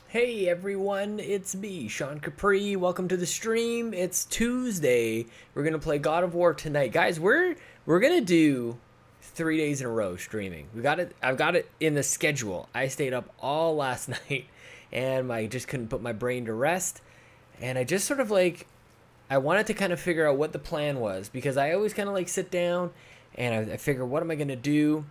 Hey everyone, it's me, Sean Capri. Welcome to the stream. It's Tuesday. We're gonna play God of War tonight, guys. We're gonna do 3 days in a row streaming. I've got it in the schedule. I stayed up all last night, and I just couldn't put my brain to rest. And I just sort of I wanted to kind of figure out what the plan was, because I always kind of sit down and I figure, what am I gonna do?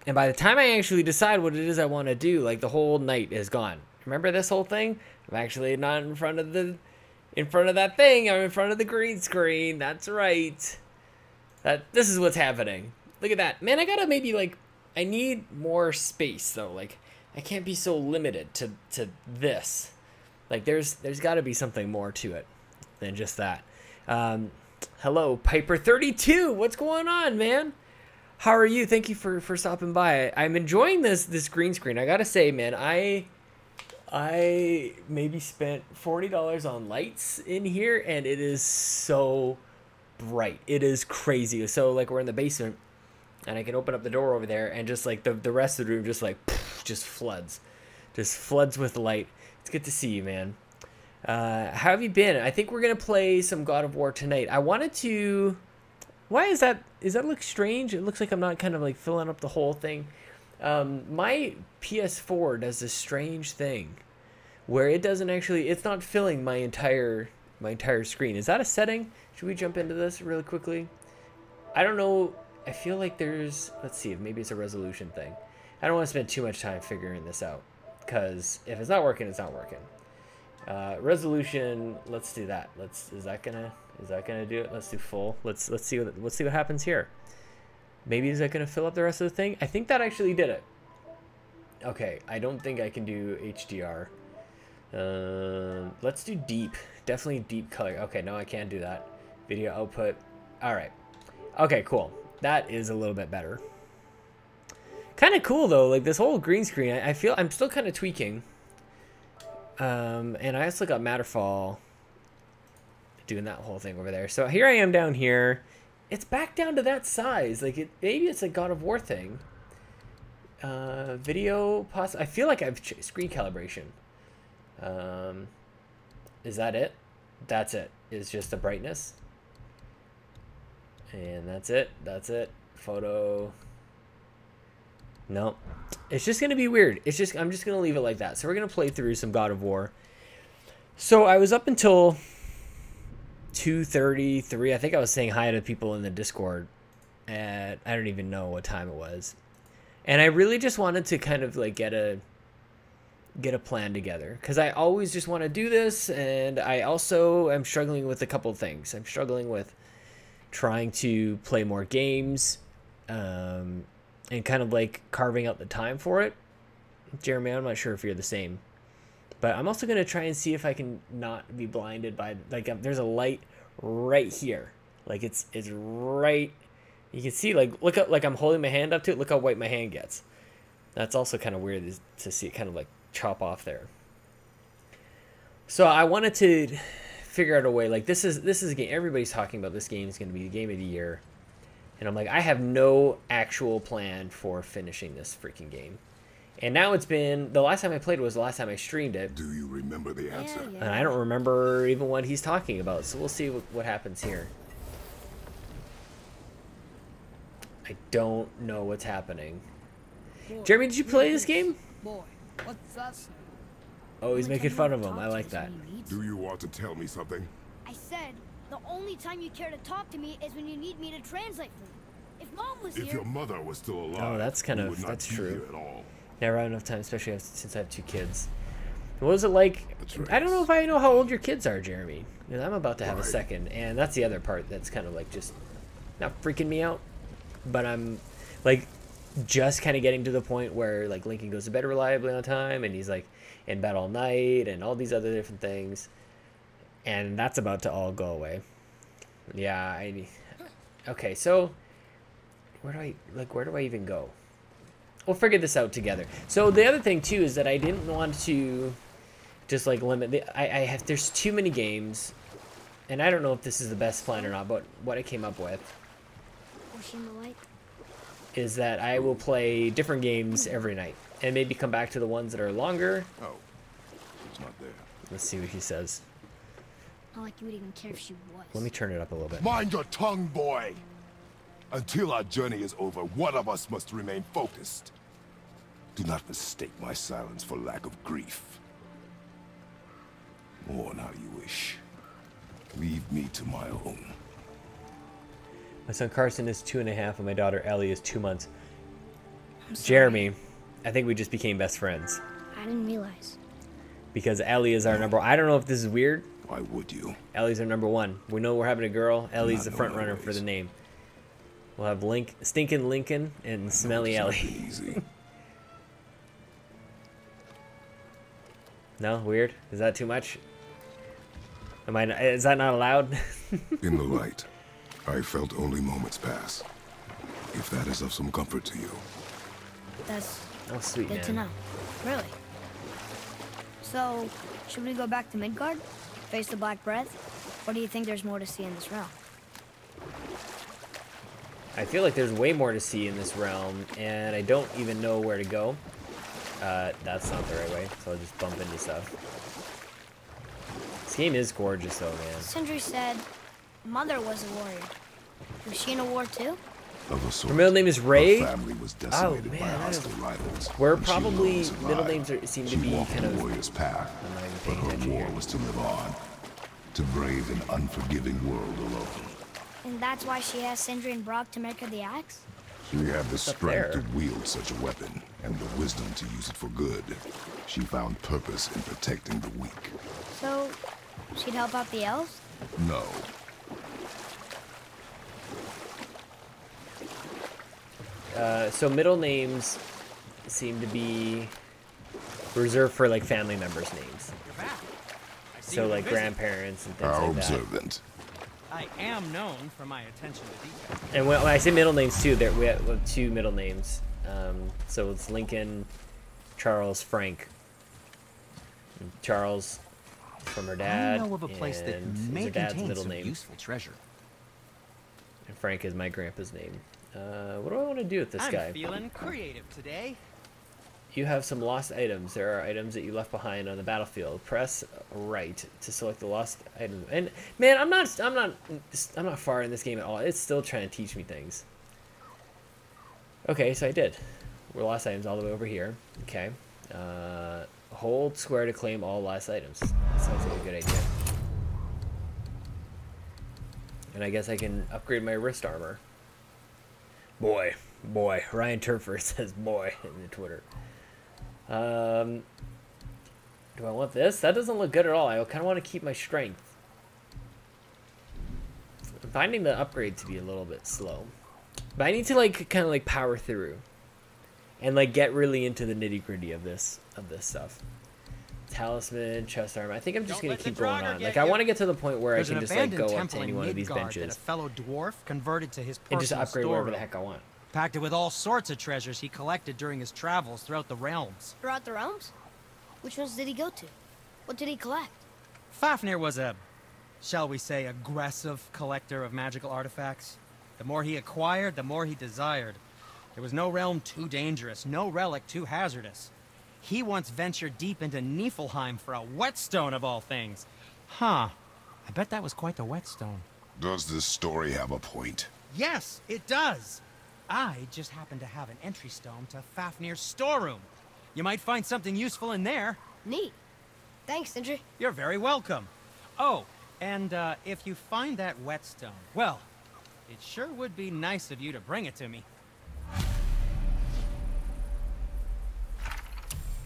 And by the time I actually decide what it is I want to do, the whole night is gone. Remember this whole thing? I'm actually not in front of that thing. I'm in front of the green screen. That's right. This is what's happening. Look at that. Man, I gotta maybe I need more space though. I can't be so limited to this. There's gotta be something more to it than just that. Hello, Piper32. What's going on, man? How are you? Thank you for stopping by. I'm enjoying this green screen. I gotta say, man, I maybe spent $40 on lights in here, and it is so bright. It is crazy. So we're in the basement, and I can open up the door over there, and just the rest of the room just floods with light. It's good to see you, man. How have you been? I think we're gonna play some God of War tonight. I wanted to. Why is that? Does that look strange? It looks like I'm not kind of filling up the whole thing. My PS4 does this strange thing where it doesn't actually, it's not filling my entire screen. Is that a setting? Should we jump into this really quickly? I don't know. I feel like there's, let's see, maybe it's a resolution thing. I don't want to spend too much time figuring this out, because if it's not working, it's not working. Resolution, let's do that. Is that gonna do it? Let's do full. Let's see what happens here. Maybe is that gonna fill up the rest of the thing? I think that actually did it. Okay, I don't think I can do HDR. Let's do deep. Definitely deep color. Okay, no, I can't do that. Video output. All right. Okay, cool. That is a little bit better. Kind of cool though. This whole green screen. I feel I'm still kind of tweaking. And I also got Matterfall doing that whole thing over there. So here I am down here. It's back down to that size. Like maybe it's a God of War thing. Video I feel like I've screen calibration. Is that it? That's it. It's just the brightness. And that's it. That's it. Photo. No. It's just going to be weird. I'm just going to leave it like that. So we're going to play through some God of War. So I was up until 2:33. I think I was saying hi to people in the Discord at, I don't even know what time it was. And I really just wanted to kind of like get a plan together, because I always just want to do this, and I also am struggling with a couple of things. I'm struggling with trying to play more games, and kind of like carving out the time for it. Jeremy, I'm not sure if you're the same, but I'm also going to try and see if I can not be blinded by, like, there's a light right here. Like it's right, you can see, like, look at, like, I'm holding my hand up to it. Look how white my hand gets. That's also kind of weird to see it kind of like chop off there. So I wanted to figure out a way, like, this is a game, everybody's talking about this game is going to be the game of the year, and I'm like, I have no actual plan for finishing this freaking game. And now it's been, the last time I played was the last time I streamed it. Do you remember the answer? And I don't remember even what he's talking about, so we'll see what happens here. I don't know what's happening. Boy, Jeremy, did you play this game? Boy, what's that? Oh, he's making fun of him. I like that. Do you want to tell me something? I said, the only time you care to talk to me is when you need me to translate for you. If Mom was If here... your mother was still alive, Oh, that's kind you of, would not that's be true. here at all. Never had enough time, especially since I have 2 kids. What was it like? Atreus. I don't know if I know how old your kids are, Jeremy. Because I'm about to have a Right. second, and that's the other part that's kind of like just not freaking me out. But I'm like just kind of getting to the point where, like, Lincoln goes to bed reliably on time, and he's like in bed all night, and all these other different things, and that's about to all go away. Yeah, okay, so where do I even go? We'll figure this out together. So the other thing too is that I didn't want to just like limit there's too many games, and I don't know if this is the best plan or not, but what I came up with Pushing the light. is that I will play different games every night and maybe come back to the ones that are longer. Oh, it's not there. Let's see what he says. Not like you would even care if she was. Let me turn it up a little bit. Mind your tongue, boy! Until our journey is over, one of us must remain focused. Do not mistake my silence for lack of grief. Mourn how you wish. Leave me to my own. My son Carson is 2.5 and my daughter Ellie is 2 months. Jeremy, I think we just became best friends. I didn't realize. Because Ellie is our number. I don't know if this is weird. Why would you? Ellie's our number 1. We know we're having a girl. Ellie's the Not front no runner ways. for the name. We'll have Stinkin' Lincoln and Smelly It's not Ellie. easy. No, weird. Is that too much? Is that not allowed? In the light, I felt only moments pass. If that is of some comfort to you. That's Oh, sweet good man. to know. Really? So, should we go back to Midgard? Face the Black Breath? Or do you think there's more to see in this realm? I feel like there's way more to see in this realm, and I don't even know where to go. That's not the right way, so I'll just bump into stuff. This game is gorgeous, though, man. Sindri said Mother was a warrior. Was she in a war too? Of a sort. Her middle name is Ray. Her family was decimated man, by that is- hostile rivals. We're and she probably alone survived. middle names seem to She be walked kind the of. warrior's path, I'm not even but paying her attention war here. was to live on, to brave an unforgiving world alone. And that's why she asked Sindri and Brock to make her the axe? She had the up strength there? to wield such a weapon, and the wisdom to use it for good. She found purpose in protecting the weak. So, she'd help out the elves? No, So middle names seem to be reserved for like family members' names. You're back. I see So you've like been busy. grandparents and things how like that. observant. I am known for my attention to detail. And when I say middle names too, we have 2 middle names. So it's Lincoln, Charles, Frank. Charles from her I dad. know of a place that and is may her dad's contain middle some name. useful treasure. And Frank is my grandpa's name. What do I want to do with this guy? I'm feeling creative today. You have some lost items. There are items that you left behind on the battlefield. Press right to select the lost item. And man, I'm not far in this game at all. It's still trying to teach me things. Okay, so I did. We're lost items all the way over here. Okay. Hold square to claim all lost items. That sounds like a good idea. And I guess I can upgrade my wrist armor. Boy. Ryan Turfer says boy in the Twitter. Do I want this? That doesn't look good at all. I kind of want to keep my strength. I'm finding the upgrade to be a little bit slow. But I need to like kind of like power through. And like get really into the nitty-gritty of this stuff. Talisman, chest armor. I think I'm just Don't gonna let the keep going Draugr on. get Like I you. want to get to the point where There's I can an just like abandoned go up to temple any in one of these Midgard that benches a fellow dwarf converted to his and just personal upgrade wherever storeroom. the heck I want. Packed it with all sorts of treasures he collected during his travels throughout the realms. Throughout the realms? Which ones did he go to? What did he collect? Fafnir was a, shall we say, aggressive collector of magical artifacts. The more he acquired, the more he desired. There was no realm too dangerous, no relic too hazardous. He once ventured deep into Niflheim for a whetstone of all things. Huh. I bet that was quite the whetstone. Does this story have a point? Yes, it does. I just happen to have an entry stone to Fafnir's storeroom. You might find something useful in there. Neat. Thanks, Sindri. You're very welcome. Oh, and if you find that whetstone, well, it sure would be nice of you to bring it to me.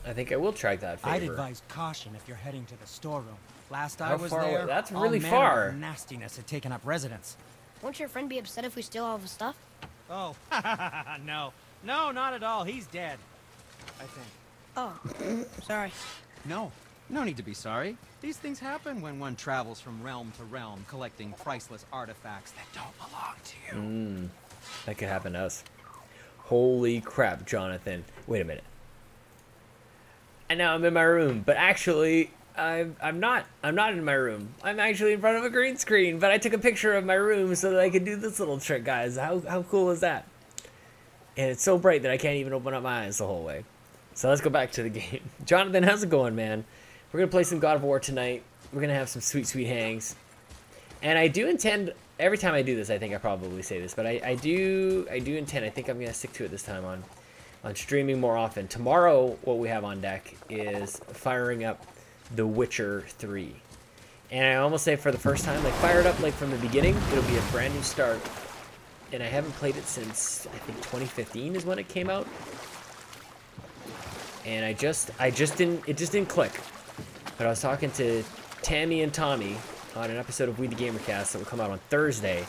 I think I will track that favor. I'd advise caution if you're heading to the storeroom. Last I How was far away? there, That's all really manner far. of nastiness had taken up residence. Won't your friend be upset if we steal all of his stuff? Oh, no. No, not at all. He's dead. I think. Oh, sorry. No need to be sorry. These things happen when one travels from realm to realm, collecting priceless artifacts that don't belong to you. That could happen to us. Holy crap, Jonathan. Wait a minute. And now I'm in my room, but actually I'm not in my room. I'm actually in front of a green screen, but I took a picture of my room so that I could do this little trick, guys. How cool is that? And it's so bright that I can't even open up my eyes the whole way. So let's go back to the game. Jonathan, how's it going, man? We're going to play some God of War tonight. We're going to have some sweet, sweet hangs. And I do intend, every time I do this, I think I probably say this, but I do intend, I think I'm going to stick to it this time on streaming more often. Tomorrow, what we have on deck is firing up The Witcher 3. And I almost say for the first time, like fire it up like from the beginning. It'll be a brand new start. And I haven't played it since, I think 2015 is when it came out. And it just didn't click. But I was talking to Tammy and Tommy on an episode of We the Gamercast that will come out on Thursday.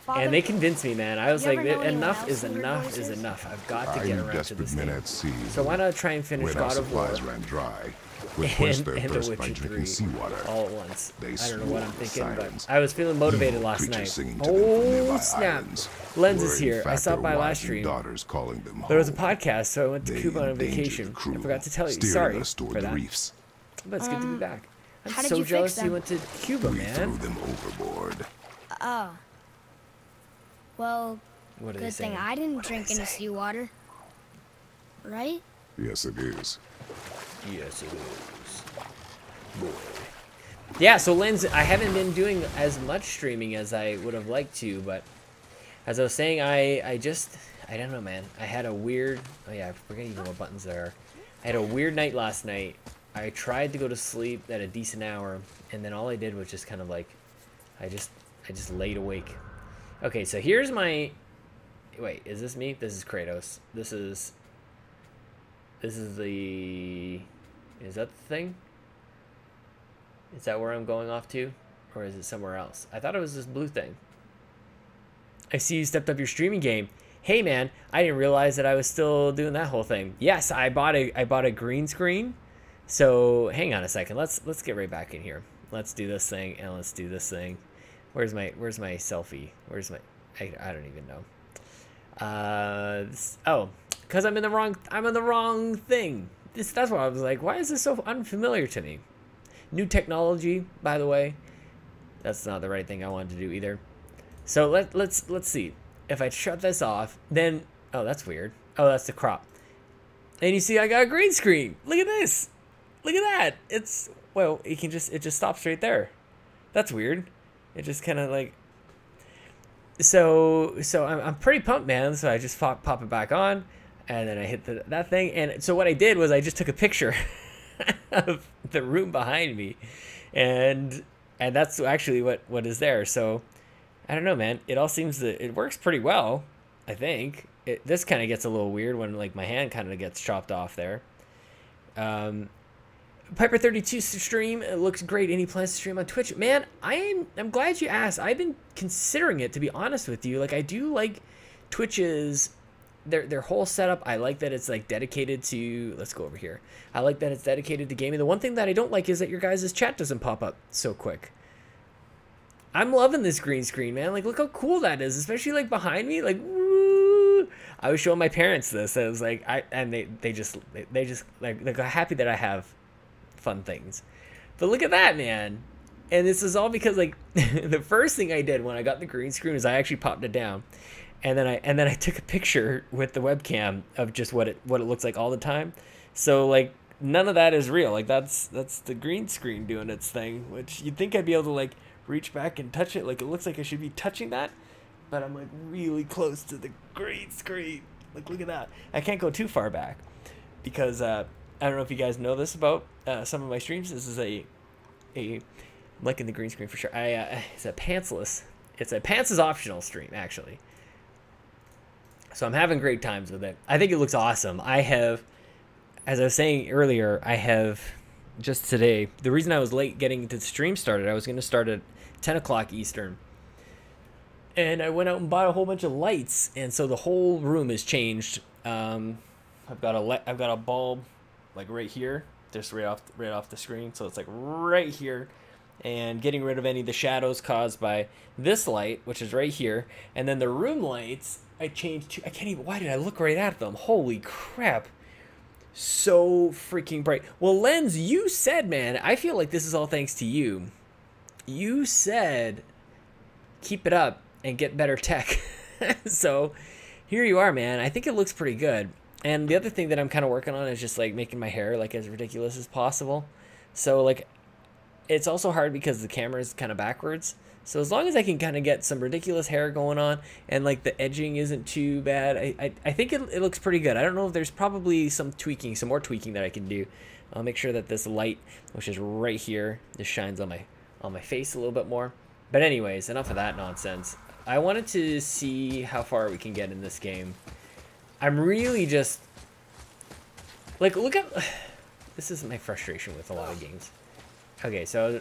Father, And they convinced me, man. I was you like, ever know anyone enough else is who heard enough is voices? enough. I've got to I'm get in around to desperate this men game. at sea. So why not try and finish When our God of War supplies ran dry, and, would quench their and The thirst by Witcher drinking 3 seawater. all at once? They I don't know what I'm swore thinking, sirens. but I was feeling motivated Evil last creatures night. singing to them from nearby Oh, snap. islands Lens were is in here. I fact stopped by their last wives and stream. daughters calling them There was a home. podcast, so I went to They Cuba on a endangered vacation. the crew, I forgot to tell you. steering Sorry us toward for the that. reefs. But it's good to be back. I'm how did so you fix jealous you them? went to Cuba, We man. threw them overboard. Oh. Well, What are they good thing saying? I didn't What are drink they any saying? seawater. Right? Yes, it is. Yes, it is. Boy. Yeah, so Lens, I haven't been doing as much streaming as I would have liked to, but as I was saying, I don't know, man. I had a weird, oh yeah, I forget even what buttons there are. I had a weird night last night. I tried to go to sleep at a decent hour, and then all I did was just kind of like, I just laid awake. Okay, so here's my, wait, is this me? This is Kratos. This is the, is that the thing? Is that where I'm going off to? Or is it somewhere else? I thought it was this blue thing. I see you stepped up your streaming game. Hey man, I didn't realize that I was still doing that whole thing. Yes, I bought a green screen. So hang on a second. Let's get right back in here. Let's do this thing and let's do this thing. Where's my selfie? Where's my I don't even know. Oh, because I'm in the wrong thing. That's why I was like, why is this so unfamiliar to me? New technology, by the way. That's not the right thing I wanted to do either. So let's see. If I shut this off, then oh, that's weird. Oh, that's the crop. And you see I got a green screen. Look at this. Look at that. It's well, it just stops right there. That's weird. It just kind of like so I'm pretty pumped, man. So I just pop it back on, and then I hit that thing. And so what I did was I just took a picture of the room behind me, and that's actually what is there. So I don't know, man. It all seems that it works pretty well. I think this kind of gets a little weird when like my hand kind of gets chopped off there. Piper 32 stream, it looks great. Any plans to stream on Twitch? Man, I'm glad you asked. I've been considering it, to be honest with you. Like, I do like Twitch's their whole setup. I like that it's like dedicated to, let's go over here. I like that it's dedicated to gaming. The one thing that I don't like is that your guys' chat doesn't pop up so quick. I'm loving this green screen, man. Like, look how cool that is, especially like behind me. Like, woo! I was showing my parents this. I was like, they just like they're happy that I have fun things. But look at that, man. And this is all because like the first thing I did when I got the green screen is I actually popped it down, and then I took a picture with the webcam of just what it looks like all the time. So like none of that is real. Like that's the green screen doing its thing, which you'd think I'd be able to like reach back and touch it. Like it looks like I should be touching that, but I'm like really close to the green screen. Like look at that. I can't go too far back because I don't know if you guys know this about some of my streams. This is I'm liking the green screen for sure. It's a pantsless. It's a pants is optional stream actually. So I'm having great times with it. I think it looks awesome. I have, as I was saying earlier, I have just today. The reason I was late getting the stream started, I was going to start at 10 o'clock Eastern. And I went out and bought a whole bunch of lights, and so the whole room is changed. I've got a bulb like right here, just right off the screen. So it's like right here, and getting rid of any of the shadows caused by this light, which is right here. And then the room lights, I changed to, I can't even, why did I look right at them? Holy crap. So freaking bright. Well, Lens, you said, man, I feel like this is all thanks to you. You said, keep it up and get better tech. So here you are, man. I think it looks pretty good. And the other thing that I'm kind of working on is just like making my hair like as ridiculous as possible. So like it's also hard because the camera is kind of backwards. So as long as I can kind of get some ridiculous hair going on and like the edging isn't too bad, I think it looks pretty good. I don't know if there's probably some more tweaking that I can do. I'll make sure that this light, which is right here, just shines on my face a little bit more. But anyways, enough of that nonsense. I wanted to see how far we can get in this game. I'm really just like, look at this is my frustration with a lot of games. Okay, so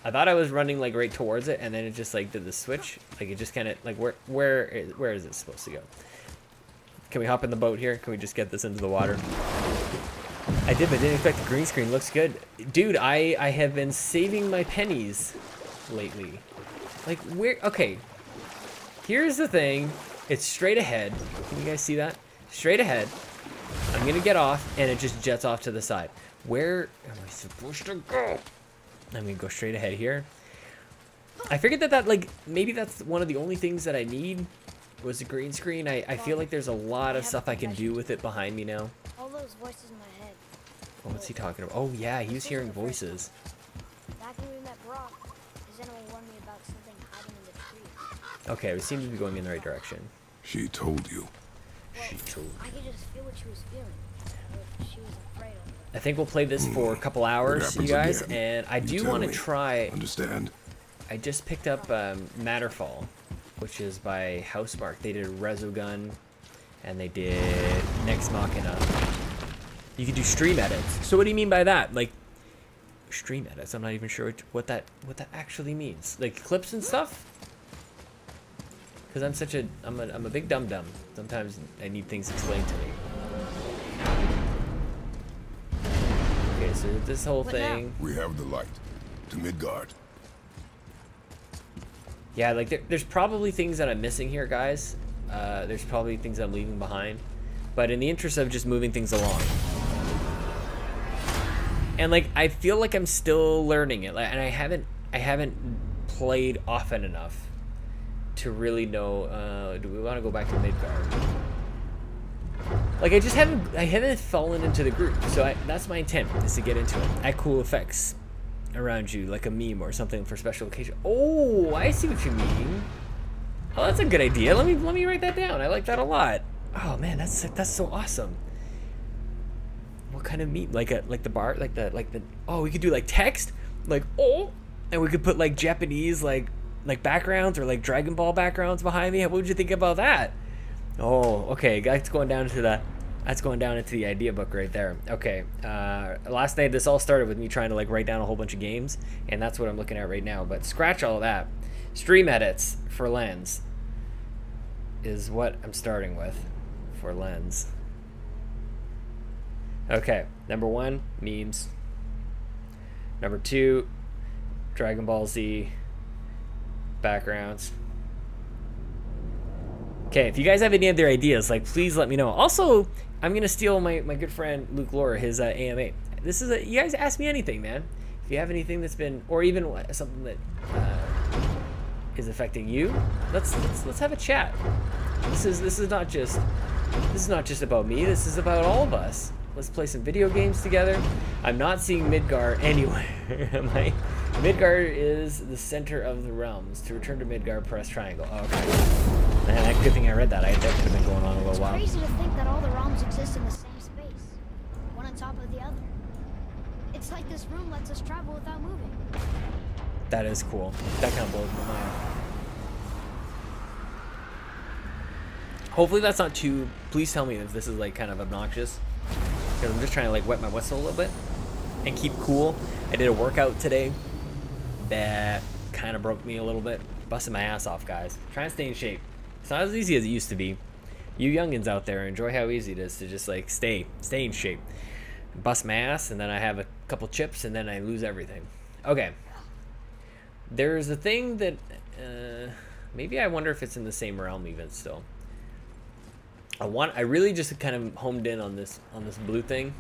I thought I was running like right towards it, and then it just like did the switch. Like it just kind of like where is it supposed to go? Can we hop in the boat here? Can we just get this into the water? I did, but didn't expect the green screen. Looks good, dude. I have been saving my pennies lately. Like where? Okay, here's the thing. It's straight ahead. Can you guys see that? Straight ahead. I'm gonna get off, and it just jets off to the side. Where am I supposed to go? I'm gonna go straight ahead here. I figured that like maybe that's one of the only things that I need was a green screen. I feel like there's a lot of stuff I can do with it behind me now. All those voices in my head. Oh, what's he talking about? Oh yeah, he was hearing voices. Back when we met Brock, his animal warned me about something hiding in the trees. Okay, we seem to be going in the right direction. She told you. She told. I could just feel what she was feeling. What she was afraid of. I think we'll play this for a couple hours, you guys, again. and I do tell want to me. try. Understand? I just picked up Matterfall, which is by Housemarque. They did Resogun, and they did Nex Machina. You can do stream edits. So what do you mean by that? Like stream edits? I'm not even sure what that actually means. Like clips and stuff. Because I'm a big dum dum. Sometimes I need things explained to me. Okay, so this whole thing. We have the light. To Midgard. Yeah, like there's probably things that I'm missing here, guys. There's probably things I'm leaving behind. But in the interest of just moving things along, And like I feel like I'm still learning it, like, and I haven't played often enough to really know. Do we want to go back to Midgard? Like I haven't fallen into the group, so that's my intent, is to get into it. Add cool effects around you, like a meme or something for special occasion. Oh, I see what you mean. Oh, that's a good idea. Let me write that down. I like that a lot. Oh man, that's so awesome. What kind of meme? Like the bar, like the. Oh, we could do like text, like oh, and we could put like Japanese like backgrounds or like Dragon Ball backgrounds behind me. What would you think about that? Oh, okay. That's going down into the idea book right there. Okay. Last night this all started with me trying to like write down a whole bunch of games, and that's what I'm looking at right now. But scratch all of that. Stream edits for Lens is what I'm starting with for Lens. Okay. Number 1, memes. Number 2, Dragon Ball Z backgrounds. Okay, if you guys have any other ideas, like, please let me know. Also, I'm gonna steal my good friend Luke Laura, his AMA. This is you guys ask me anything, man. If you have anything that's been, or even something that is affecting you, let's have a chat. This is not just about me. This is about all of us. Let's play some video games together. I'm not seeing Midgard anywhere. Midgard is the center of the realms. To return to Midgard, press triangle. Oh, okay. Man, good thing I read that. That could have been going on a little while. It's crazy to think that all the realms exist in the same space, one on top of the other. It's like this room lets us travel without moving. That is cool. That kind of blows my mind. Hopefully that's not too... Please tell me if this is like kind of obnoxious, because I'm just trying to like wet my whistle a little bit and keep cool. I did a workout today that kind of broke me a little bit. Busting my ass off, guys. Trying to stay in shape. It's not as easy as it used to be. You youngins out there, enjoy how easy it is to just like stay in shape. Bust my ass, and then I have a couple chips, and then I lose everything. Okay. There's a thing that maybe I wonder if it's in the same realm even still. I really just kind of homed in on this blue thing.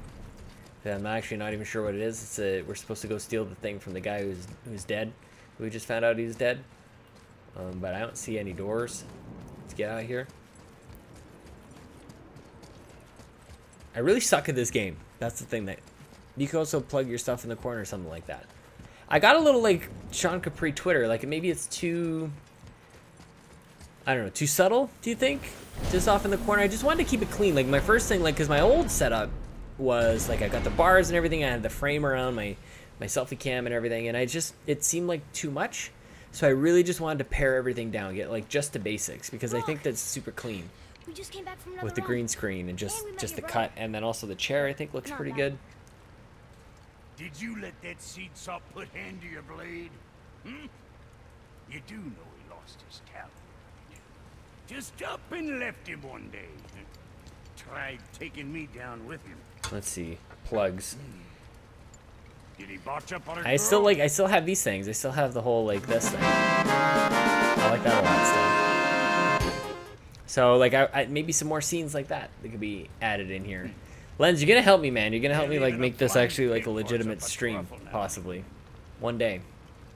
I'm actually not even sure what it is. We're supposed to go steal the thing from the guy who's dead. We just found out he's dead. But I don't see any doors. Let's get out of here. I really suck at this game. That's the thing. That you can also plug your stuff in the corner or something like that. I got a little like Sean Capri Twitter. Like maybe it's too, I don't know, too subtle, do you think? Just off in the corner. I just wanted to keep it clean. Like my first thing, like, because my old setup was like I got the bars and everything. I had the frame around my selfie cam and everything, and it seemed like too much. So I really just wanted to pare everything down, get like just the basics, because I think that's super clean. We just came back from another With the realm. green screen and just the cut, and then also the chair I think looks Not pretty bad. good. Did you let that seed saw put hand to your blade? Hmm? You do know he lost his talent. Just up and left him one day. Tried taking me down with him. Let's see, plugs. Did he botch up on her I still have these things. I still have the whole like this thing. I like that a lot still. So like I maybe some more scenes like that could be added in here. Lens, you're gonna help me, man. You're gonna help me like make this actually like a legitimate stream, possibly, one day.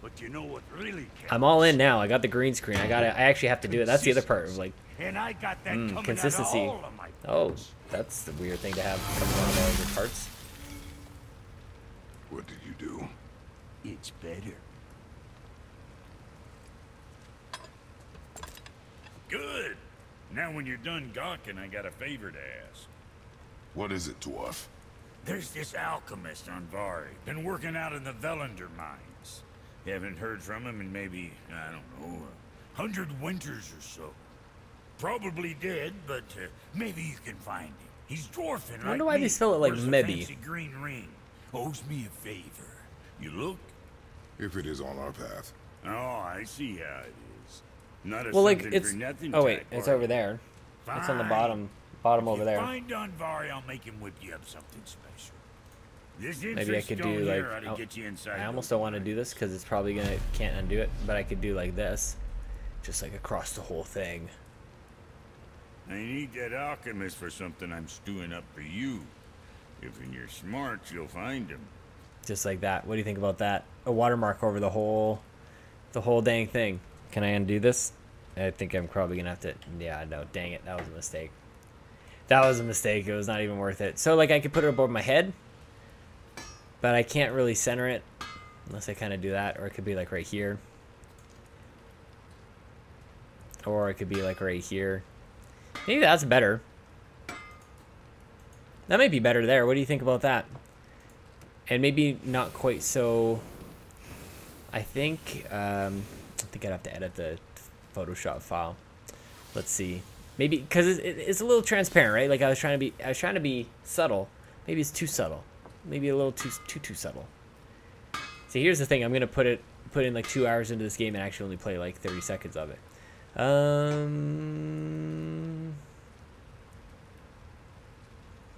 But you know what really counts? I'm all in now. I got the green screen. I actually have to do it. That's the other part of like And I got that coming consistency. out of all of my Oh, parts. that's the weird thing to have coming out of all your parts. What did you do? It's better. Good. Now when you're done gawking, I got a favor to ask. What is it, dwarf? There's this alchemist on Vari. Been working out in the Velander mines. Haven't heard from him in maybe, I don't know, 100 winters or so. Probably dead, but maybe you can find him. He's dwarfing, I wonder like why me. they spell it like Wears a maybe. fancy green ring. Owes me a favor. You look? If it is on our path. Oh, I see how it is. Not a Well, like something it's. for nothing Oh wait, type, it's are over you? there. It's on the Fine. bottom If over you there. find Dunvari, I'll make him whip you up something special. This Maybe I could do interest like. stone here ought to get you inside I almost those don't want to do this because it's probably can't undo it. But I could do like this, just like across the whole thing. I need that alchemist for something I'm stewing up for you. If you're smart, you'll find him. Just like that. What do you think about that? A watermark over the whole dang thing. Can I undo this? I think I'm probably gonna have to. Yeah, no, dang it, that was a mistake. That was a mistake. It was not even worth it. So like I could put it above my head, but I can't really center it unless I kind of do that, or it could be like right here, or it could be like right here. Maybe that's better. That might be better there. What do you think about that? And maybe not quite so. I think I'd have to edit the Photoshop file. Let's see. Maybe because it's a little transparent, right? Like I was trying to be subtle. Maybe it's too subtle. Maybe a little too subtle. See, here's the thing. I'm gonna put in like 2 hours into this game and actually only play like 30 seconds of it.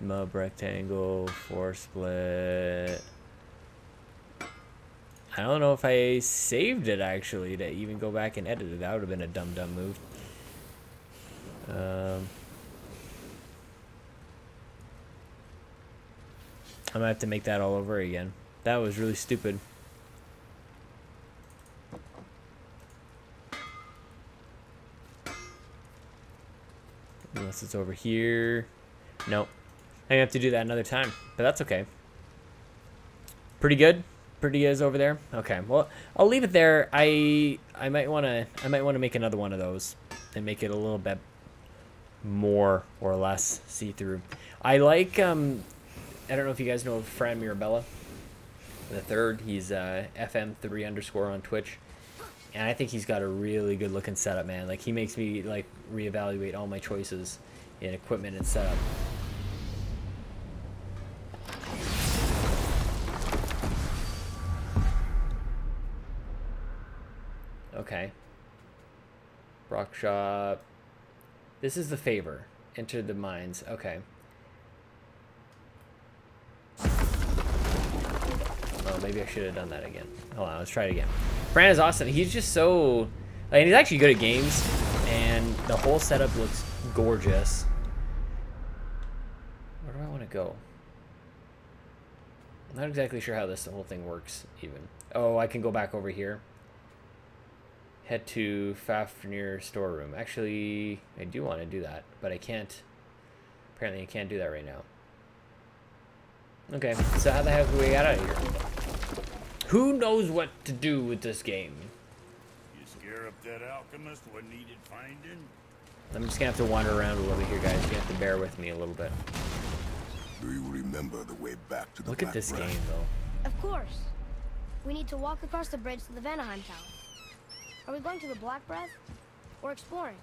Mob rectangle, 4 split. I don't know if I saved it actually to even go back and edit it. That would have been a dumb move. I'm gonna have to make that all over again. That was really stupid. Unless it's over here. Nope. I have to do that another time, but that's okay. Pretty good. Pretty good over there. Okay. Well, I'll leave it there. I might want to make another one of those and make it a little bit more or less see-through. I like I don't know if you guys know Fran Mirabella the third. He's FM3_ on Twitch, and I think he's got a really good looking setup, man. Like he makes me like reevaluate all my choices in equipment and setup. Okay. Rock shop. This is the favor. Enter the mines. Okay. Oh, maybe I should have done that again. Hold on, let's try it again. Fran is awesome. He's just so... Like, he's actually good at games, and the whole setup looks gorgeous. Where do I want to go? I'm not exactly sure how this whole thing works, even. Oh, I can go back over here. Head to Fafnir storeroom. Actually, I do want to do that, but I can't. Apparently, I can't do that right now. Okay, so how the heck do we get out of here? Who knows what to do with this game? You scare up that alchemist? What needed finding? I'm just gonna have to wander around a little bit here, guys. You have to bear with me a little bit. Do you remember the way back to the Look at this Black Breath? game, though. Of course. We need to walk across the bridge to the Vanaheim Tower. Are we going to the Black Breath or exploring?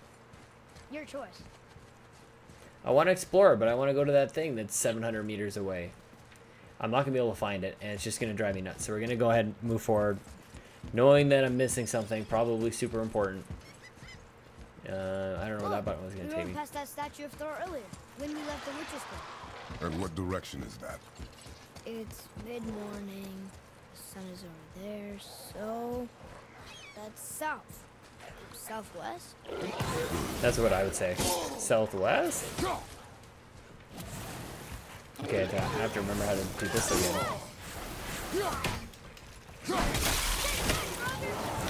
Your choice. I want to explore, but I want to go to that thing that's 700 meters away. I'm not going to be able to find it, and it's just going to drive me nuts. So we're going to go ahead and move forward, knowing that I'm missing something probably super important. I don't know where that button was going to We take rode me. past that statue of Thor earlier, when we left the Witch's Cave. And what direction is that? It's mid-morning, the sun is over there, so that's south. Southwest? That's what I would say. Southwest? Okay, I have to remember how to do this again.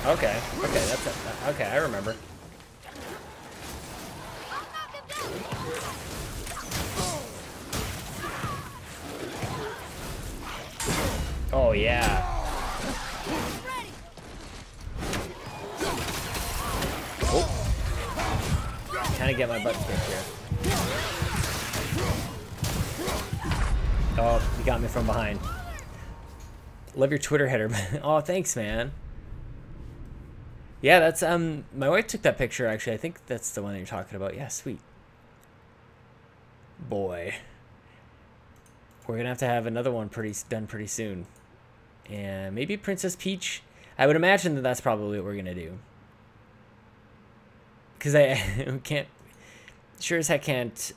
Okay, that's it. Okay, I remember. Oh yeah. Oh. Kind of get my butt kicked here. Oh, you got me from behind. Love your Twitter header. Oh, thanks, man. Yeah, that's my wife took that picture actually. I think that's the one that you're talking about. Yeah, sweet. Boy. We're gonna have to have another one done pretty soon. And maybe Princess Peach. I would imagine that that's probably what we're gonna do. Cause I can't, sure as heck can't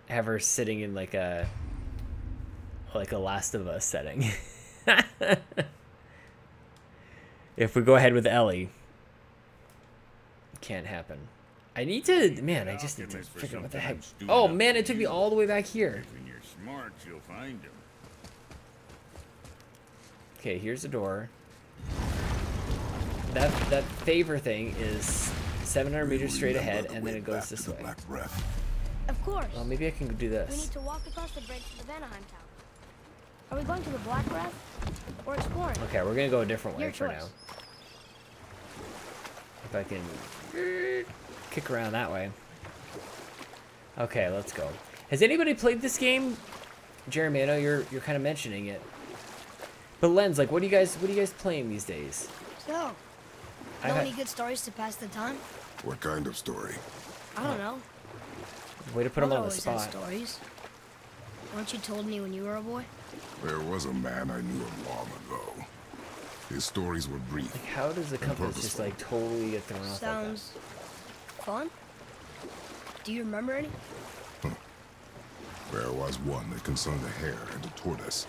have her sitting in like a Last of Us setting. If we go ahead with Ellie, can't happen. I need to, man. I just need to figure out what the heck. Oh man, it took me all the way back here. When you're smart, you'll find him. Okay, here's a door. That favor thing is 700 meters straight ahead, and then it goes this way. Black Breath. Of course. Well, maybe I can do We this. need to walk across the bridge to the Vanaheim Tower. Are we going to the Black Breath or exploring? Okay, we're gonna go a different way Your for choice. now. If I can kick around that way. Okay, let's go. Has anybody played this game? Jeremy, I know you're kind of mentioning it. But Lens, like, what are you guys playing these days? So, I've know had- any good stories to pass the time? What kind of story? I don't know. Way to put him Mother on the always had spot. stories. Weren't you told me when you were a boy? There was a man I knew of long ago. His stories were brief. Like, how does the compass just like totally get thrown off Sounds fun. Do you remember any? There was one that concerned a hare and a tortoise.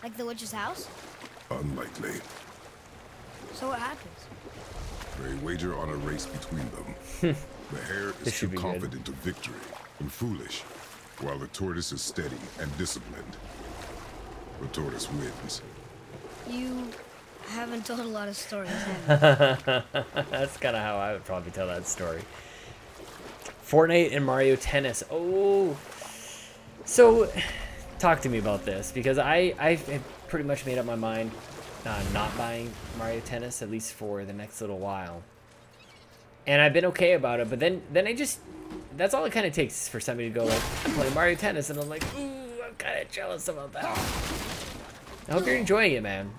Like the witch's house? Unlikely. So what happens? They wager on a race between them. The hare This is should too be good. confident of victory and foolish, while the tortoise is steady and disciplined. The tortoise wins. You haven't told a lot of stories, have you? That's kind of how I would probably tell that story. Fortnite and Mario Tennis. Oh, so talk to me about this, because I have pretty much made up my mind not buying Mario Tennis, at least for the next little while. And I've been okay about it, but then I just, that's all it kind of takes for somebody to go like, I'm playing Mario Tennis, and I'm like, ooh, I'm kind of jealous about that. I hope you're enjoying it, man.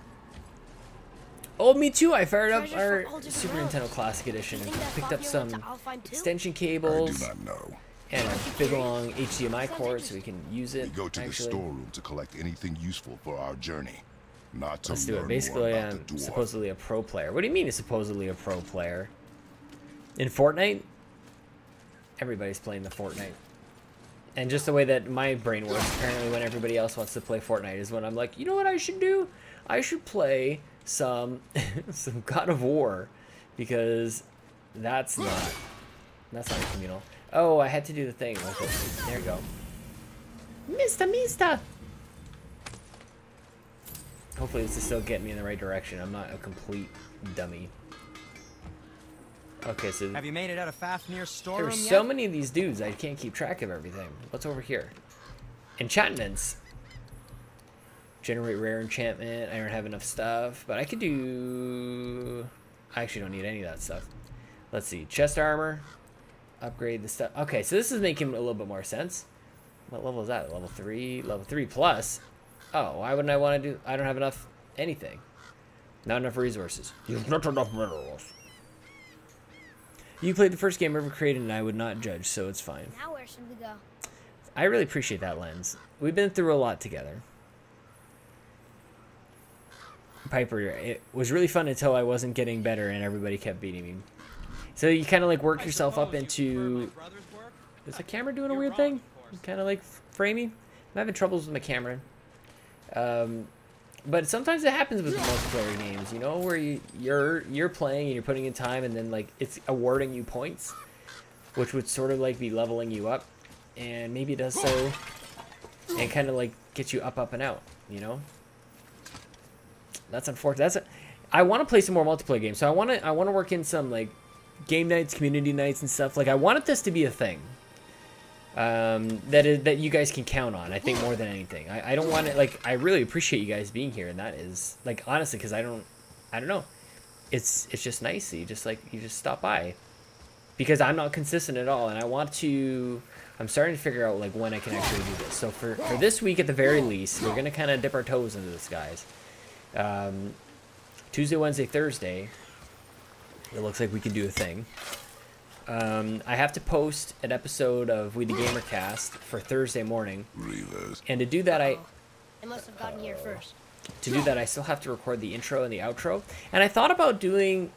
Oh, me too. I fired up Treasures our from all different Super realms. Nintendo Classic Edition You and think that picked up Fabio went some to Alpine too? extension I do cables not know. and a big long HDMI cord so we can use We it. go to the actually. storeroom to collect anything useful for our journey. Not to Let's do learn it. more Basically, about I'm the dwarf. supposedly a pro player. What do you mean it's supposedly a pro player? In Fortnite? Everybody's playing the Fortnite. And just the way that my brain works, apparently when everybody else wants to play Fortnite is when I'm like, you know what I should do? I should play some some God of War, because that's not communal. Oh, I had to do the thing. Okay, there you go. Mista. Hopefully this is still getting me in the right direction. I'm not a complete dummy. Okay, so Have you made it out of Fafnir's storeroom there's yet? so many of these dudes, I can't keep track of everything. What's over here? Enchantments. Generate rare enchantment. I don't have enough stuff, but I could do... I actually don't need any of that stuff. Let's see. Chest armor. Upgrade the stuff. Okay, so this is making a little bit more sense. What level is that? Level 3? Level 3 plus. Oh, why wouldn't I want to do... I don't have enough anything. Not enough resources. You've not enough minerals. You played the first game ever created, and I would not judge, so it's fine. Now where should we go? I really appreciate that, Lens. We've been through a lot together. Piper, it was really fun until I wasn't getting better and everybody kept beating me. So you kind of like work yourself up into... Is the camera doing a weird thing? Kind of like framing? I'm having troubles with my camera. But sometimes it happens with multiplayer games, you know, where you're playing and you're putting in time, and then like it's awarding you points, which would sort of like be leveling you up, and maybe it does so, and kind of like get you up and out, you know. That's unfortunate. I want to play some more multiplayer games, so I want to work in some like game nights, community nights, and stuff. Like I wanted this to be a thing. That you guys can count on, I think, more than anything. I don't want it, like, I really appreciate you guys being here, and that is, like, honestly, because I don't know. It's just nice that you just stop by. Because I'm not consistent at all, and I'm starting to figure out, like, when I can actually do this. So for this week, at the very least, we're going to kind of dip our toes into this, guys. Tuesday, Wednesday, Thursday, it looks like we can do a thing. I have to post an episode of We the Gamercast for Thursday morning, and to do that, I must have gotten here first. I still have to record the intro and the outro. And I thought about doing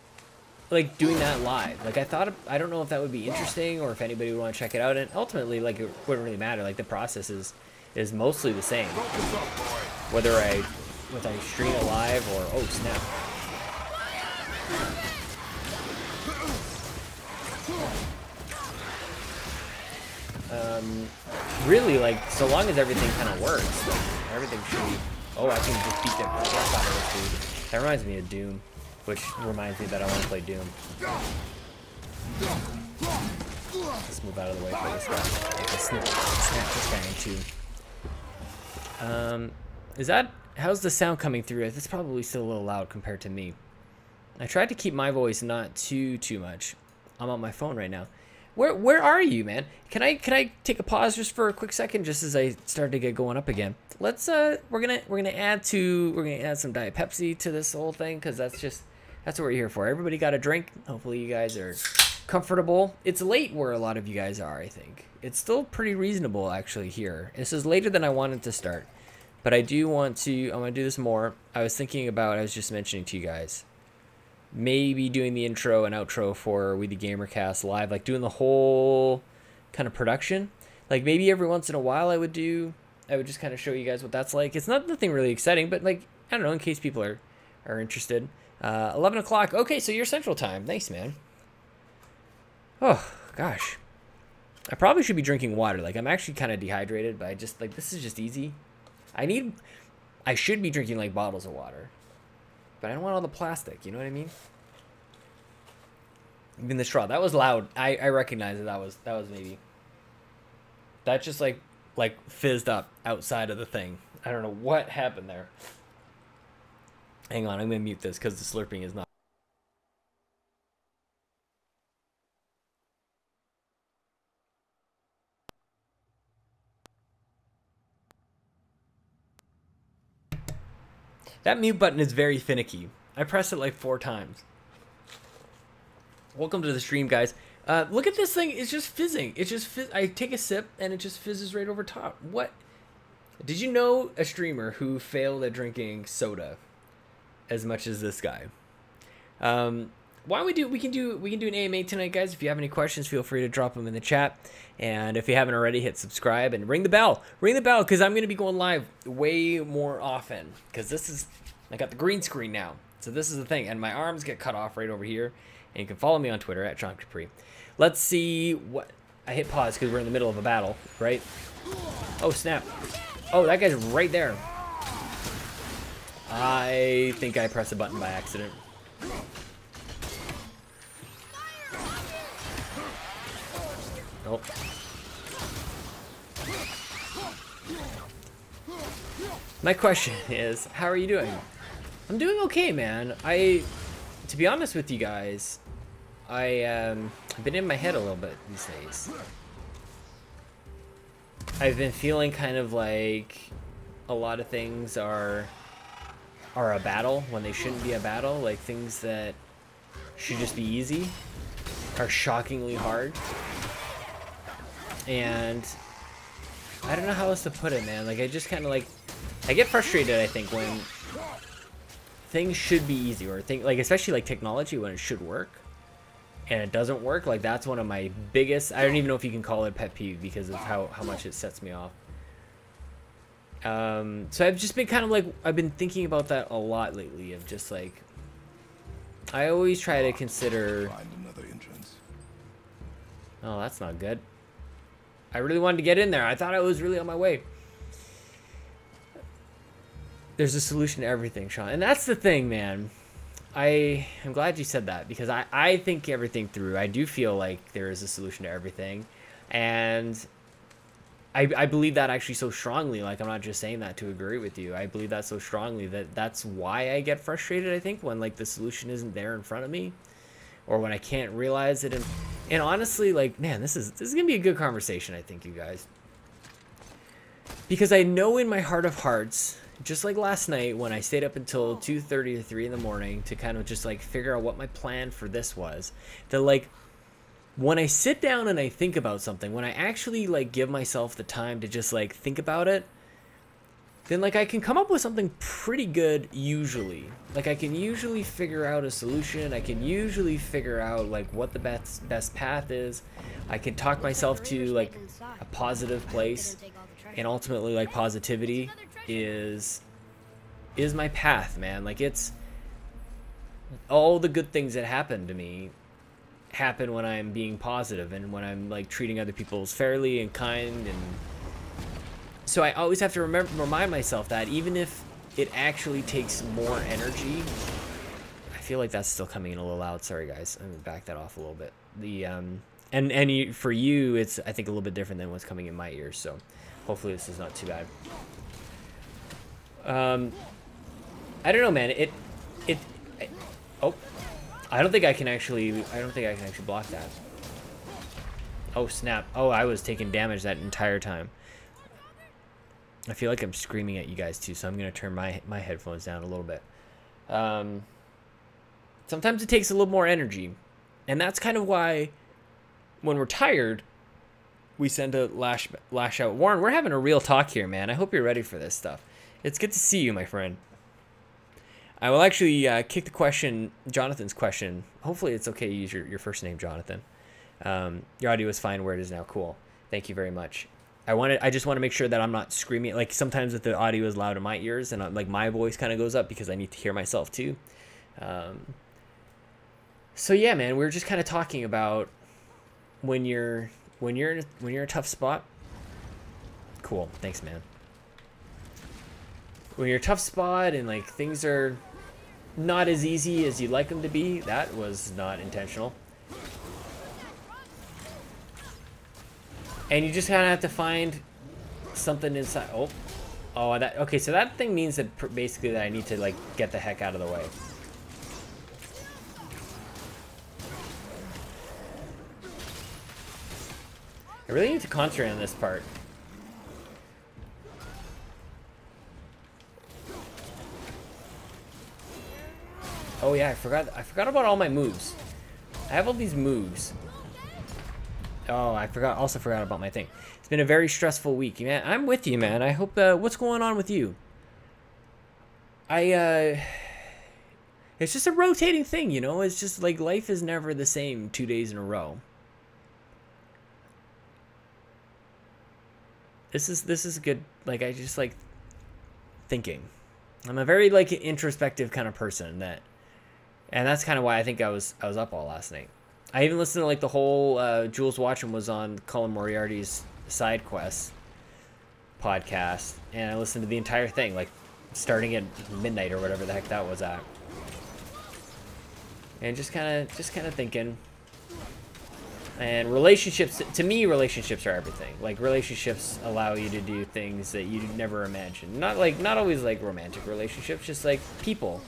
that live. Like I don't know if that would be interesting or if anybody would want to check it out. And ultimately, like, it wouldn't really matter. Like the process is mostly the same, whether I stream it live or oh snap. Really, like, so long as everything kind of works, like, everything should be Oh, I can just beat them crap out of this dude. That reminds me of Doom, which reminds me that I want to play Doom. Let's move out of the way for this guy. Let's snap this guy in two. Is that... How's the sound coming through? It's probably still a little loud compared to me. I tried to keep my voice not too much. I'm on my phone right now. Where are you, man? Can I take a pause just for a quick second, just as I start to get going up again? Let's we're gonna add some Diet Pepsi to this whole thing, because that's what we're here for. Everybody got a drink. Hopefully you guys are comfortable. It's late where a lot of you guys are. I think it's still pretty reasonable actually here. This is later than I wanted to start, but I do want to. I'm gonna do this more. I was just mentioning to you guys, maybe doing the intro and outro for We the Gamercast live, like doing the whole kind of production. Like maybe every once in a while I would just kind of show you guys what that's like. It's nothing really exciting, but like, I don't know, in case people are interested. 11 o'clock. Okay, so you're Central Time. Nice, man. Oh, gosh. I probably should be drinking water. Like, I'm actually kind of dehydrated, but I just, like, this is just easy. I should be drinking, like, bottles of water. But I don't want all the plastic, you know what I mean? Even the straw. That was loud. I recognize that was maybe... That just, like fizzed up outside of the thing. I don't know what happened there. Hang on, I'm going to mute this because the slurping is not... That mute button is very finicky. I pressed it like 4 times. Welcome to the stream, guys. Look at this thing. It's just fizzing. It just I take a sip and it just fizzes right over top. What? Did you know a streamer who failed at drinking soda as much as this guy? Why don't we can do an AMA tonight, guys. If you have any questions, feel free to drop them in the chat. And if you haven't already, hit subscribe and ring the bell. Ring the bell, because I'm going to be going live way more often. Because I got the green screen now. So this is the thing. And my arms get cut off right over here. And you can follow me on Twitter at Sean Capri. Let's see what... I hit pause because we're in the middle of a battle, right? Oh, snap. Oh, that guy's right there. I think I pressed a button by accident. Nope. My question is, how are you doing? I'm doing okay, man. To be honest with you guys, I've been in my head a little bit these days. I've been feeling kind of like a lot of things are a battle when they shouldn't be a battle. Like things that should just be easy are shockingly hard. And I don't know how else to put it, man. Like I just kind of like, I get frustrated, I think, when things should be easy, or like especially like technology when it should work and it doesn't work. Like that's one of my biggest, I don't even know if you can call it pet peeve because of how much it sets me off. So I've just been kind of like, I've been thinking about that a lot lately, of just like, I always try to consider... Find another entrance. Oh, that's not good. I really wanted to get in there. I thought I was really on my way. There's a solution to everything, Sean. And that's the thing, man. I'm glad you said that, because I think everything through. I do feel like there is a solution to everything. And I believe that actually so strongly. Like, I'm not just saying that to agree with you. I believe that so strongly that that's why I get frustrated, I think, when, like, the solution isn't there in front of me. Or when I can't realize it. And honestly, like, man, this is going to be a good conversation, I think, you guys. Because I know in my heart of hearts, just like last night when I stayed up until 2:30 or 3 in the morning to kind of just, like, figure out what my plan for this was, that, like, when I sit down and I think about something, when I actually, like, give myself the time to just, like, think about it, then, like, I can come up with something pretty good usually. Like, I can usually figure out a solution. I can usually figure out, like, what the best path is. I can talk myself to, like, a positive place. And ultimately, like, positivity is my path, man. Like, it's... all the good things that happen to me happen when I'm being positive and when I'm, like, treating other people fairly and kind. And so I always have to remind myself that even if it actually takes more energy. I feel like that's still coming in a little loud. Sorry guys, I'm gonna back that off a little bit. The for you, it's I think a little bit different than what's coming in my ears. So hopefully this is not too bad. I don't know, man. Oh, I don't think I can actually block that. Oh snap! Oh, I was taking damage that entire time. I feel like I'm screaming at you guys too, so I'm gonna turn my headphones down a little bit. Sometimes it takes a little more energy, and that's kind of why when we're tired, we send a lash out. Warren, we're having a real talk here, man. I hope you're ready for this stuff. It's good to see you, my friend. I will actually kick the question, Jonathan's question. Hopefully it's okay to use your first name, Jonathan. Your audio is fine where it is now. Cool. Thank you very much. I just want to make sure that I'm not screaming. Like sometimes if the audio is loud in my ears and like my voice kind of goes up because I need to hear myself too. So yeah, man, we were just kind of talking about when you're in a tough spot. Cool. Thanks, man. When you're in a tough spot and like things are not as easy as you'd like them to be, that was not intentional. And you just kind of have to find something inside. Oh, that okay. So that thing means that basically that I need to like get the heck out of the way. I really need to concentrate on this part. Oh yeah, I forgot about all my moves. I have all these moves. Oh, also forgot about my thing. It's been a very stressful week, man. I'm with you, man. I hope what's going on with you? It's just a rotating thing, you know? It's just like life is never the same 2 days in a row. This is good. Like I just like thinking. I'm a very like introspective kind of person and that's kind of why I think I was up all last night. I even listened to like the whole Jules Watcham was on Colin Moriarty's Side Quest podcast, and I listened to the entire thing, like starting at midnight or whatever the heck that was at, and just kind of thinking. And relationships, to me, relationships are everything. Like relationships allow you to do things that you never imagined. Not always like romantic relationships, just like people,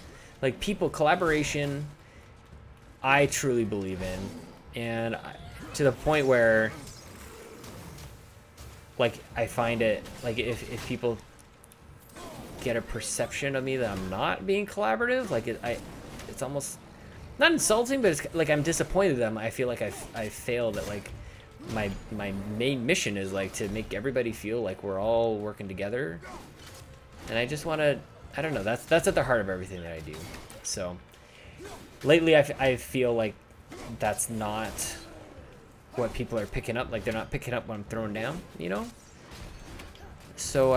collaboration. I truly believe in, and to the point where, like, I find it like if people get a perception of me that I'm not being collaborative, like it's almost. Not insulting, but it's like I'm disappointed in them. I feel like I failed at like my main mission is like to make everybody feel like we're all working together, and I just want to. I don't know. That's at the heart of everything that I do. So lately, I feel like that's not what people are picking up. Like they're not picking up what I'm throwing down. You know. So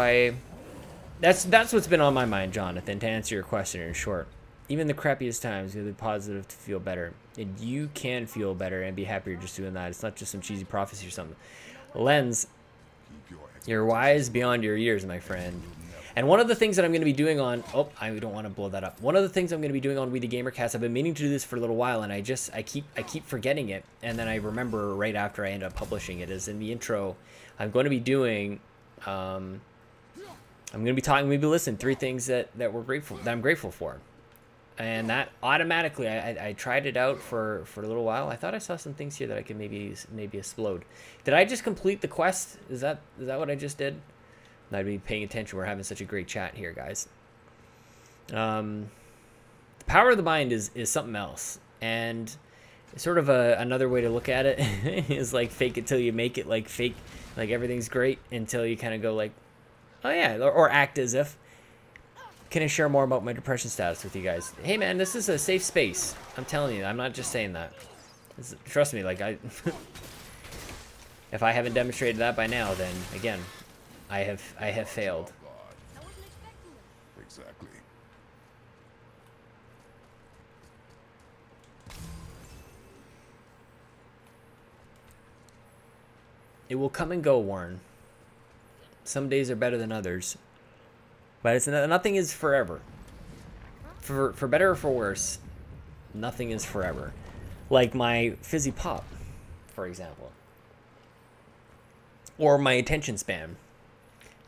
that's what's been on my mind, Jonathan. To answer your question in short. Even the crappiest times, you'll be positive to feel better. And you can feel better and be happier just doing that. It's not just some cheesy prophecy or something. Lens, you're wise beyond your years, my friend. And one of the things that I'm going to be doing on... Oh, I don't want to blow that up. One of the things I'm going to be doing on We The Gamercast, I've been meaning to do this for a little while, and I keep forgetting it. And then I remember right after I end up publishing it, is in the intro, I'm going to be doing... I'm going to be talking, maybe listen, 3 things that I'm grateful for. And that automatically, I tried it out for a little while. I thought I saw some things here that I could maybe explode. Did I just complete the quest? Is that what I just did? I'd be paying attention. We're having such a great chat here, guys. The power of the mind is something else, and sort of another way to look at it is like fake it till you make it. Like fake, like everything's great until you kind of go like, oh yeah, or act as if. Can I share more about my depression status with you guys? Hey man, this is a safe space. I'm telling you, I'm not just saying that. Trust me, like if I haven't demonstrated that by now, then again, I have failed. Exactly. It will come and go, Warren. Some days are better than others. But it's nothing is forever. For better or for worse, nothing is forever. Like my fizzy pop, for example. Or my attention span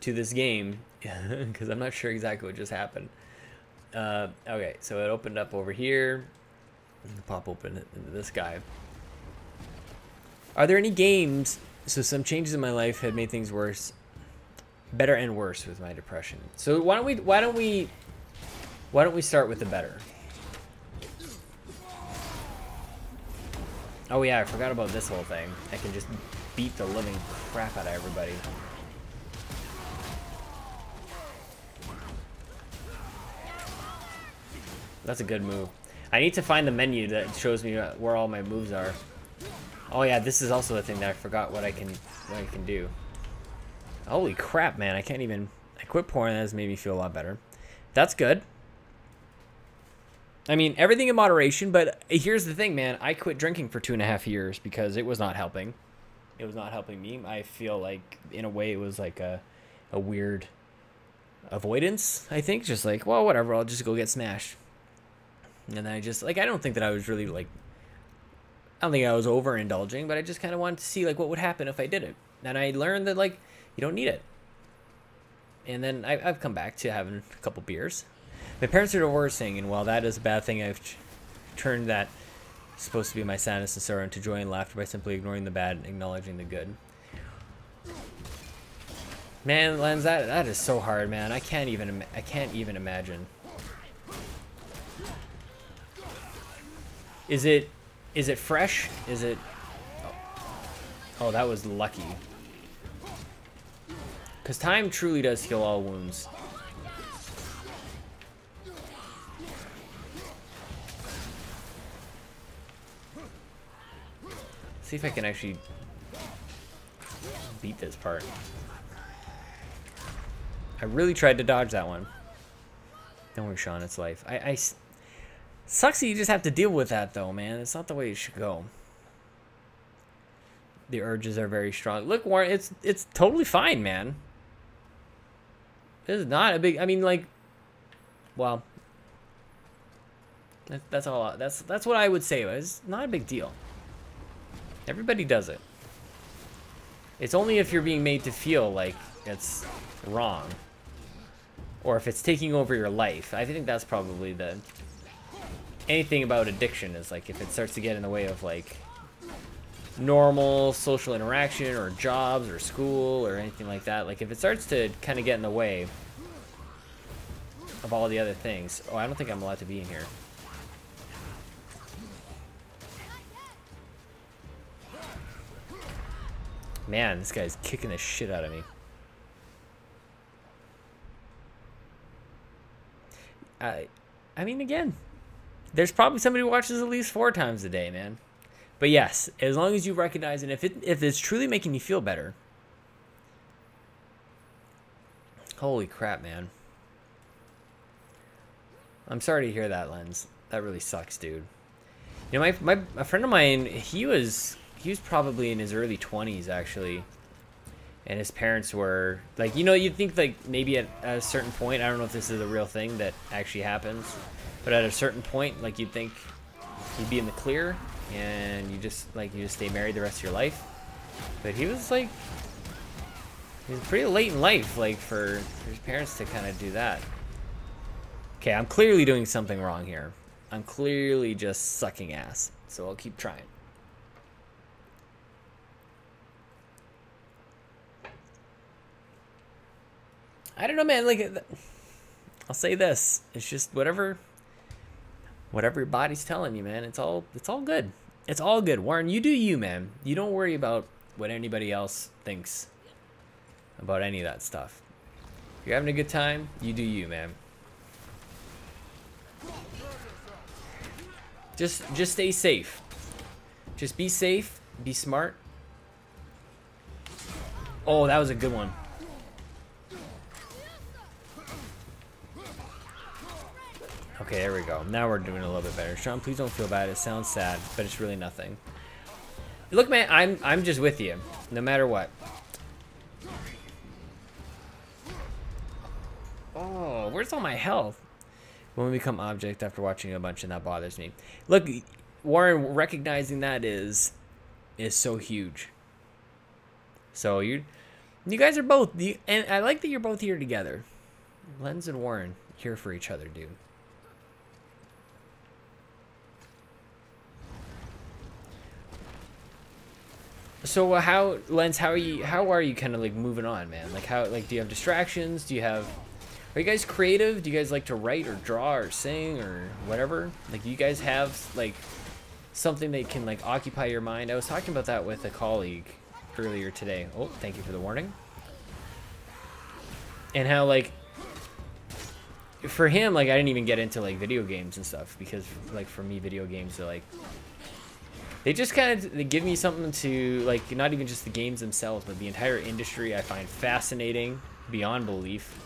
to this game, because I'm not sure exactly what just happened. Okay, so it opened up over here. Pop open into this guy. Are there any games? So some changes in my life have made things worse, better and worse with my depression. So why don't we start with the better? Oh yeah, I forgot about this whole thing. I can just beat the living crap out of everybody. That's a good move. I need to find the menu that shows me where all my moves are. Oh yeah, this is also a thing that I forgot what I can do. Holy crap, man! I can't even. I quit porn. That has made me feel a lot better. That's good. I mean, everything in moderation, but here's the thing, man. I quit drinking for 2.5 years because it was not helping. It was not helping me. I feel like, in a way, it was like a weird avoidance, I think. Just like, well, whatever, I'll just go get smashed. And then I just, like, I don't think that I was really, like, I don't think I was overindulging, but I just kind of wanted to see, like, what would happen if I did it. And I learned that, like, you don't need it. And then I've come back to having a couple beers. My parents are divorcing, and while that is a bad thing, I've turned that supposed to be my sadness and sorrow into joy and laughter by simply ignoring the bad and acknowledging the good. Man, Lens, that is so hard, man. I can't even imagine. Is it fresh? Is it? Oh, that was lucky. Because time truly does heal all wounds. See if I can actually beat this part. I really tried to dodge that one. Don't worry, Sean, it's life. Sucks that you just have to deal with that, though, man. It's not the way it should go. The urges are very strong. Look, Warren, it's totally fine, man. This is not a big. I mean, like, well, that's all. That's what I would say. It's not a big deal. Everybody does it. It's only if you're being made to feel like it's wrong, or if it's taking over your life. I think that's probably the. Anything about addiction is like if it starts to get in the way of like normal social interaction or jobs or school or anything like that. Like if it starts to kind of get in the way of all the other things. Oh, I don't think I'm allowed to be in here. Man, this guy's kicking the shit out of me. I mean, again, there's probably somebody who watches at least 4 times a day, man. But yes, as long as you recognize it, if it's truly making you feel better. Holy crap, man. I'm sorry to hear that, Lens. That really sucks, dude. You know, a friend of mine, he was probably in his early 20s, actually. And his parents were, like, you know, you'd think, like, maybe at a certain point, I don't know if this is a real thing that actually happens, but at a certain point, like, you'd think you'd be in the clear, and you just stay married the rest of your life. But he was, like, he was pretty late in life, like, for his parents to kind of do that. Okay, I'm clearly doing something wrong here. I'm clearly just sucking ass, so I'll keep trying. I don't know, man. Like, I'll say this: it's just whatever your body's telling you, man. It's all good. It's all good. Warren, you do you, man. You don't worry about what anybody else thinks about any of that stuff. If you're having a good time, you do you, man. Just stay safe. Just be safe. Be smart. Oh, that was a good one. Okay, there we go. Now we're doing a little bit better. Sean, please don't feel bad. It sounds sad, but it's really nothing. Look, man, I'm just with you, no matter what. Oh, where's all my health? When we become object after watching a bunch, and that bothers me. Look, Warren, recognizing that is so huge. So you guys are both, and I like that you're both here together. Lens and Warren, here for each other, dude. So Lens, how are you kind of like moving on, man? Like do you have distractions? Are you guys creative? Do you guys like to write or draw or sing or whatever? Like, do you guys have like something that can like occupy your mind? I was talking about that with a colleague earlier today. Oh, thank you for the warning. And how like for him, like I didn't even get into like video games and stuff because like for me, video games are like they just kind of they give me something to like, not even just the games themselves, but the entire industry I find fascinating beyond belief.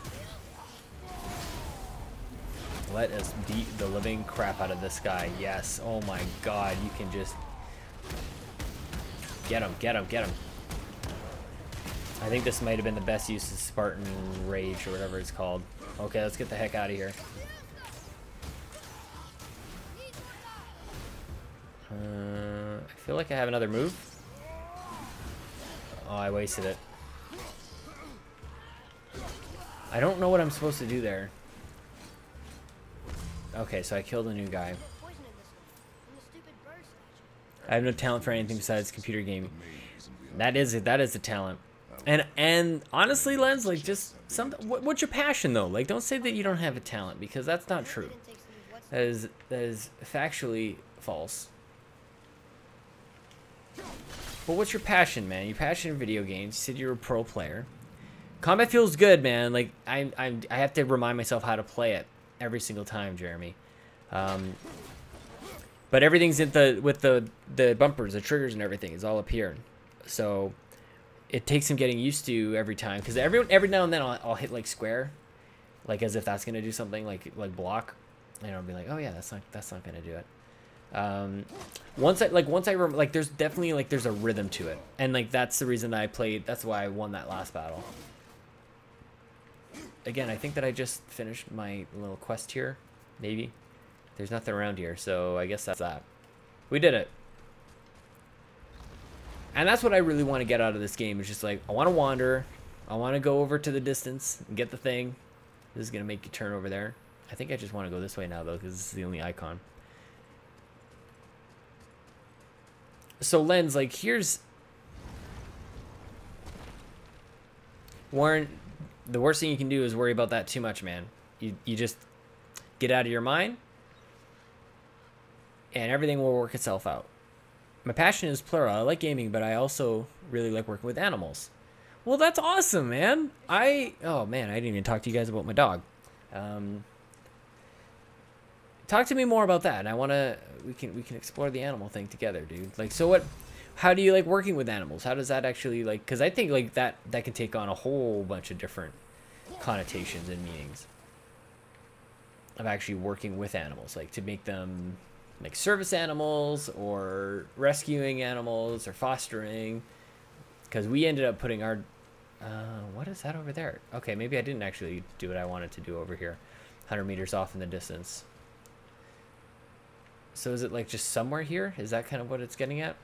Let us beat the living crap out of this guy. Yes. Oh my god. You can just get him, get him, get him. I think this might have been the best use of Spartan Rage or whatever it's called. Okay, let's get the heck out of here. I feel like I have another move. Oh, I wasted it. I don't know what I'm supposed to do there. Okay, so I killed a new guy. I have no talent for anything besides computer gaming. That is a talent. And honestly, Lens, like just what's your passion though? Like don't say that you don't have a talent because that's not true. That is factually false. But what's your passion, man? Your passion in video games. You said you're a pro player. Combat feels good, man. Like I have to remind myself how to play it every single time, Jeremy. But everything's with the bumpers, the triggers, and everything is all up here. So it takes some getting used to every time because every now and then I'll hit like square, like as if that's gonna do something like block, and I'll be like, oh yeah, that's not gonna do it. Once I there's definitely like there's a rhythm to it, and like that's the reason that I played. That's why I won that last battle. Again, I think that I just finished my little quest here. Maybe there's nothing around here, so I guess that's that. We did it. And that's what I really want to get out of this game. Is just like, I want to wander. I want to go over to the distance and get the thing. This is going to make you turn over there. I think I just want to go this way now, though, because this is the only icon. So, Lens, like, here's... Warren, the worst thing you can do is worry about that too much, man. You just get out of your mind, and everything will work itself out. My passion is plural. I like gaming, but I also really like working with animals. Well, that's awesome, man. Oh man, I didn't even talk to you guys about my dog. Talk to me more about that. And we can explore the animal thing together, dude. Like, so what? How do you like working with animals? How does that actually like? Because I think like that can take on a whole bunch of different connotations and meanings of actually working with animals, like to make them like service animals or rescuing animals or fostering. Because we ended up putting our what is that over there? Okay, maybe I didn't actually do what I wanted to do over here, 100 meters off in the distance. So is it like just somewhere here? Is that kind of what it's getting at?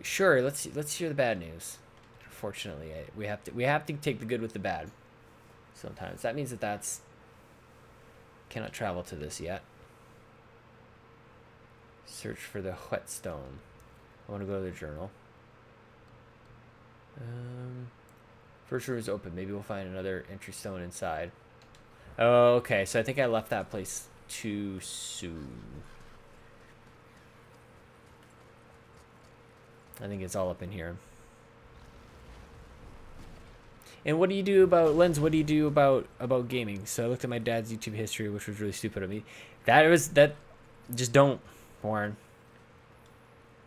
Sure, let's hear the bad news. Unfortunately, we have to take the good with the bad. Sometimes that means that's cannot travel to this yet. Search for the whetstone. I want to go to the journal. First room is open. Maybe we'll find another entry stone inside. Oh, okay. So I think I left that place too soon. I think it's all up in here. And what do you do about Lens? What do you do about gaming? So I looked at my dad's YouTube history, which was really stupid of me. That just don't, Warren.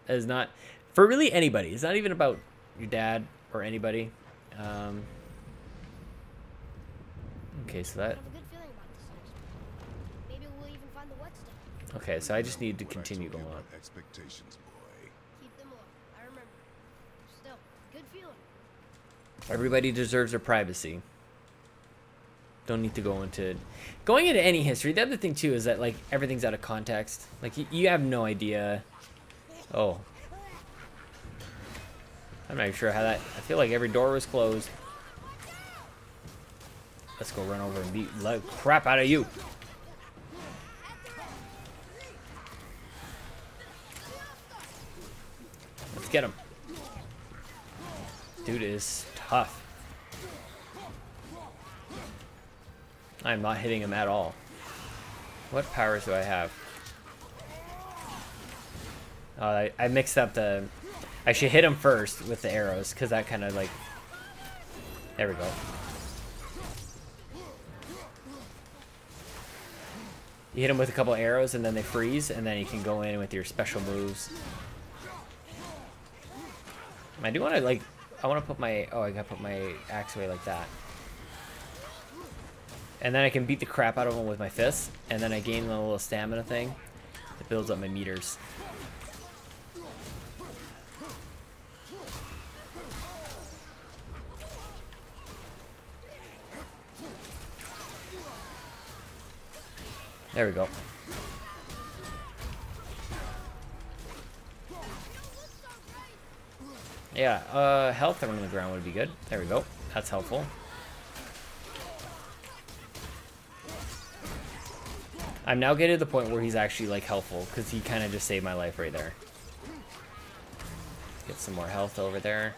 That is not for really anybody. It's not even about your dad or anybody. Okay, so that. I have a good feeling about this next. Maybe we'll even find the whetstone. Okay, so I just need to continue going on. Expectations, boy. Keep them low. I remember. Still, good feeling. Everybody deserves their privacy. don't need to go into going into any history. The other thing too is that like everything's out of context. Like you have no idea. Oh, I'm not even sure how that. I feel like every door was closed. Let's go run over and beat the crap out of you. Let's get him. Dude is tough. I'm not hitting him at all. What powers do I have? I mixed up the... I should hit him first with the arrows, because that kind of like... There we go. You hit him with a couple arrows, and then they freeze, and then you can go in with your special moves. I do want to, like... I want to put my... Oh, I gotta put my axe away like that. And then I can beat the crap out of him with my fists, and then I gain a little stamina thing. It builds up my meters. There we go. Yeah, health on the ground would be good. There we go. That's helpful. I'm now getting to the point where he's actually like helpful, because he kind of just saved my life right there. Get some more health over there.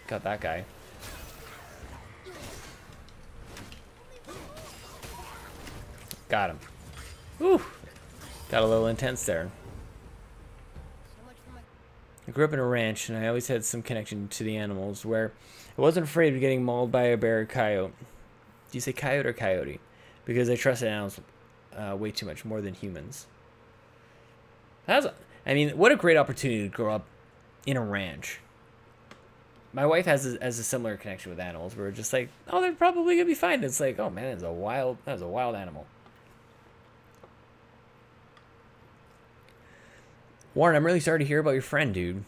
Got that guy. Got him. Whew. Got a little intense there. I grew up in a ranch, and I always had some connection to the animals, where I wasn't afraid of getting mauled by a bear or coyote. Do you say coyote or coyote? Because I trusted animals way too much, more than humans. I mean, what a great opportunity to grow up in a ranch. My wife has a similar connection with animals. We're just like, oh, they're probably gonna be fine. It's like, oh man, that was a wild animal. Warren, I'm really sorry to hear about your friend, dude.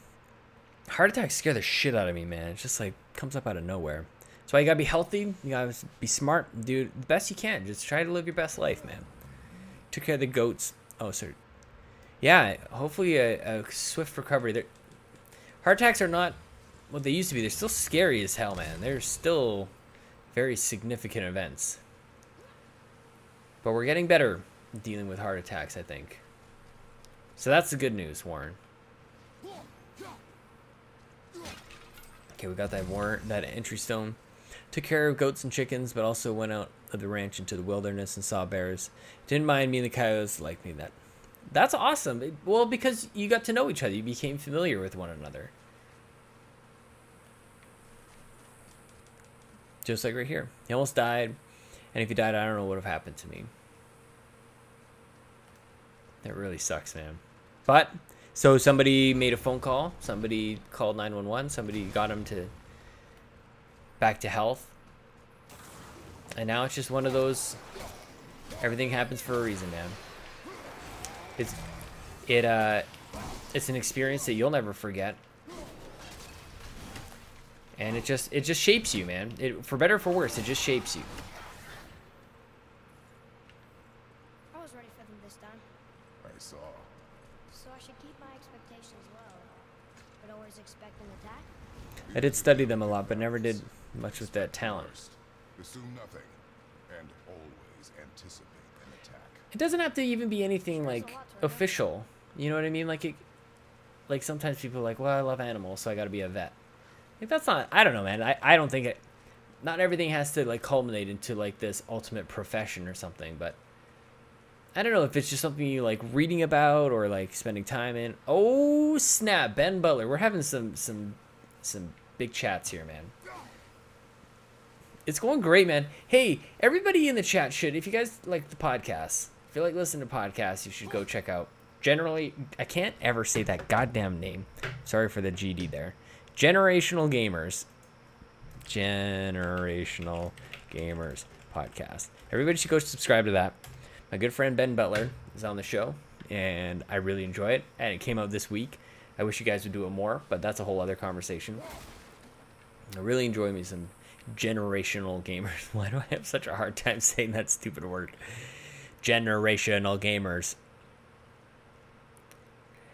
Heart attacks scare the shit out of me, man. It just like comes up out of nowhere. So you gotta be healthy. You gotta be smart, dude. The best you can. Just try to live your best life, man. Took care of the goats. Oh, sorry. Yeah, hopefully a swift recovery. Heart attacks are not what they used to be. They're still scary as hell, man. They're still very significant events. But we're getting better at dealing with heart attacks, I think. So that's the good news, Warren. Okay, we got that entry stone. Took care of goats and chickens, but also went out of the ranch into the wilderness and saw bears. Didn't mind me and the coyotes liked me. That's awesome. Well, because you got to know each other. You became familiar with one another. Just like right here. He almost died. And if he died, I don't know what would have happened to me. That really sucks, man. But, so somebody made a phone call. Somebody called 911. Somebody got him back to health. And now it's just one of those, everything happens for a reason, man. It's an experience that you'll never forget. And it just shapes you, man. For better or for worse, it just shapes you. I was ready for them this time. I saw. So I should keep my expectations low, but always expect an attack? I did study them a lot, but never did much with that talent. First, assume nothing, and always anticipate an attack. It doesn't have to even be anything like official. You know what I mean? Like sometimes people are like, well, I love animals, so I gotta be a vet. Like that's not, I don't know, man. I don't think not everything has to like culminate into like this ultimate profession or something, but I don't know if it's just something you like reading about or like spending time in. Oh snap, Ben Butler. We're having some big chats here, man. It's going great, man. Hey, everybody in the chat should, if you guys like the podcast, if you like listening to podcasts, you should go check out. Generally, I can't ever say that goddamn name. Sorry for the GD there. Generational Gamers. Generational Gamers podcast. Everybody should go subscribe to that. My good friend Ben Butler is on the show, and I really enjoy it. And it came out this week. I wish you guys would do it more, but that's a whole other conversation. I really enjoy me some generational gamers. Why do I have such a hard time saying that stupid word? Generational gamers.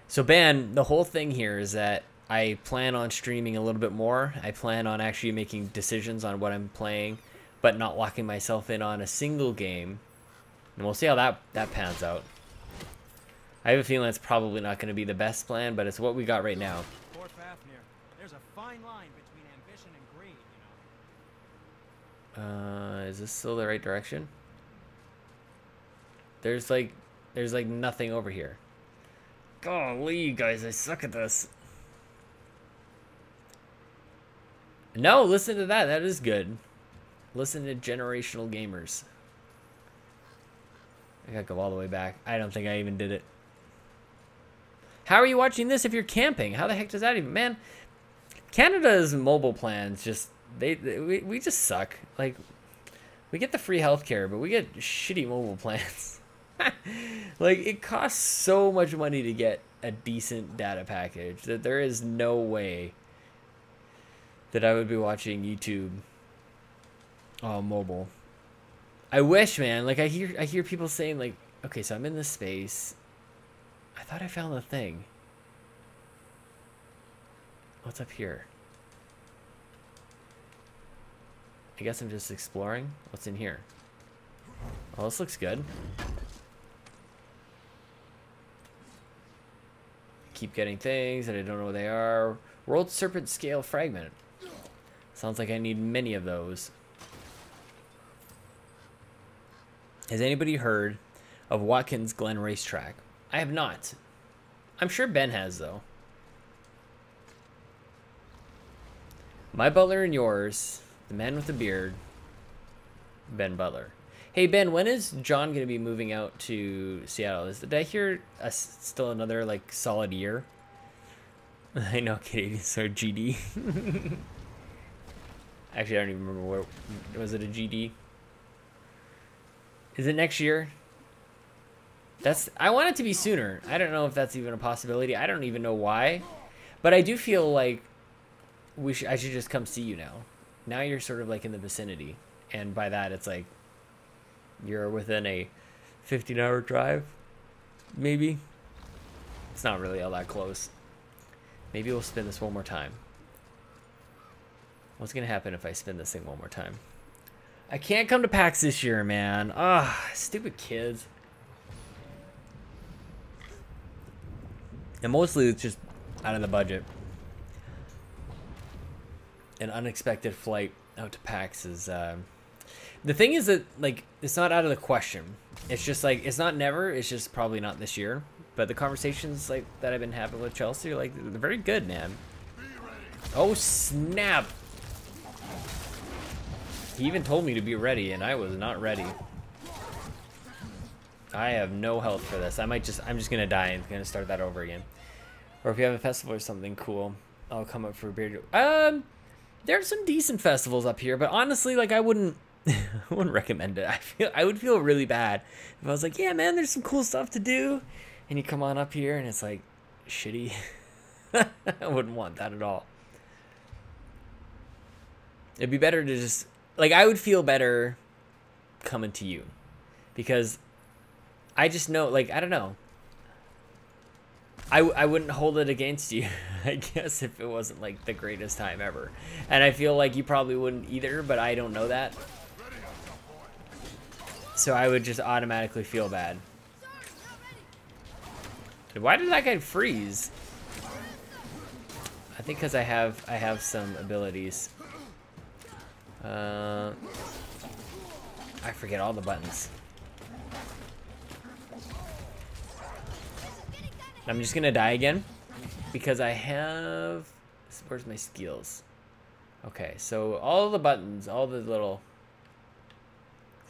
So Ben, the whole thing here is that I plan on streaming a little bit more. I plan on actually making decisions on what I'm playing, but not locking myself in on a single game. And we'll see how that pans out. I have a feeling it's probably not going to be the best plan, but it's what we got right now. Fort Fafnir. There's a fine line between ambition and greed, you know. Is this still the right direction? There's like nothing over here. Golly, you guys, I suck at this. No, listen to that. That is good. Listen to generational gamers. I gotta go all the way back. I don't think I even did it. How are you watching this if you're camping? How the heck does that even... Man, Canada's mobile plans just... We just suck. Like, we get the free healthcare, but we get shitty mobile plans. Like, it costs so much money to get a decent data package that there is no way that I would be watching YouTube on mobile. I wish, man. Like, I hear people saying, like, okay, so I'm in this space. I thought I found the thing. What's up here? I guess I'm just exploring. What's in here? Oh, this looks good. Keep getting things that I don't know what they are. World Serpent Scale Fragment. Sounds like I need many of those. Has anybody heard of Watkins Glen Racetrack? I have not. I'm sure Ben has, though. My Butler and yours, the man with the beard, Ben Butler. Hey, Ben, when is John going to be moving out to Seattle? Did I hear still another, like, solid year? I know, Canadian, so GD. Actually, I don't even remember where. Was it a GD? Is it next year? I want it to be sooner. I don't know if that's even a possibility. I don't even know why. But I do feel like I should just come see you now. Now you're sort of like in the vicinity. And by that, it's like you're within a 15-hour drive, maybe. It's not really all that close. Maybe we'll spin this one more time. What's going to happen if I spin this thing one more time? I can't come to PAX this year, man. Ah, stupid kids. And mostly it's just out of the budget. An unexpected flight out to PAX is... The thing is that, like, it's not out of the question. It's just, like, it's not never. It's just probably not this year. But the conversations, like, that I've been having with Chelsea, like, they're very good, man. Oh, snap. He even told me to be ready, and I was not ready. I have no health for this. I'm just gonna die and gonna start that over again. Or if you have a festival or something cool, I'll come up for a beer. There's some decent festivals up here, but honestly, like, I wouldn't recommend it. I would feel really bad if I was like, yeah, man, there's some cool stuff to do, and you come on up here and it's like shitty. I wouldn't want that at all. It'd be better to just, like, I would feel better coming to you, because I just know, like, I don't know. I wouldn't hold it against you, I guess, if it wasn't, like, the greatest time ever. And I feel like you probably wouldn't either, but I don't know that. So I would just automatically feel bad. Why did that guy freeze? I think because I have some abilities. I forget all the buttons. I'm just gonna die again because I have... Where's my skills? Okay, so all the buttons, all the little...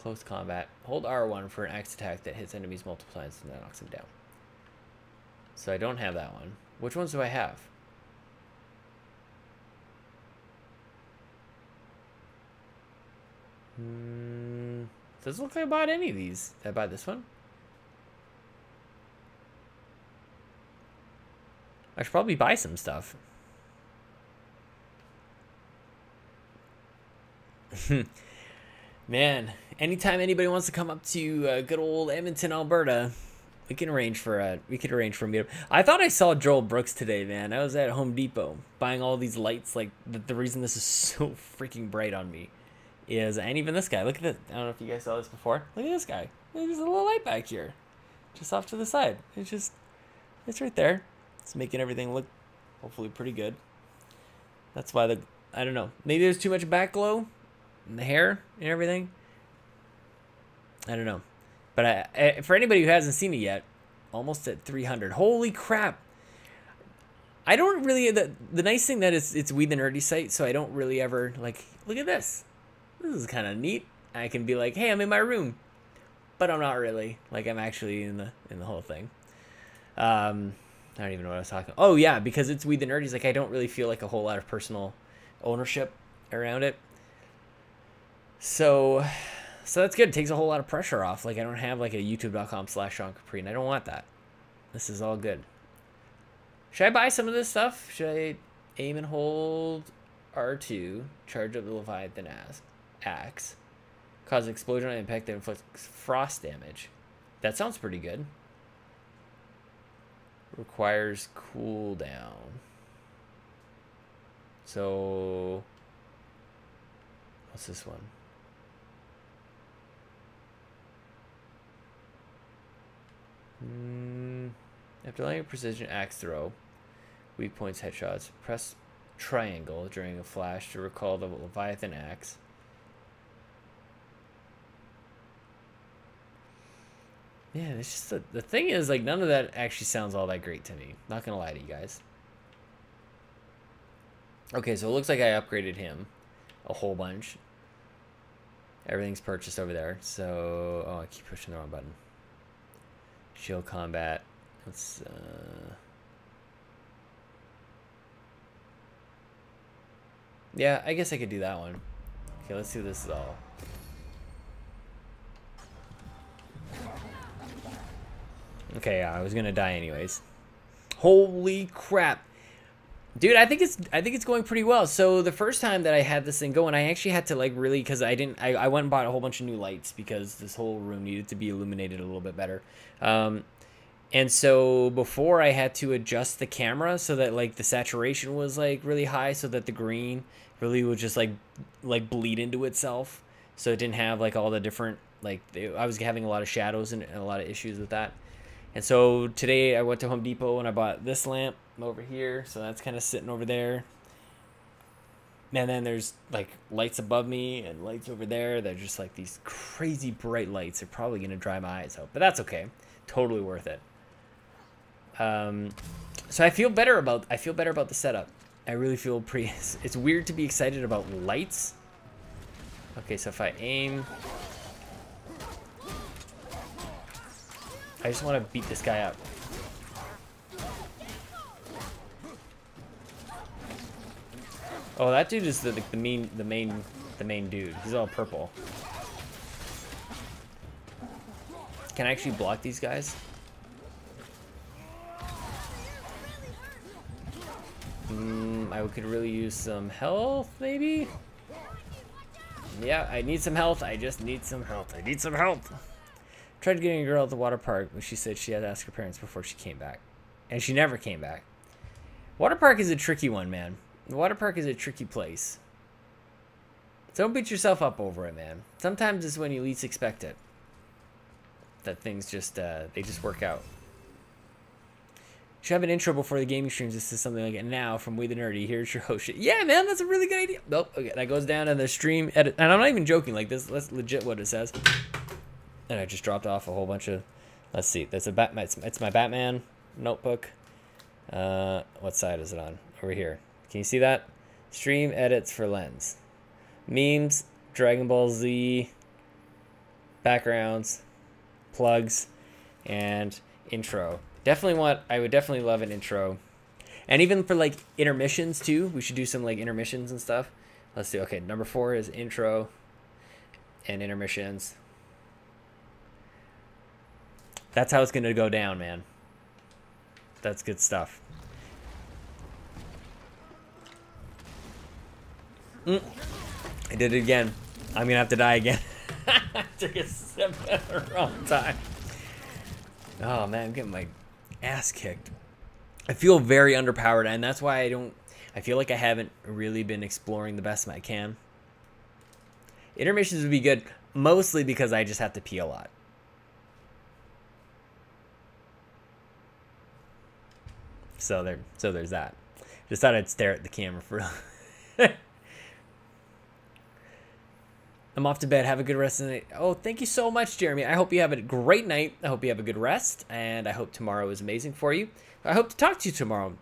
Close combat. Hold R1 for an axe attack that hits enemies multiple times and that knocks them down. So I don't have that one. Which ones do I have? Doesn't look like I bought any of these. Did I buy this one? I should probably buy some stuff. Man, anytime anybody wants to come up to good old Edmonton, Alberta, we can arrange for a meetup. I thought I saw Joel Brooks today, man. I was at Home Depot buying all these lights. Like the reason this is so freaking bright on me is, and even this guy. Look at this. I don't know if you guys saw this before. Look at this guy. There's a little light back here, just off to the side. It's right there. It's making everything look hopefully pretty good. That's why I don't know. Maybe there's too much back glow in the hair and everything. I don't know. But for anybody who hasn't seen it yet, almost at 300. Holy crap. I don't really, the nice thing that it's We the Nerdy site, so I don't really ever, like, look at this. This is kind of neat. I can be like, hey, I'm in my room. But I'm not really. Like, I'm actually in the whole thing. I don't even know what I was talking. Oh yeah, because it's We the Nerdies. Like I don't really feel like a whole lot of personal ownership around it. So that's good. It takes a whole lot of pressure off. Like I don't have like a youtube.com/Sean Capri, and I don't want that. This is all good. Should I buy some of this stuff? Should I aim and hold R2, charge up the Leviathan axe, cause an explosion on impact that inflicts frost damage? That sounds pretty good. Requires cooldown. So what's this one? After letting a precision axe throw, weak points, headshots, press triangle during a flash to recall the Leviathan axe. Yeah, it's just the thing is, like, none of that actually sounds all that great to me. Not gonna lie to you guys. Okay, so it looks like I upgraded him a whole bunch. Everything's purchased over there. So, oh, I keep pushing the wrong button. Shield combat. Let's, yeah, I guess I could do that one. Okay, let's see what this is all. Okay, yeah, I was gonna die anyways. Holy crap, dude! I think it's going pretty well. So the first time that I had this thing going, I actually had to like really, because I went and bought a whole bunch of new lights because this whole room needed to be illuminated a little bit better. And so before I had to adjust the camera so that like the saturation was like really high, so that the green really would just like bleed into itself, so it didn't have like all the different I was having a lot of shadows and a lot of issues with that. And so today I went to Home Depot and I bought this lamp over here. So that's kind of sitting over there. And then there's like lights above me and lights over there. They're just like these crazy bright lights. They're probably going to dry my eyes out, but that's okay. Totally worth it. So I feel better about the setup. I really feel pretty, it's weird to be excited about lights. Okay, so if I aim, I just want to beat this guy up. Oh, that dude is the main dude. He's all purple. Can I actually block these guys? I could really use some health, maybe? Yeah, I need some health. I just need some health. I need some health. Tried getting a girl at the water park, but she said she had to ask her parents before she came back. And she never came back. Water park is a tricky one, man. The water park is a tricky place. Don't beat yourself up over it, man. Sometimes it's when you least expect it that things just, they just work out. Should have an intro before the gaming streams. This is something like it now from We the Nerdy. Here's your host. Yeah, man, that's a really good idea. Nope. Okay, that goes down in the stream edit. And I'm not even joking. Like this, that's legit what it says. And I just dropped off a whole bunch of. Let's see. That's a Batman. It's my Batman notebook. What side is it on? Over here. Can you see that? Stream edits for Lens. Memes, Dragon Ball Z, backgrounds, plugs, and intro. I would definitely love an intro. And even for like intermissions too. We should do some like intermissions and stuff. Let's see. Okay, number 4 is intro. and intermissions. That's how it's gonna go down, man. That's good stuff. I did it again. I'm gonna have to die again. I took a sip at the wrong time. Oh man, I'm getting my ass kicked. I feel very underpowered, and that's why I feel like I haven't really been exploring the best I can. Intermissions would be good, mostly because I just have to pee a lot. So there's that. Just thought I'd stare at the camera for I'm off to bed. Have a good rest of the night. Oh, thank you so much, Jeremy. I hope you have a great night. I hope you have a good rest, and I hope tomorrow is amazing for you. I hope to talk to you tomorrow.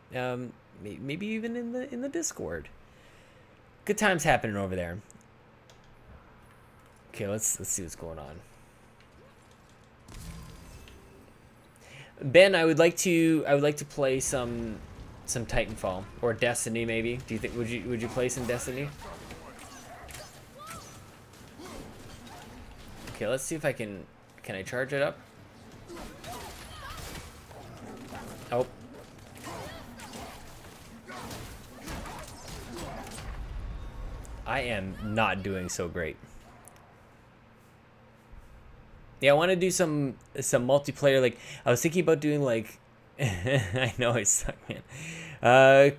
Maybe even in the Discord. Good times happening over there. Okay, let's see what's going on. Ben, I would like to play some Titanfall or Destiny maybe. Do you think would you play some Destiny? Okay, let's see if I can I charge it up? Oh. I am not doing so great. Yeah, I want to do some multiplayer. Like I was thinking about doing like I know I suck, man.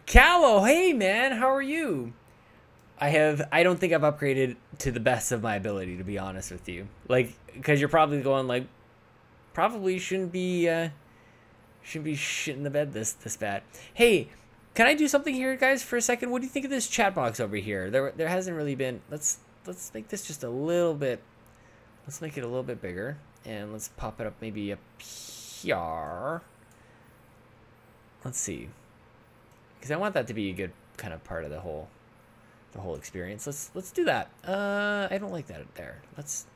Callow, hey man, how are you? I don't think I've upgraded to the best of my ability, to be honest with you. Like, because you're probably going like, probably shouldn't be shitting the bed this bad. Hey, can I do something here, guys, for a second? What do you think of this chat box over here? There hasn't really been. Let's make this just a little bit. Let's make it a little bit bigger, and let's pop it up maybe up here. Let's see, because I want that to be a good kind of part of the whole experience. Let's do that. I don't like that there. Let's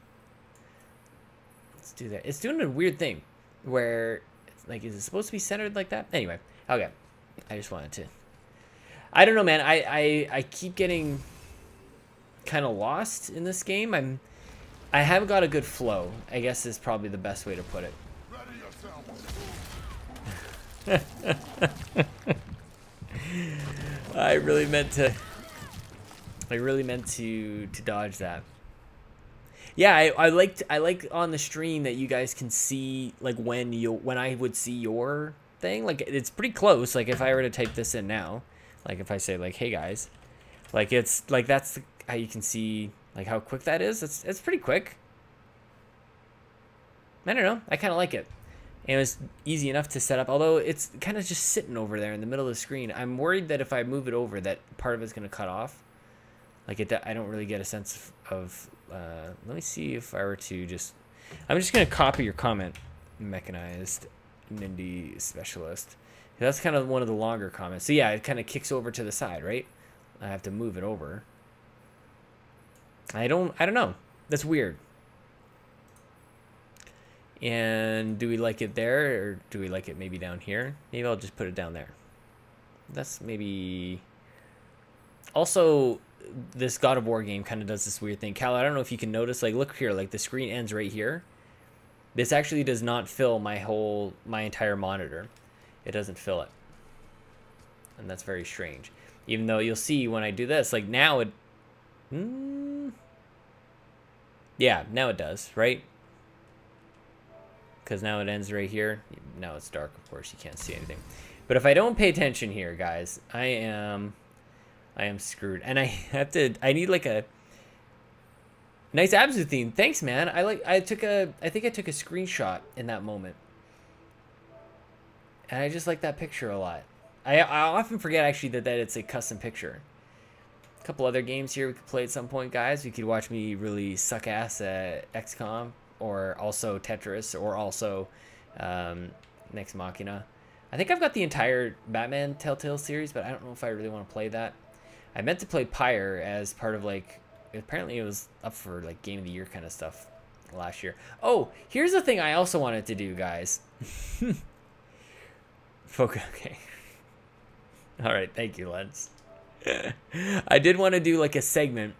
do that. It's doing a weird thing where it's like, is it supposed to be centered like that? Anyway, okay. I just wanted to. I don't know, man. I keep getting kind of lost in this game. I haven't got a good flow, I guess is probably the best way to put it. I really meant to dodge that. Yeah, I like on the stream that you guys can see like when I would see your thing. Like it's pretty close. Like if I were to type this in now, like if I say like, hey guys, like it's like that's how you can see like how quick that is. It's pretty quick. I don't know. I kind of like it. And it's easy enough to set up, although it's kind of just sitting over there in the middle of the screen. I'm worried that if I move it over, that part of it's going to cut off. Like I don't really get a sense of let me see if I were to just, I'm just going to copy your comment, Mechanized Nindy Specialist. That's kind of one of the longer comments. So yeah, it kind of kicks over to the side, right? I have to move it over. I don't know. That's weird. And do we like it there, or do we like it maybe down here? Maybe I'll just put it down there. That's maybe... Also, this God of War game kind of does this weird thing. Cal, I don't know if you can notice, like, look here, like, the screen ends right here. This actually does not fill my entire monitor. It doesn't fill it. And that's very strange. Even though you'll see when I do this, like, now it... Yeah, now it does, right? Because now it ends right here. Now it's dark, of course, you can't see anything. But if I don't pay attention here, guys, I am screwed. And I need like a nice Abzu theme. Thanks, man. I think I took a screenshot in that moment. And I just like that picture a lot. I often forget actually that it's a custom picture. A couple other games here we could play at some point, guys. You could watch me really suck ass at XCOM, or also Tetris, or also Nex Machina. I think I've got the entire Batman Telltale series, but I don't know if I really want to play that. I meant to play Pyre as part of like, apparently it was up for like Game of the Year kind of stuff last year. Oh, here's the thing I also wanted to do, guys. Okay. All right, thank you, Lens. I did want to do like a segment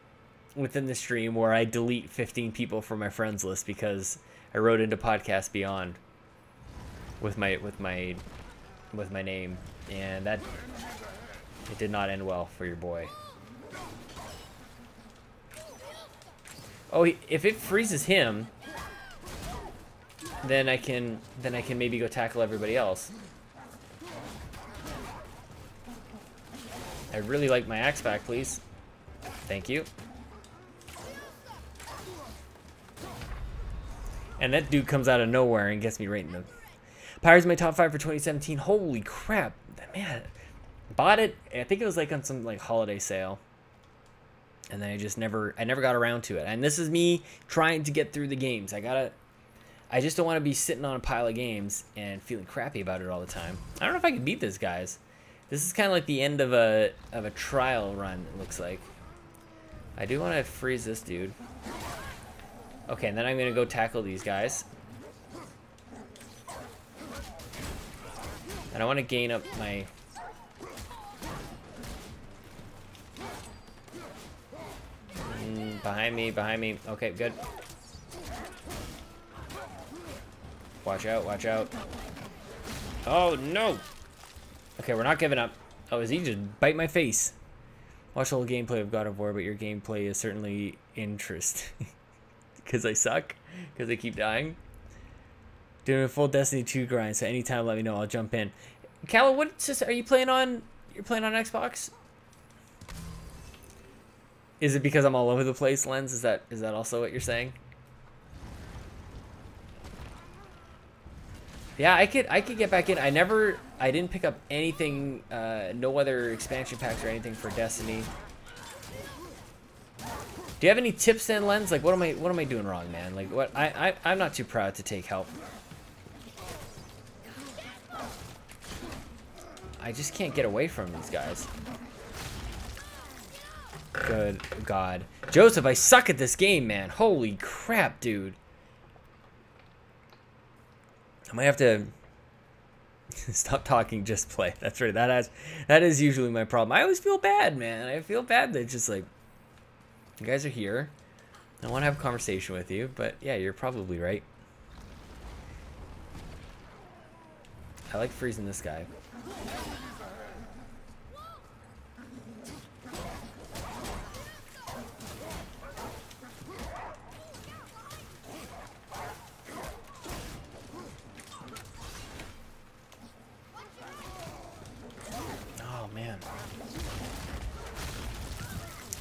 within the stream where I delete 15 people from my friends list because I wrote into Podcast Beyond with my name, and that it did not end well for your boy. Oh, if it freezes him, then I can maybe go tackle everybody else. I'd really like my axe back, please. Thank you. And that dude comes out of nowhere and gets me right in the... Pirates my top 5 for 2017. Holy crap. Man, bought it. I think it was like on some like holiday sale. And then I never got around to it. And this is me trying to get through the games. I just don't want to be sitting on a pile of games and feeling crappy about it all the time. I don't know if I can beat this, guys. This is kind of like the end of a trial run, it looks like. I do want to freeze this dude. Okay, and then I'm going to go tackle these guys. And I want to gain up my... behind me, behind me. Okay, good. Watch out, watch out. Oh, no! Okay, we're not giving up. Oh, is he just bite my face? Watch the whole gameplay of God of War, but your gameplay is certainly interesting. Because I suck? Because I keep dying? Doing a full Destiny 2 grind, so anytime let me know, I'll jump in. Calla, what are you playing on? You're playing on Xbox? Is it because I'm all over the place, Lens? Is that also what you're saying? Yeah, I could get back in. I didn't pick up anything, no other expansion packs or anything for Destiny. Do you have any tips then, Lens? Like, what am I doing wrong, man? Like, what? I'm not too proud to take help. I just can't get away from these guys. Good God. Joseph, I suck at this game, man. Holy crap, dude. I might have to stop talking, just play. That's right. That is usually my problem. I always feel bad, man. I feel bad that it's just like, you guys are here. I want to have a conversation with you, but yeah, you're probably right. I like freezing this guy. Oh, man.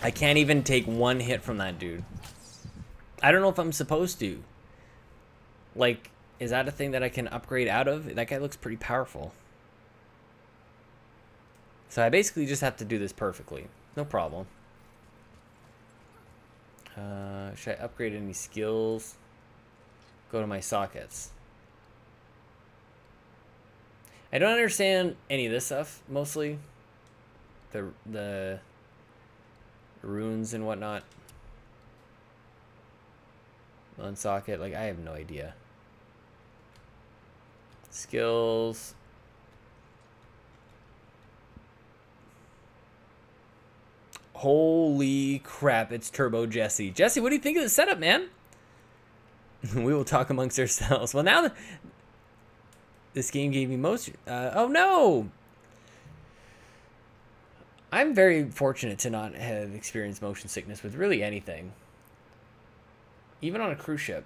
I can't even take one hit from that dude. I don't know if I'm supposed to. Like, is that a thing that I can upgrade out of? That guy looks pretty powerful. So I basically just have to do this perfectly. No problem. Should I upgrade any skills? Go to my sockets. I don't understand any of this stuff, mostly. The runes and whatnot. Unsocket, like, I have no idea. Skills. Holy crap, it's Turbo Jesse. Jesse, what do you think of the setup, man? We will talk amongst ourselves. Well, now this game gave me most... oh, no! I'm very fortunate to not have experienced motion sickness with really anything. Even on a cruise ship.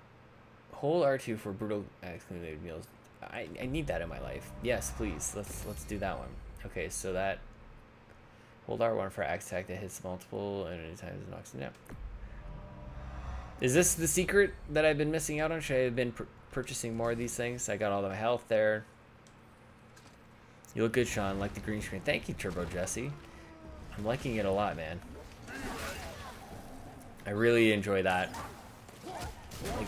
Hold R2 for brutal excluded meals. I need that in my life. Yes, please. Let's do that one. Okay, so that... Hold R1 for axe attack that hits multiple and anytime it knocks them down. Is this the secret that I've been missing out on? Should I have been purchasing more of these things? I got all of my health there. You look good, Sean. Like the green screen. Thank you, Turbo Jesse. I'm liking it a lot, man. I really enjoy that. Like,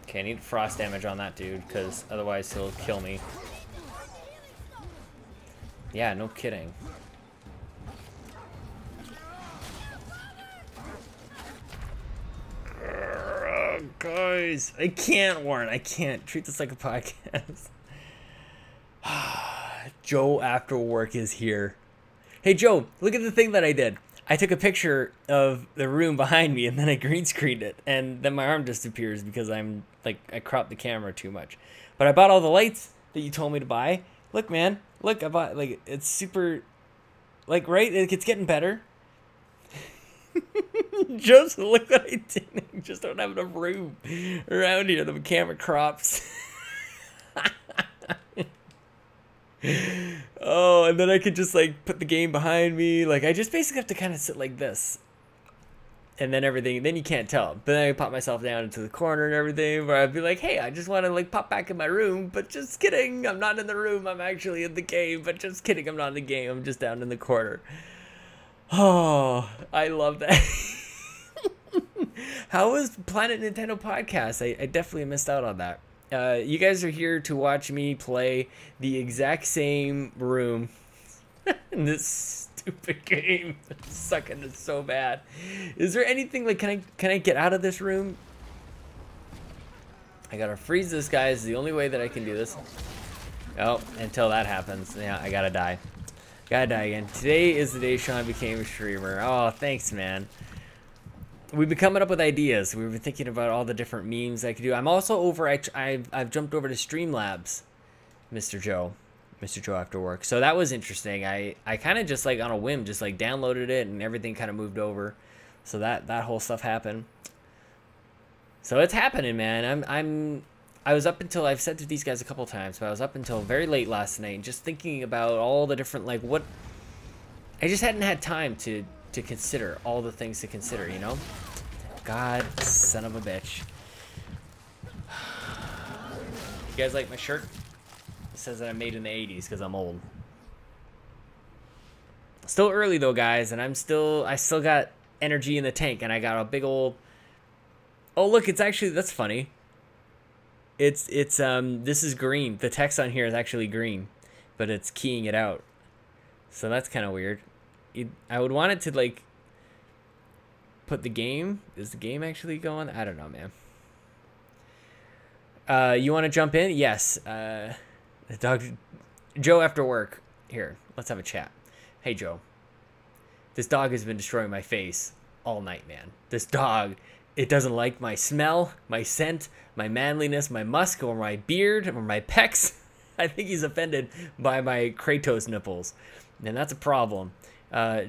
okay, I need frost damage on that dude, because otherwise he'll kill me. Yeah, no kidding. Oh, guys. I can't, Warren. I can't. Treat this like a podcast. Joe after work is here. Hey, Joe, look at the thing that I did. I took a picture of the room behind me and then I green screened it. And then my arm disappears because I cropped the camera too much. But I bought all the lights that you told me to buy. Look, man. Look, I bought, like, it's super, like, right? It's getting better. Just look what I did. I just don't have enough room around here. The camera crops. Oh, and then I could just like put the game behind me. Like I just basically have to kind of sit like this. And then everything, then you can't tell. But then I pop myself down into the corner and everything, where I'd be like, hey, I just want to like pop back in my room, but just kidding. I'm not in the room. I'm actually in the game, but just kidding. I'm not in the game. I'm just down in the corner. Oh, I love that. How was Planet Nintendo Podcast? I definitely missed out on that. You guys are here to watch me play the exact same room in this stupid game. I'm sucking it so bad. Is there anything like can I get out of this room? I gotta freeze this guy. Is the only way that I can do this. Oh, until that happens, yeah, I gotta die. Gotta die again. Today is the day Sean became a streamer. Oh, thanks, man. We've been coming up with ideas. We've been thinking about all the different memes I could do. I'm also over. I've jumped over to Streamlabs, Mr. Joe after work. So that was interesting. I kind of just like on a whim, just like downloaded it and everything kind of moved over. So that whole stuff happened. So it's happening, man. I was up until, I've said to these guys a couple times, but I was up until very late last night just thinking about all the different like what. I just hadn't had time to consider all the things to consider, you know? God, son of a bitch. You guys like my shirt? It says that I'm made in the 80s because I'm old. Still early though, guys, and I still got energy in the tank, and I got a big old. Oh look, it's actually, that's funny. It's this is green. The text on here is actually green, but it's keying it out. So that's kind of weird. I would want it to like put the game. Is the game actually going? I don't know, man. You want to jump in? Yes. The dog, Joe after work. Here, let's have a chat. Hey, Joe. This dog has been destroying my face all night, man. This dog, it doesn't like my smell, my scent, my manliness, my musk, or my beard, or my pecs. I think he's offended by my Kratos nipples, and that's a problem.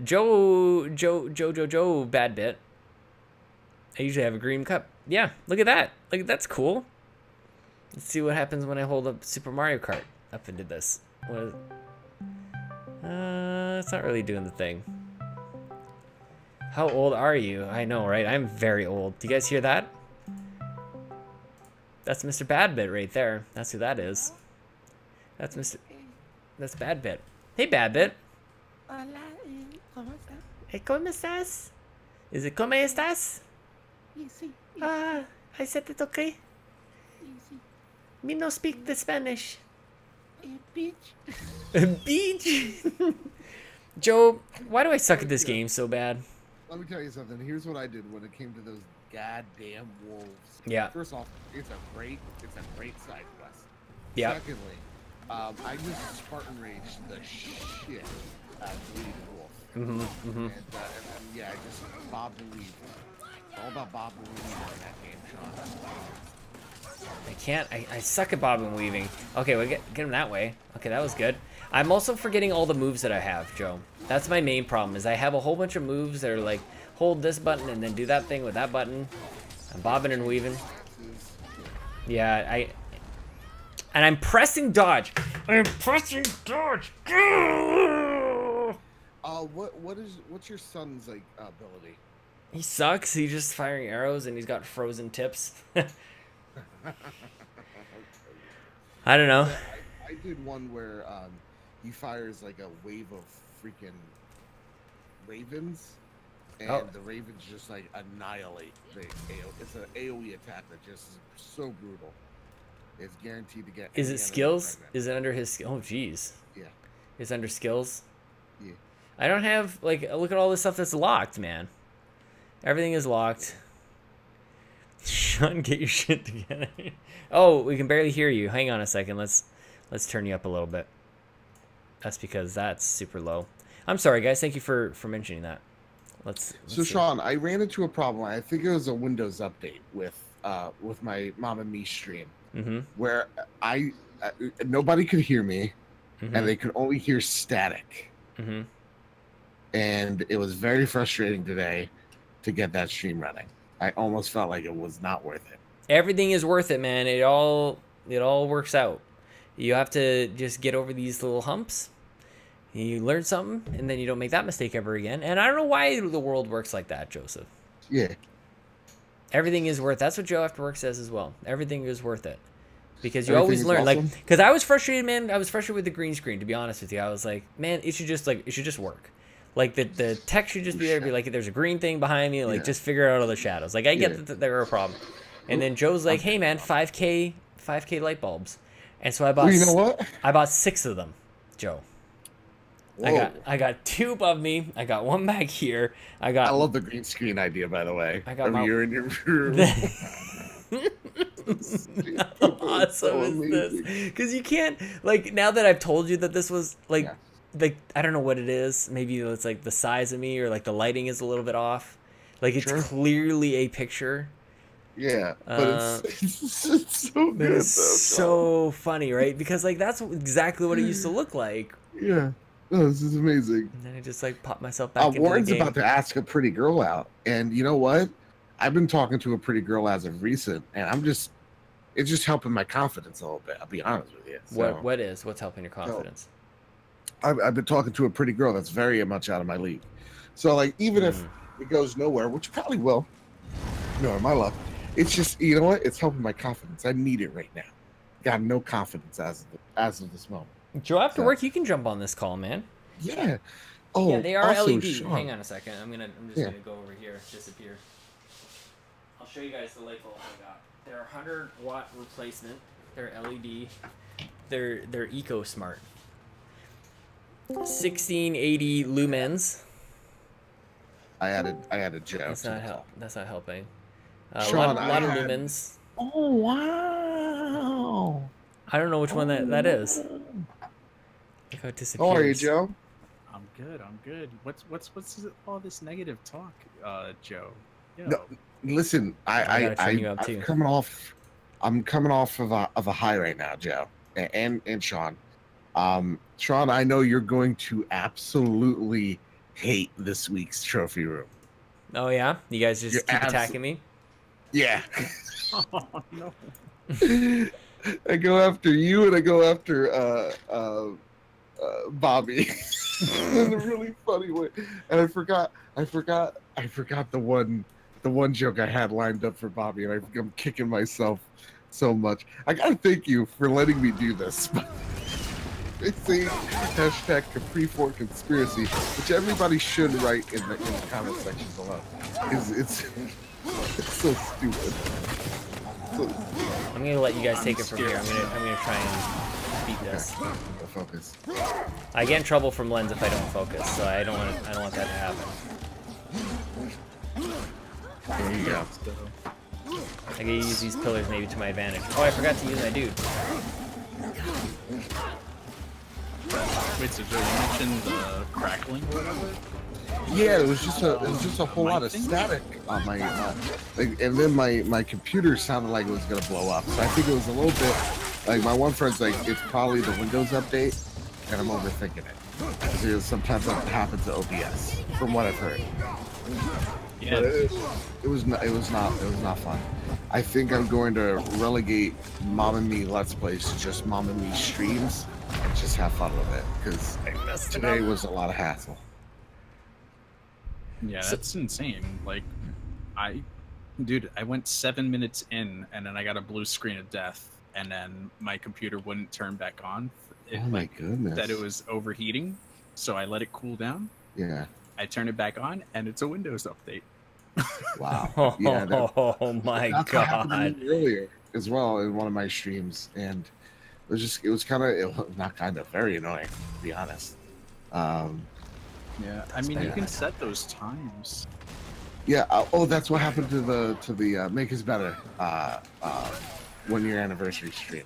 Joe, bad bit. I usually have a green cup. Yeah, look at that. Look, that's cool. Let's see what happens when I hold up Super Mario Kart up into this. What is, it's not really doing the thing. How old are you? I know, right? I'm very old. Do you guys hear that? That's Mr. Badbit right there. That's who that is. That's Badbit. Hey, Badbit. Hola, ¿cómo estás? Hey, ¿cómo estás? Is it ¿cómo estás? Sí, sí, I said it okay. sí, sí. Me no speak the Spanish. Bitch. Beach. Joe, why do I suck at this game so bad? Let me tell you something. Here's what I did when it came to those goddamn wolves. Yeah. First off, it's a great side quest. Yeah. Secondly, I just Spartan Rage the shit out of Bleeding Wolf. And yeah, I just bob and weave. It's all about bob and weaving in that game, Sean. I can't. I suck at bob and weaving. Okay, we'll get him that way. Okay, that was good. I'm also forgetting all the moves that I have, Joe. That's my main problem, is I have a whole bunch of moves that are like, hold this button and then do that thing with that button. I'm bobbing and weaving. Yeah, and I'm pressing dodge. I'm pressing dodge. What's your son's like ability? He sucks. He's just firing arrows and he's got frozen tips. I don't know. I did one where he fires like a wave of freaking ravens, and the ravens just like annihilate the AoE. It's an AoE attack that just is so brutal. It's guaranteed to get. Is it skills? Is it under his? Oh, jeez. Yeah. It's under skills. Yeah. I don't have like. Look at all this stuff that's locked, man. Everything is locked. Sean, get your shit together. Oh, we can barely hear you. Hang on a second. Let's turn you up a little bit. That's because that's super low. I'm sorry, guys. Thank you for mentioning that. Let's So see. Sean, I ran into a problem. I think it was a Windows update with my Mamma Mia stream, where nobody could hear me, and they could only hear static. And it was very frustrating today to get that stream running. I almost felt like it was not worth it. Everything is worth it, man. It all works out. You have to just get over these little humps. You learn something, and then you don't make that mistake ever again. And I don't know why the world works like that, Joseph. Yeah. Everything is worth. That's what Joe After Work says as well. Everything is worth it, because you Everything always is learn. awesome. Like, because I was frustrated, man. I was frustrated with the green screen. To be honest with you, I was like, man, it should just work. Like the text should just be there. Be like, there's a green thing behind me. Like, just figure out all the shadows. Like, I get that there are a problem. And then Joe's like, hey, man, 5K light bulbs. And so I bought. Well, you know what? I bought 6 of them, Joe. Whoa. I got 2 above me. I got 1 back here. I love the green screen idea, by the way. I got my... You're in your room. How awesome is this? Because you can't, like, now that I've told you that this was like I don't know what it is. Maybe it's like the size of me, or like the lighting is a little bit off. Like, it's clearly a picture. Yeah, but it's so good. It's so funny, right? Because like that's exactly what it used to look like. Yeah. Oh, this is amazing. And then I just like popped myself back into Warren's the game. about to ask a pretty girl out, and you know what? I've been talking to a pretty girl as of recent, and it's just helping my confidence a little bit. I'll be honest with you. So, What's helping your confidence? I've been talking to a pretty girl that's very much out of my league. So like, even if it goes nowhere, which probably will, in my luck, it's just, you know what? It's helping my confidence. I need it right now. Got no confidence as of this moment. Joe, after work, you can jump on this call, man. Yeah. Oh, yeah, they are also, LED. Sean, Hang on a second. I'm just gonna go over here. Disappear. I'll show you guys the light bulbs I got. They're 100-watt replacement. They're LED. They're Eco Smart. 1680 lumens. I added Joe. That's not helping. Sean, a lot of lumens. Oh wow! I don't know which one that is. Look how it disappears. How are you, Joe? I'm good. What's all this negative talk, Joe? Yo. No, listen, I'm coming off of a high right now, Joe, and Sean. Sean, I know you're going to absolutely hate this week's trophy room. Oh yeah, you guys just keep attacking me. Yeah. Oh no. I go after you, and I go after Bobby in a really funny way. And I forgot the one joke I had lined up for Bobby, and I'm kicking myself so much. I gotta thank you for letting me do this. It's the hashtag Capri4Conspiracy, which everybody should write in the comment section below. It's so stupid. I'm gonna let you guys take it from here. I'm gonna try and beat this. Okay. Focus. I get in trouble from Lens if I don't focus, so I don't want that to happen. There you go. I gotta use these pillars maybe to my advantage. Oh, I forgot to use my dude. Wait, so Joe, you mentioned crackling or whatever? Yeah, it was just a whole lot of static on my, and then my computer sounded like it was gonna blow up. So I think it was a little bit like my one friend's like, it's probably the Windows update, and I'm overthinking it. Because sometimes that happens to OBS, from what I've heard. Yeah, it was not fun. I think I'm going to relegate Mamma Mia Let's Plays to just Mamma Mia streams and just have fun with it, because today was a lot of hassle. Yeah, that's insane. Like, dude, I went 7 minutes in, and then I got a blue screen of death, and then my computer wouldn't turn back on. Oh my goodness. That it was overheating, so I let it cool down. Yeah. I turned it back on, and it's a Windows update. Wow. Yeah. Oh my that's what happened to god. me earlier as well in one of my streams, and it was very annoying, to be honest. Yeah, I mean, you can set those times. Yeah. Oh, that's what happened to the Make Us Better 1-year anniversary stream.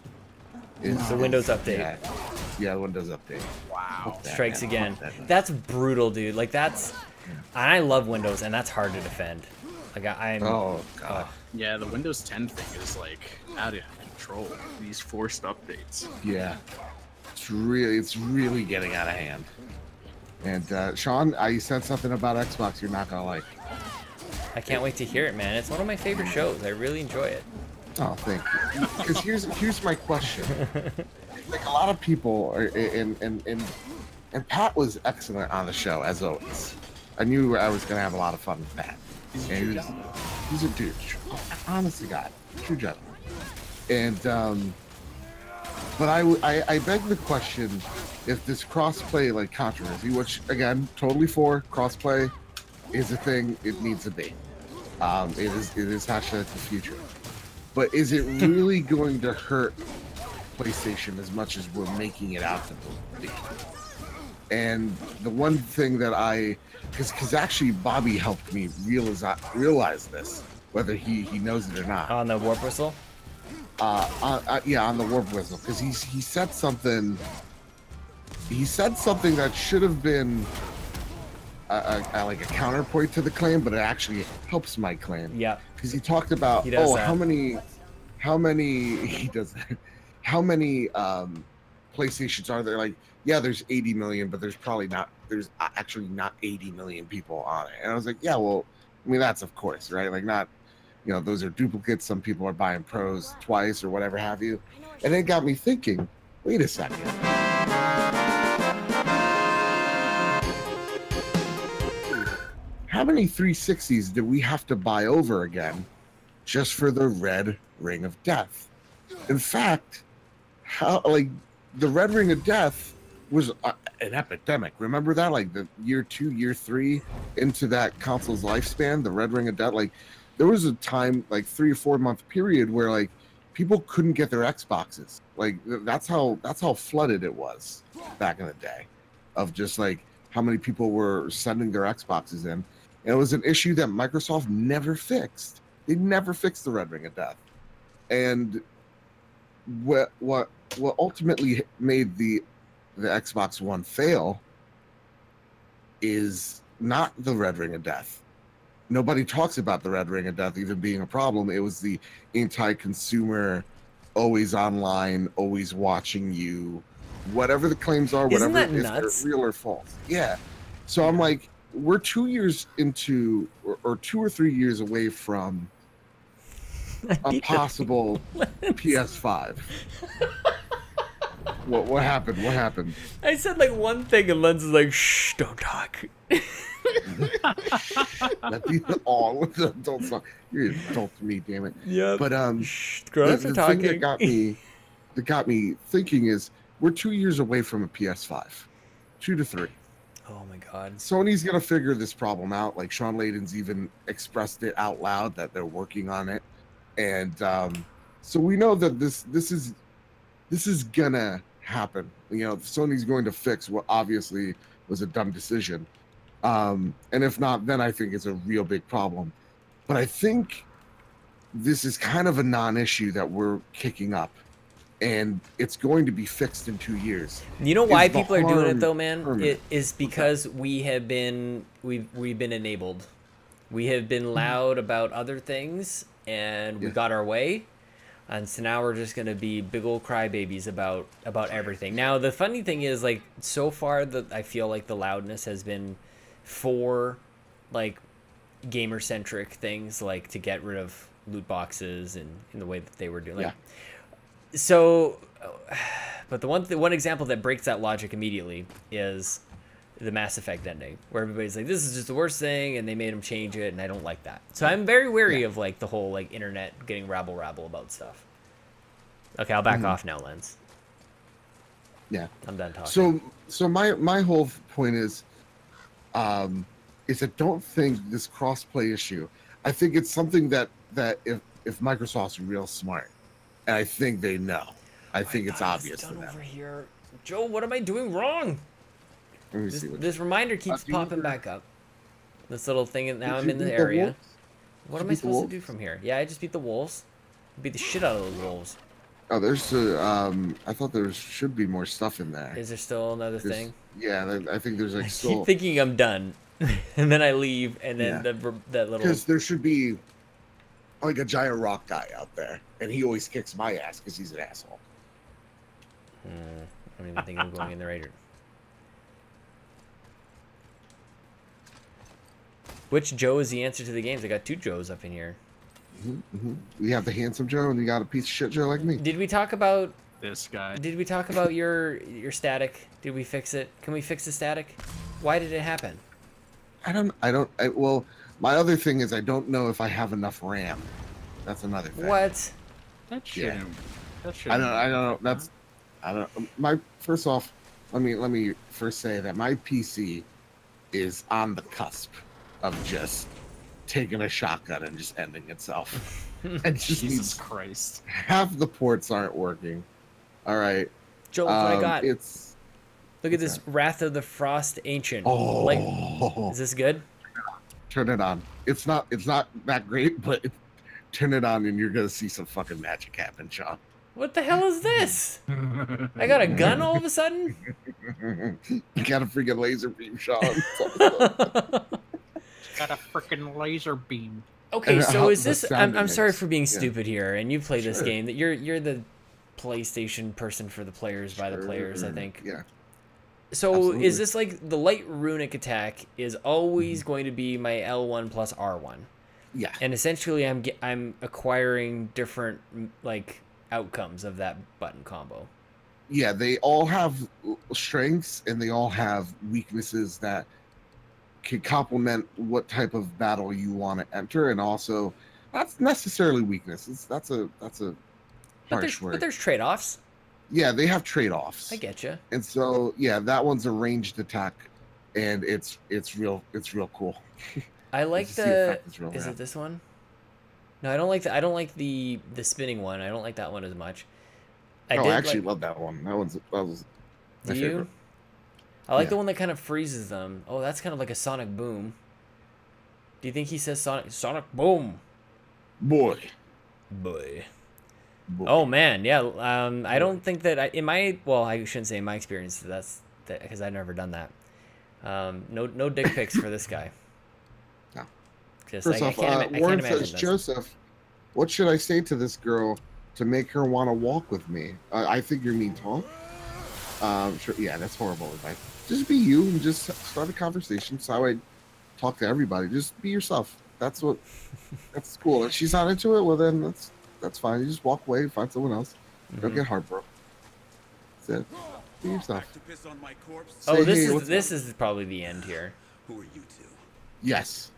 It's the Windows update. Yeah, the Windows update. Wow. Strikes again. That's brutal, dude. Like that's, and I love Windows, and that's hard to defend. Like I'm. Oh god. Yeah, the Windows 10 thing is like out of control. These forced updates. Yeah. It's really getting out of hand. And Sean, you said something about Xbox you're not gonna like. I can't wait to hear it, man. It's one of my favorite shows. I really enjoy it. Oh, thank you. Because here's my question. Like a lot of people are, and Pat was excellent on the show as always. I knew I was gonna have a lot of fun with Pat. And he's a dude, honest to God, true gentleman. And but I beg the question, if this crossplay like controversy, which again totally for crossplay, is a thing, it needs to be. It is hashtag the future. But is it really going to hurt PlayStation as much as we're making it out to be? And the one thing that because actually Bobby helped me realize this, whether he knows it or not. On the warp whistle? Yeah, on the warp whistle, because he said something. He said something that should have been like a counterpoint to the claim, but it actually helps my claim. Yeah. Because he talked about how many he does that. How many PlayStations are there? Like, yeah, there's 80 million, but there's actually not 80 million people on it. And I was like, yeah, well, I mean, that's of course, right? Like, not, you know, those are duplicates. Some people are buying pros twice or whatever have you. And it got me thinking, wait a second. How many 360s did we have to buy over again just for the Red Ring of Death? In fact, the Red Ring of Death was an epidemic. Remember that? Like the year 2, year 3 into that console's lifespan, the Red Ring of Death, like there was a time, like 3 or 4 month period where like people couldn't get their Xboxes. Like that's how flooded it was back in the day, of just like how many people were sending their Xboxes in. And it was an issue that Microsoft never fixed. They never fixed the Red Ring of Death. And what ultimately made the Xbox One fail is not the Red Ring of Death. Nobody talks about the Red Ring of Death even being a problem. It was the anti-consumer, always online, always watching you, whatever the claims are, Isn't whatever that if nuts? they're real or false. Yeah. So I'm like, we're 2 years into, or 2 or 3 years away from a possible PS5. What happened? What happened? I said like one thing, and Lens is like, "Shh, don't talk." Let me all don't talk. You're an adult to me, damn it. Yeah. But Shh, grown-ups are the thing that talking. got me thinking is we're 2 years away from a PS5, 2 to 3. Oh my God. Sony's gonna figure this problem out. Like Sean Layden's even expressed it out loud that they're working on it, and so we know that this is gonna happen. You know, Sony's going to fix what obviously was a dumb decision, and if not, then I think it's a real big problem. But I think this is kind of a non-issue that we're kicking up, and it's going to be fixed in 2 years. You know why Is the people are doing it harm though, man? permanent? It is because we've been enabled. We have been loud about other things, and we got our way. And so now we're just gonna be big old crybabies about everything. Now the funny thing is, like, so far I feel like the loudness has been for like gamer centric things, like to get rid of loot boxes and in the way that they were doing. Like, so, but the one example that breaks that logic immediately is the Mass Effect ending, where everybody's like, "This is just the worst thing," and they made them change it, and I don't like that. So I'm very wary of like the whole like internet getting rabble about stuff. Okay, I'll back off now, Lens. Yeah, I'm done talking. So my whole point is I don't think this crossplay issue. I think it's something that if Microsoft's real smart, and I think they know. I think it's obvious to them. Over here, Joe. What am I doing wrong? Let me see This reminder keeps popping back up. This little thing, and now Did I'm you in the beat the area. wolves? What Did am you I beat the supposed to do wolves? from here? Yeah, I just beat the wolves. Beat the shit out of those wolves. Oh, there's I thought there should be more stuff in there. Is there still another There's- thing? Yeah, I think there's like I still keep thinking I'm done, and then I leave, and then Yeah. that little. because there should be like a giant rock guy out there, and he always kicks my ass because he's an asshole. I don't even think I'm going in the right. Which Joe is the answer to the games? I got 2 Joes up in here. You have the handsome Joe, and you got a piece of shit Joe like me. Did we talk about? This guy. Did we talk about your static? Did we fix it? Can we fix the static? Why did it happen? Well, my other thing is I don't know if I have enough RAM. That's another thing. What? That Yeah. shouldn't. That I shouldn't. don't know. I don't. My first off, let me first say that my PC is on the cusp of just taking a shotgun and just ending itself. And just Jesus needs Christ. half the ports aren't working. All right. Joe, look what I got. It's Look at this Wrath of the Frost Ancient. oh, Like, is this good? turn it on. It's not that great, but turn it on and you're gonna see some fucking magic happen, Sean. What the hell is this? I got a gun all of a sudden? You got a freaking laser beam, Sean. Got a freaking laser beam. Okay, And so how is the this? sound I'm it sorry makes. for being Yeah. stupid here, and you play this Sure. game. That you're the PlayStation person for the players by the players, I Sure. think. Yeah. So absolutely. is this like the light runic attack is always going to be my L1 plus R1, Yeah. and essentially I'm acquiring different like outcomes of that button combo. Yeah, they all have strengths and they all have weaknesses that can complement what type of battle you want to enter, and also that's necessarily weaknesses. That's a harsh word. But there's trade-offs. Yeah, they have trade-offs. I get you. And so yeah, that one's a ranged attack, and it's real cool. I like Just the the. effect is real Is rad. it this one? No, I don't like the. I don't like the spinning one. I don't like that one as much. I did actually like, love that one. That was my do you? favorite. I like Yeah. the one that kind of freezes them. Oh, that's kind of like a sonic boom. Do you think he says sonic boom? Boy. Boy. Boy. Oh man, yeah. I don't think that in my I shouldn't say in my experience that's because I've never done that. No dick pics for this guy. No. Just First I off, can't Warren imagine says, this. Joseph, what should I say to this girl to make her want to walk with me? I think you're mean, Tom. Sure, yeah, that's horrible advice. Just be you and just start a conversation. That's how I talk to everybody. Just be yourself. That's cool. If she's not into it, well then that's fine. You just walk away, find someone else. Don't get heartbroken. That's it. Be yourself. Oh, Say, this "Hey, is what's this up?" is probably the end here. Who are you two? Yes.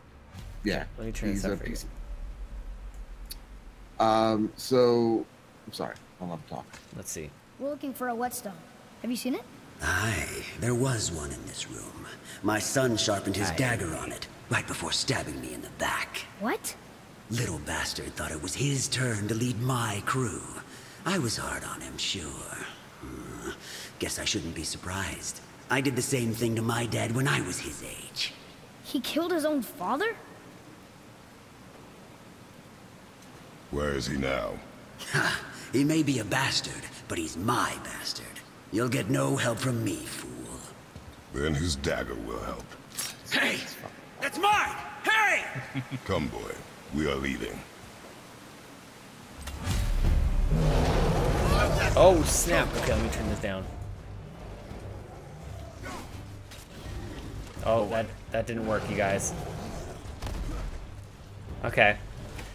Yeah. Let me turn this He's up a for you. piece. So I'm sorry. I'll let him talk. Let's see. We're looking for a whetstone. Have you seen it? Aye, there was one in this room. My son sharpened his Aye. dagger on it, right before stabbing me in the back. What? Little bastard thought it was his turn to lead my crew. I was hard on him, sure. Guess I shouldn't be surprised. I did the same thing to my dad when I was his age. He killed his own father? Where is he now? Ha! He may be a bastard, but he's my bastard. You'll get no help from me, fool. Then his dagger will help. Hey! That's mine! Hey! Come, boy. We are leaving. Oh snap! Okay, let me turn this down. Oh, that didn't work, you guys. Okay,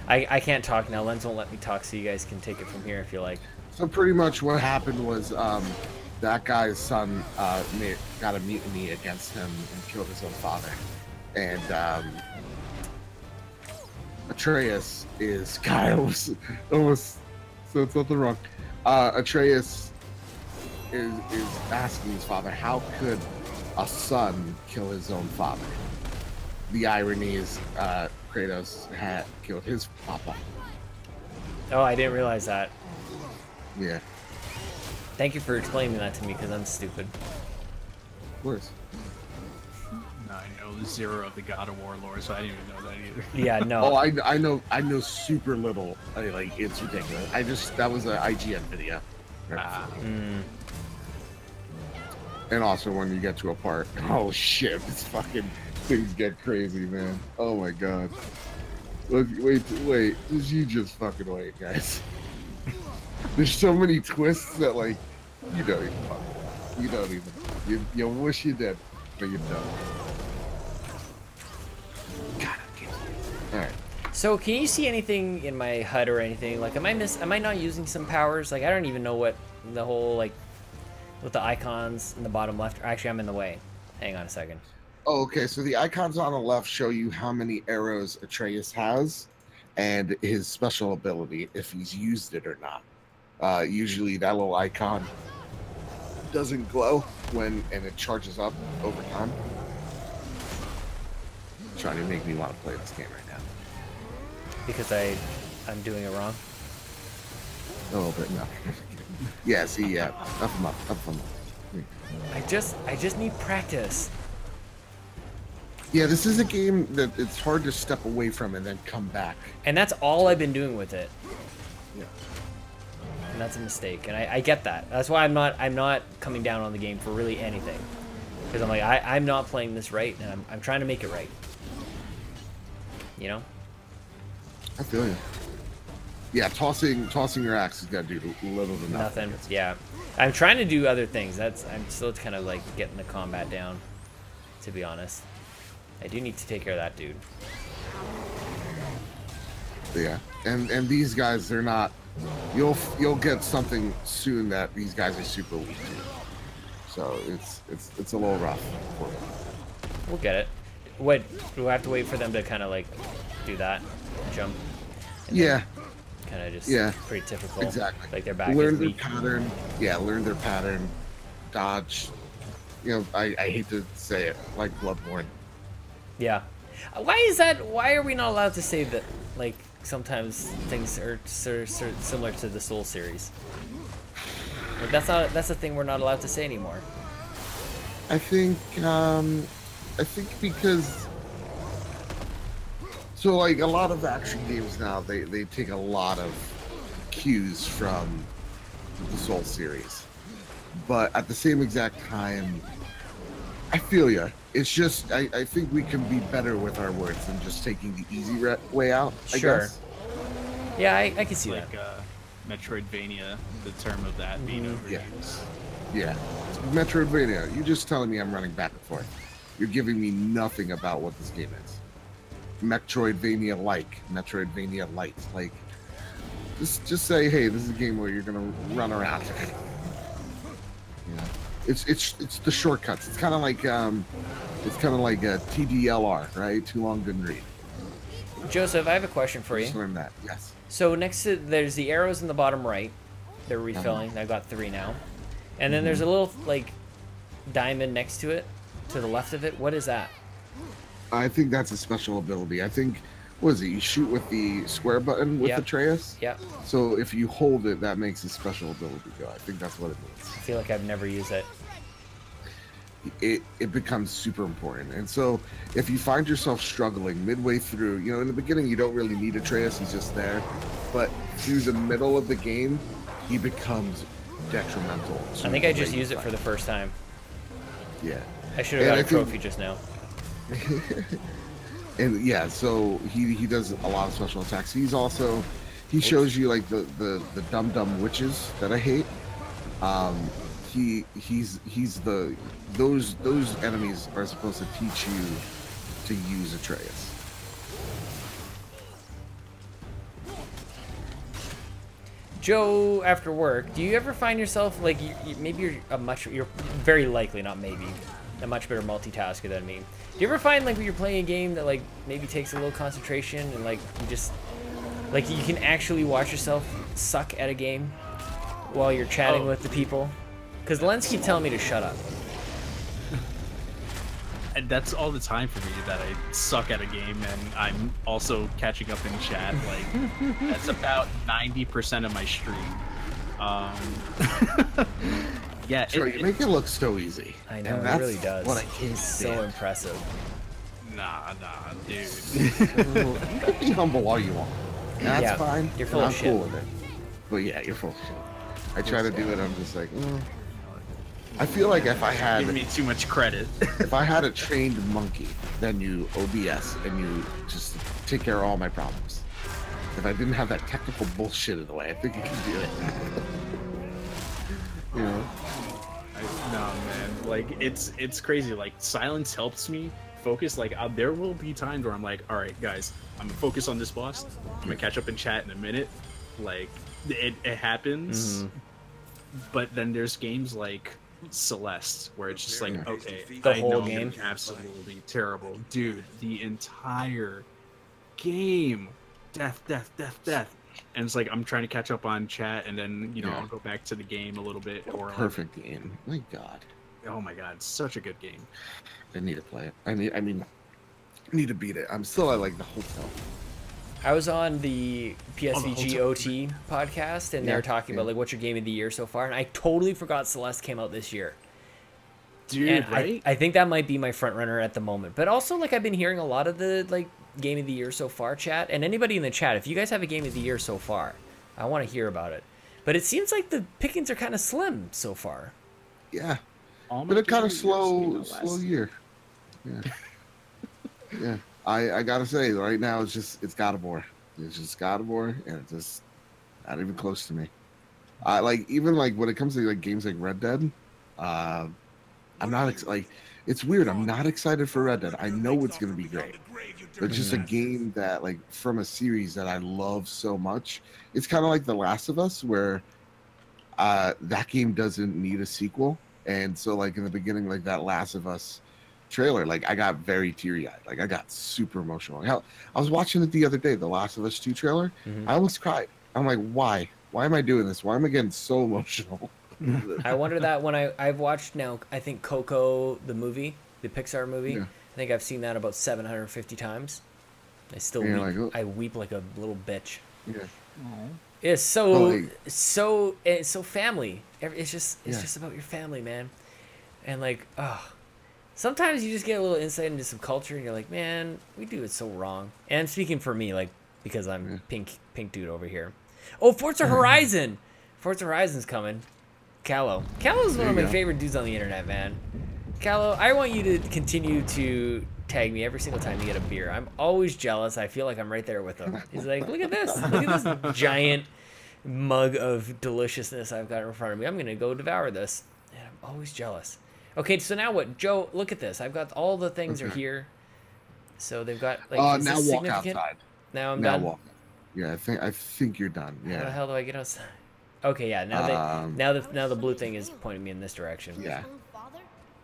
I can't talk now. Lens won't let me talk, so you guys can take it from here if you like. So pretty much what happened was that guy's son got a mutiny against him and killed his own father. And Atreus is almost so it's nothing wrong. Atreus is asking his father, how could a son kill his own father? The irony is Kratos had killed his papa. Oh, I didn't realize that. Yeah, Thank you for explaining that to me, because I'm stupid. of course. I know know zero of the God of War lore, so I didn't even know that either. Yeah, no. Oh, I know super little. Like it's ridiculous. That was an IGN video. And also when you get to a part, oh shit, this fucking things get crazy, man. Oh my god. Wait, you just fucking wait, guys. There's so many twists that like you don't even you wish you did, but you don't. God, I can't. All right. So can you see anything in my HUD or anything? Like, am I not using some powers? Like, I don't even know what the whole, like, with the icons in the bottom left. Actually, I'm in the way. Hang on a second. Oh, okay. So the icons on the left show you how many arrows Atreus has and his special ability, if he's used it or not. Usually that little icon doesn't glow and it charges up over time. Trying to make me want to play this game right now. Because I'm doing it wrong. A little bit, no. Yeah, see, yeah. Up them up. I just need practice. Yeah, this is a game that it's hard to step away from and then come back. And that's all I've been doing with it. Yeah. And that's a mistake. And I get that. That's why I'm not coming down on the game for really anything. Because I'm like, I'm not playing this right, and I'm trying to make it right. You know? I feel you. Yeah, tossing your axe has got to do little to nothing. Yeah. I'm trying to do other things. I'm still kind of like getting the combat down, to be honest. I do need to take care of that dude. Yeah. And these guys, they're not, you'll get something soon that these guys are super weak to. So it's a little rough for them. We'll get it. What, do I have to wait for them to kind of like do that jump? Yeah. Kind of just pretty typical. Exactly. Like their back learn is their weak. pattern. Yeah, learn their pattern. Dodge. You know, I hate to say it, like Bloodborne. Yeah. Why is that? Why are we not allowed to say that? Like sometimes things are similar to the Soul series. Like that's the thing we're not allowed to say anymore. I think because so like a lot of action games now they take a lot of cues from the Soul series, but at the same exact time, I feel ya. It's just I think we can be better with our words than just taking the easy way out. I guess. Yeah, I can see like, that. Metroidvania, the term of that being overused. Yeah. Metroidvania. You're just telling me I'm running back and forth. You're giving me nothing about what this game is. Metroidvania-like, Metroidvania-light. Like, just say, hey, this is a game where you're gonna run around. You know, it's the shortcuts. It's kind of like a TDLR, right? Too long, didn't read. Joseph, I have a question for you. Just learn that. Yes. So next to there's the arrows in the bottom right. They're refilling. I've got 3 now. And then there's a little like diamond next to it, to the left of it. What is that? I think that's a special ability. I think, what is it? You shoot with the square button with Atreus? Yeah. So if you hold it, that makes a special ability go. I think that's what it means. I feel like I've never used it. It becomes super important. And so if you find yourself struggling midway through, you know, in the beginning you don't really need Atreus, he's just there. But through the middle of the game, he becomes detrimental. I think I just used it for the first time. Yeah. I should have got a trophy just now. And yeah, so he does a lot of special attacks. He shows you like the dum-dum witches that I hate. Those enemies are supposed to teach you to use Atreus. Joe, after work, do you ever find yourself like you're very likely, not maybe, a much better multitasker than me? Do you ever find like when you're playing a game that like maybe takes a little concentration and like you just like you can actually watch yourself suck at a game while you're chatting with the people? Because Lens keep telling me to shut up. And that's all the time for me, that I suck at a game and I'm also catching up in chat. Like that's about 90% of my stream. Yeah, you make it look so easy. I know, it really does. What I can't so impressive. Nah, dude. You can be humble all you want. That's Yeah, fine. you're full and of I'm shit. cool with it. But yeah, you're full of shit. I try to do it. I'm just like, I feel like if I had Give me too much credit. if I had a trained monkey, then you OBS and you just take care of all my problems. If I didn't have that technical bullshit in the way, I think you can do it. You know? No, man. Like it's crazy. Like silence helps me focus. Like there will be times where I'm like, all right, guys, I'm gonna focus on this boss. I'm gonna catch up in chat in a minute. Like it happens. But then there's games like Celeste where it's just like, okay, The I whole know I'm game? gonna be absolutely terrible, dude. The entire game, death, and it's like I'm trying to catch up on chat, and then I'll go back to the game a little bit. Or Perfect game. My God. Oh my God, it's such a good game. I need to play it. I need to beat it. I'm still at like the hotel. I was on the PSVG hotel. OT podcast, and they were talking about like what's your game of the year so far, and I totally forgot Celeste came out this year. Dude, And right? I think that might be my front runner at the moment. But also, like, I've been hearing a lot of the like game of the year so far chat, and anybody in the chat, if you guys have a game of the year so far, I want to hear about it. But it seems like the pickings are kind of slim so far. Yeah. All my But a kind of games, slow year. Yeah. Yeah. I gotta say, right now it's God of War. It's just God of War, and it's just not even close to me. I like even like when it comes to like games like Red Dead, I'm not like it's weird. I'm not excited for Red Dead. I know it's gonna be great. But it's just a game that like from a series that I love so much. It's kind of like The Last of Us, where that game doesn't need a sequel, and so like in the beginning, like that Last of Us trailer, like I got very teary-eyed. Like I got super emotional. Hell, I was watching it the other day, the Last of Us 2 trailer. I almost cried. I'm like, why am I doing this? Why am I getting so emotional? I wonder that when I've watched now, I think Coco the movie, the Pixar movie. Yeah. I think I've seen that about 750 times. I still And weep. you're like, oh. I weep like a little bitch. Yeah. It's so Well, like- it's so family. It's just Yeah. about your family, man. And like, sometimes you just get a little insight into some culture, and you're like, man, we do it so wrong. And I'm speaking for me, like, because I'm pink dude over here. Oh, Forza Horizon! Forza Horizon's coming. Callo's one of my favorite dudes on the internet, man. Callo, I want you to continue to tag me every single time you get a beer. I'm always jealous. I feel like I'm right there with him. He's like, look at this. Look at this giant mug of deliciousness I've got in front of me. I'm going to go devour this. And I'm always jealous. Okay, so now what? Joe, look at this. I've got all the things are here. So they've got, like, is now this walk significant? outside. Now I'm Now done. walk. Yeah, I think you're done. How the Yeah. hell do I get outside? Okay, yeah. Now the blue thing is pointing me in this direction. Yeah.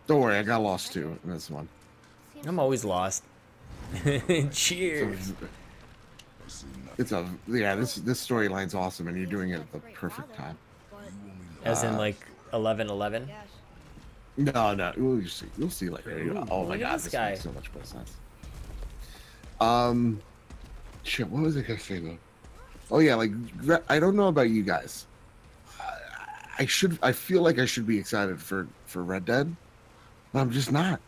Don't worry, I got lost too in this one. I'm always lost. Cheers. This storyline's awesome, and you're doing it at the perfect time. As in like 11:11. No, you'll see later. Oh my look at God, this this guy. makes so much more sense. Shit, what was I gonna say though? Oh yeah, like I don't know about you guys. I feel like I should be excited for Red Dead, but I'm just not.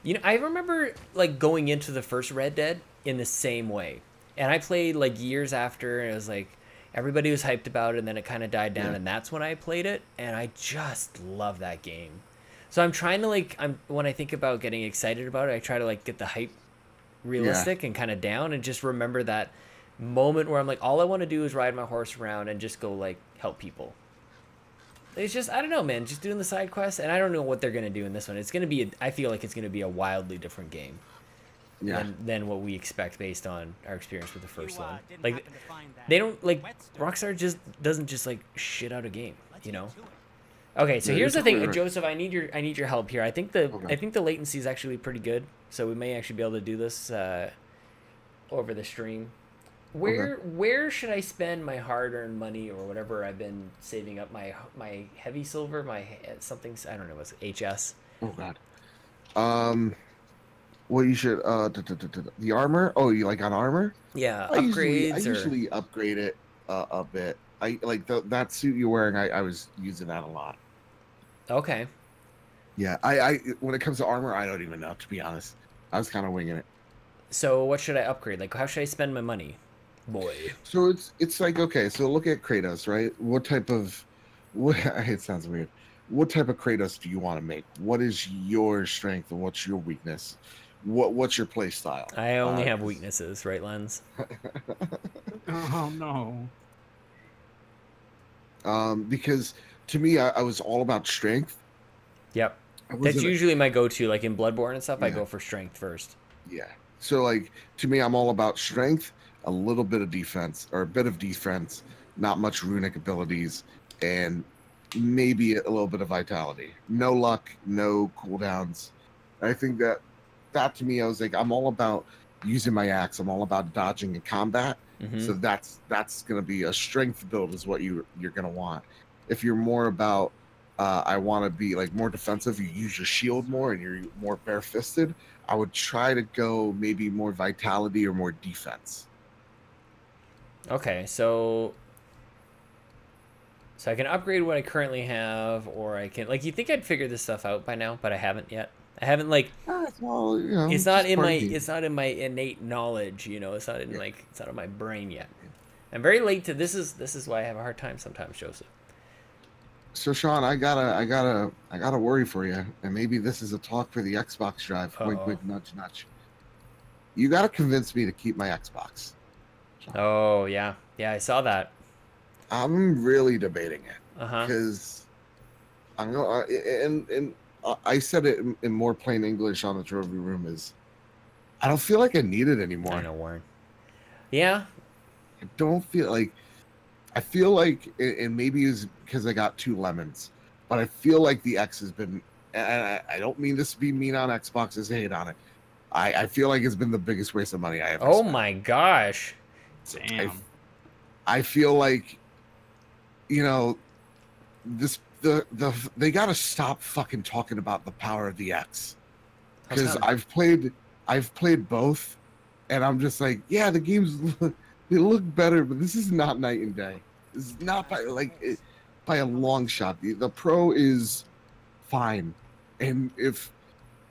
You know, I remember like going into the first Red Dead in the same way, and I played like years after, and it was like everybody was hyped about it, and then it kind of died down, and that's when I played it, and I just love that game. So I'm trying to like when I think about getting excited about it, I try to like get the hype realistic and kind of down, and just remember that moment where I'm like, all I want to do is ride my horse around and just go like help people. It's just, I don't know, man, just doing the side quests, and I don't know what they're going to do in this one. It's going to be, I feel like it's going to be a wildly different game than what we expect based on our experience with the first one. Like, they don't, like, Rockstar just doesn't just, like, shit out a game, you know? Okay, so here's the thing, right. Joseph, I need your help here. I think the latency is actually pretty good, so we may actually be able to do this over the stream. Where should I spend my hard-earned money or whatever I've been saving up, my heavy silver, my something, I don't know, what's it, HS? Oh God. Well, you should the armor. Oh, you like on armor? Yeah, I upgrades. usually upgrade it a bit. I like that suit you're wearing. I was using that a lot. Okay. Yeah, I when it comes to armor, I don't even know, to be honest. I was kind of winging it. So what should I upgrade? Like, how should I spend my money, boy? So it's like, okay, so look at Kratos, right? What type of what? It sounds weird. What type of Kratos do you want to make? What is your strength and what's your weakness? What's your play style? I only have weaknesses, right, Lens? Oh no. Because to me, I was all about strength. Yep. I That's wasn't- usually my go-to. Like in Bloodborne and stuff, I Yeah. go for strength first. Yeah. So like to me, I'm all about strength, a little bit of defense, or a bit of defense, not much runic abilities, and maybe a little bit of vitality. No luck, no cooldowns. I think that to me, I was like, I'm all about using my axe. I'm all about dodging in combat. Mhm. So that's gonna be a strength build is what you're gonna want. If you're more about I want to be like more defensive, you use your shield more and you're more bare-fisted, I would try to go maybe more vitality or more defense. Okay, so I can upgrade what I currently have, or I can, like, you think I'd figure this stuff out by now, but I haven't yet. I haven't, like, Well, you know, it's not just in part my of the game. it's not in my innate knowledge, you know. It's not in Yeah. like it's not in my brain yet. I'm very late to this is why I have a hard time sometimes, Joseph. So Sean, I gotta worry for you, and maybe this is a talk for the Xbox drive. Wink, Uh-oh. wink, nudge, nudge. You gotta convince me to keep my Xbox. Oh yeah, I saw that. I'm really debating it Uh-huh. because I'm going and I said it in more plain English on the trophy room is I don't feel like I need it anymore. I know, Warren. Yeah. I don't feel like I feel like and maybe it's because I got 2 lemons, but I feel like the X has been and I don't mean this to be mean on Xbox's hate on it. I feel like it's been the biggest waste of money I ever Oh spent. my gosh. Damn. I feel like you know this they got to stop fucking talking about the power of the X How because come? I've played both and I'm just like, yeah, the games they look better, but this is not night and day. This is not by a long shot. The Pro is fine, and if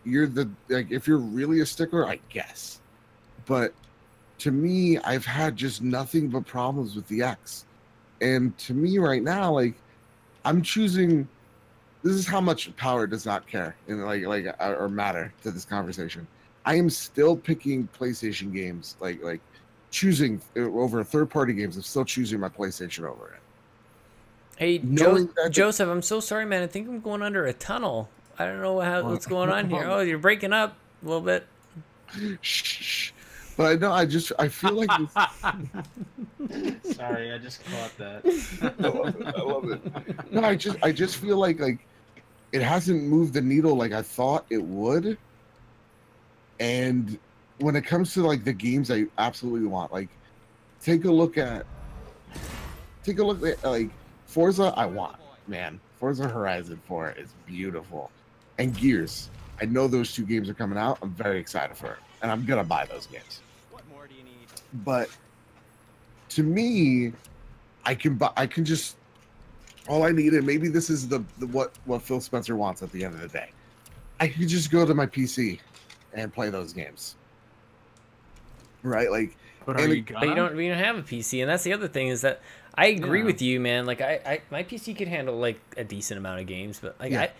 you're if you're really a stickler, I guess, but to me, I've had just nothing but problems with the X, and to me right now, like I'm choosing. This is how much power does not care and or matter to this conversation. I am still picking PlayStation games, like choosing over third-party games. I'm still choosing my PlayStation over it. Hey, Knowing that the- Joseph, I'm so sorry, man. I think I'm going under a tunnel. I don't know what's going on here. Oh, you're breaking up a little bit. Shh. But I know I feel like this, Sorry, I just caught that. I love it. No, I just feel like it hasn't moved the needle like I thought it would. And when it comes to like the games I absolutely want, like take a look at like Forza. I want, man. Forza Horizon 4 is beautiful, and Gears. I know those 2 games are coming out. I'm very excited for it, and I'm gonna buy those games. What more do you need? But to me, I can just all I need, and maybe this is the what Phil Spencer wants at the end of the day. I could just go to my PC and play those games, right? Like, But And are it- you But gonna? you don't have a PC, and that's the other thing is that I agree Yeah. with you, man. Like I my PC could handle like a decent amount of games, but like Yeah.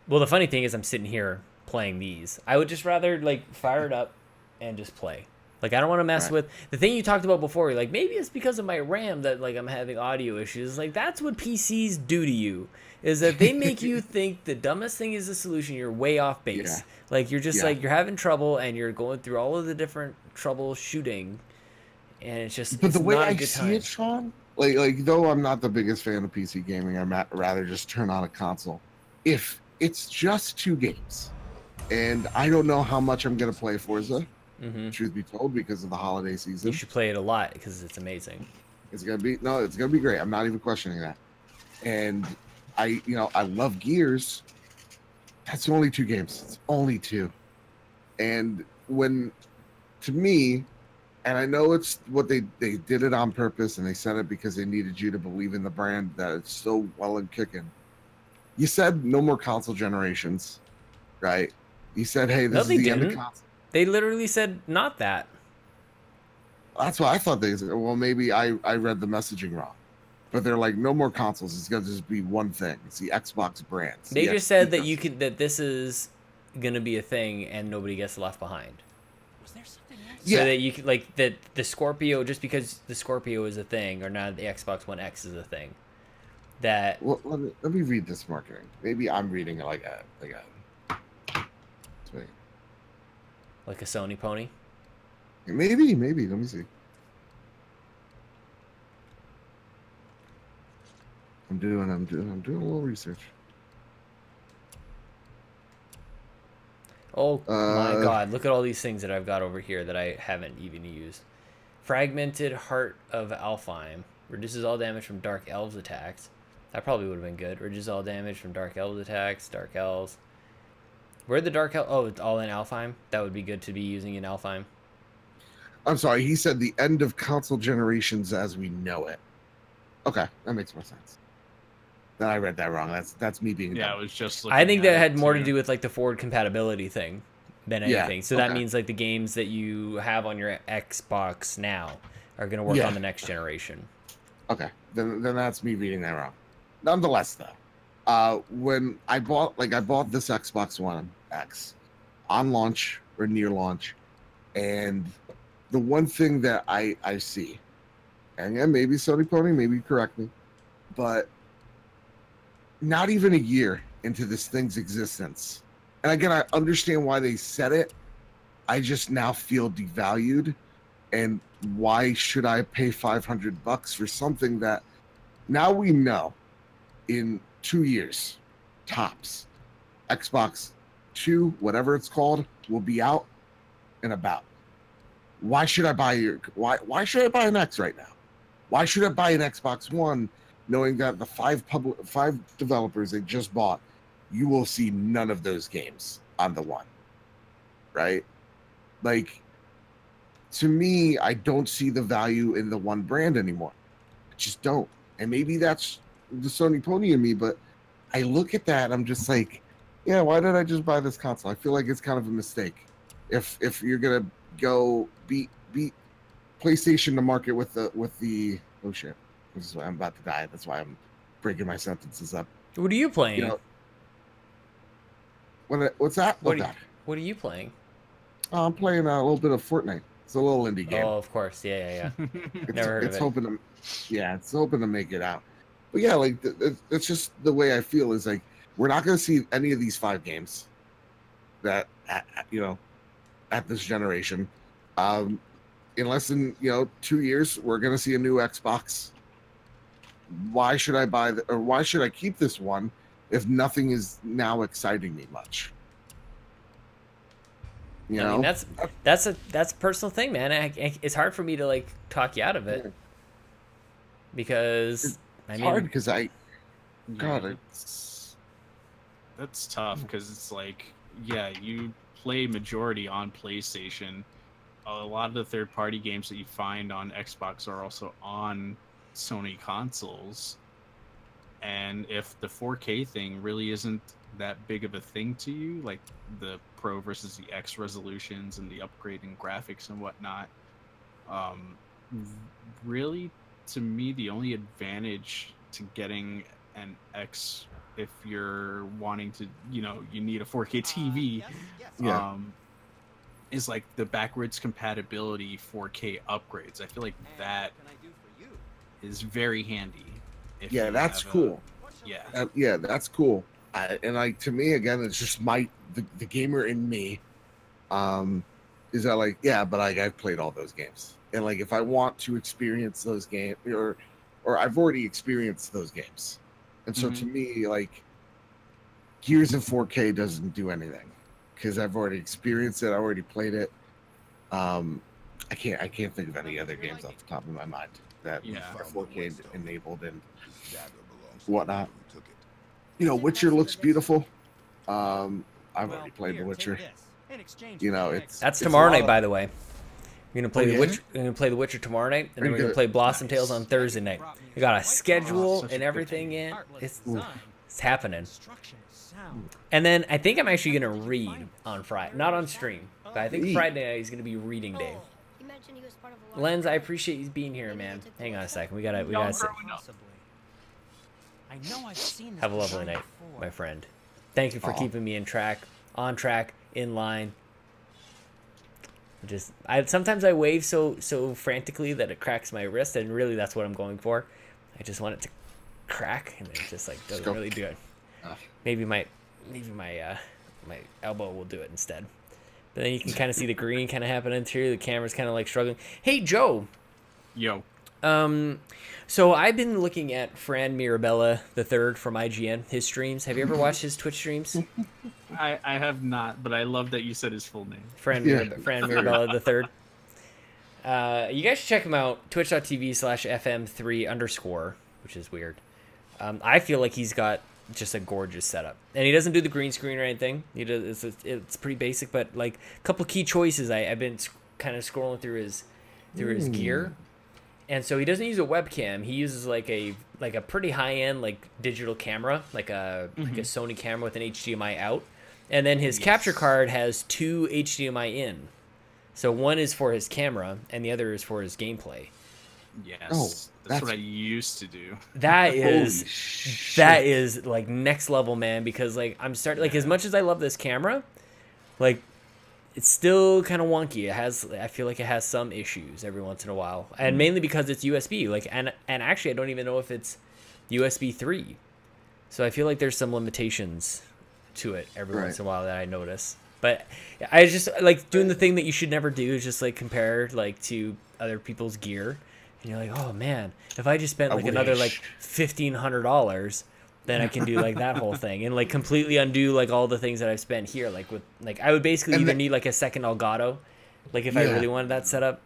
well, the funny thing is I'm sitting here playing these. I would just rather like fire it up and just play. Like I don't want to mess Right. with the thing you talked about before. Like maybe it's because of my RAM that like I'm having audio issues. Like that's what PCs do to you. Is that they make you think the dumbest thing is the solution. You're way off base. Yeah. Like you're just Yeah. like you're having trouble and you're going through all of the different troubleshooting, and it's just but it's the way not a I good see time. it, Sean, like though I'm not the biggest fan of PC gaming, rather just turn on a console. If it's just 2 games, and I don't know how much I'm gonna play Forza, Hmm. truth be told, because of the holiday season. You should play it a lot because it's amazing. It's gonna be great. I'm not even questioning that. And I love Gears. That's only 2 games. It's only 2. And when, to me, and I know it's what they did it on purpose, and they said it because they needed you to believe in the brand that it's so well and kicking. You said no more console generations, right? You said, hey, No, this they is the end of didn't. console. They literally said not that. That's what I thought they said. Well, maybe I read the messaging wrong. But they're like, no more consoles. It's gonna just be one thing. It's the Xbox brand. They just said that that this is gonna be a thing and nobody gets left behind. Was there something else? So that you could like that the Scorpio, just because the Scorpio is a thing, or now the Xbox One X is a thing. That Well, let me read this marketing. Maybe I'm reading it like a like a Sony pony. maybe. Let me see. I'm doing a little research. Oh my god, look at all these things that I've got over here that I haven't even used. Fragmented Heart of Alfheim. Reduces all damage from Dark Elves attacks. That probably would have been good. Reduces all damage from Dark Elves attacks. Dark Elves. Where the Dark Elves? Oh, it's all in Alfheim? That would be good to be using in Alfheim. I'm sorry, he said the end of console generations as we know it. Okay, that makes more sense. Then I read that wrong. That's me being Yeah, dumb. it was just. I think that had more to too. do with like the forward compatibility thing than Yeah, anything. So that okay. means like the games that you have on your Xbox now are going to work Yeah. on the next generation. Okay, then that's me reading that wrong. Nonetheless, though, when I bought this Xbox One X on launch or near launch, and the one thing that I see, and yeah, maybe Sony Pony, maybe correct me, but not even a year into this thing's existence, and again, I understand why they said it. I just now feel devalued, and why should I pay $500 for something that now we know in 2 years tops Xbox 2, whatever it's called, will be out and about. Why should I buy why should I buy an X right now? Why should I buy an Xbox One knowing that the five developers they just bought, you will see none of those games on the one. Right? Like, to me, I don't see the value in the one brand anymore. I just don't. And maybe that's the Sony pony in me, but I look at that and I'm just like, yeah, why did I just buy this console? I feel like it's kind of a mistake. If you're gonna go beat PlayStation to market with the oh shit, this is why I'm about to die. That's why I'm breaking my sentences up. What are you playing? You know, what's that? What are you playing? I'm playing a little bit of Fortnite. It's a little indie game. Oh, of course. Yeah. It's, Never heard it's of it. hoping to, yeah, it's hoping to make it out. But yeah, like it's just the way I feel is like we're not going to see any of these 5 games that at this generation, in less than 2 years, we're going to see a new Xbox. Why should I buy or why should I keep this one if nothing is now exciting me much? I mean, that's a personal thing, man. It's hard for me to like talk you out of it because it's hard because that's tough because it's like, yeah, you play majority on PlayStation. A lot of the third-party games that you find on Xbox are also on Sony consoles. And if the 4K thing really isn't that big of a thing to you, like the Pro versus the X resolutions and the upgrading graphics and whatnot, really, to me, the only advantage to getting an X, if you're wanting to, you need a 4K TV, is like the backwards compatibility 4K upgrades. I feel like that is very handy. Yeah, that's cool. Yeah, that's cool. And like, to me, again, it's just the gamer in me, is that like, yeah, but I've played all those games, and like if I want to experience those games, or I've already experienced those games, and so to me, like, Gears of 4K doesn't do anything because I've already experienced it, I already played it. I can't think of any other games off the top of my mind that are 4K enabled and whatnot. Witcher looks beautiful. I've already played The Witcher. That's tomorrow night, by the way. You're gonna play The Witcher. You're gonna play The Witcher tomorrow night, and then we're gonna play Blossom Tales on Thursday night. We got a schedule and everything in. It's happening. And then I think I'm actually gonna read on Friday, not on stream. But I think Eat. Friday night is gonna be reading day. He mentioned he was part of a large Lens, I group. appreciate you being here, man. Hang on a second. We gotta Possibly. I know I've seen this have a lovely design night, before. my friend. Thank you for Aw. keeping me on track, in line. Sometimes I wave so frantically that it cracks my wrist, and really that's what I'm going for. I just want it to crack, and it just like doesn't go. really do it. Ah. Maybe my elbow will do it instead. But then you can kind of see the green kind of happening through. The camera's kind of like struggling. Hey Joe. Yo. So I've been looking at Fran Mirabella III from IGN, his streams. Have you ever watched his Twitch streams? I have not, but I love that you said his full name. Fran Mirabella III. You guys should check him out. Twitch.tv/FM3_, which is weird. I feel like he's got just a gorgeous setup, and he doesn't do the green screen or anything. He does. It's pretty basic, but like a couple key choices. I've been kind of scrolling through his gear. And so he doesn't use a webcam. He uses like a pretty high end like digital camera, like a Sony camera with an HDMI out. And then his capture card has 2 HDMI in. So one is for his camera and the other is for his gameplay. Yes. Oh, that's what I used to do. That Holy is shit. like next level, man, because like I'm starting like as much as I love this camera, like it's still kind of wonky. I feel like it has some issues every once in a while, and mainly because it's USB. Like, and actually, I don't even know if it's USB 3. So I feel like there's some limitations to it every once in a while that I notice. But I just like doing the thing that you should never do is just like compare like to other people's gear, and you're like, oh man, if I just spent like another like $1,500. Then I can do like that whole thing and like completely undo like all the things that I've spent here. Like with like I would basically either need like a second Elgato, like if I really wanted that setup.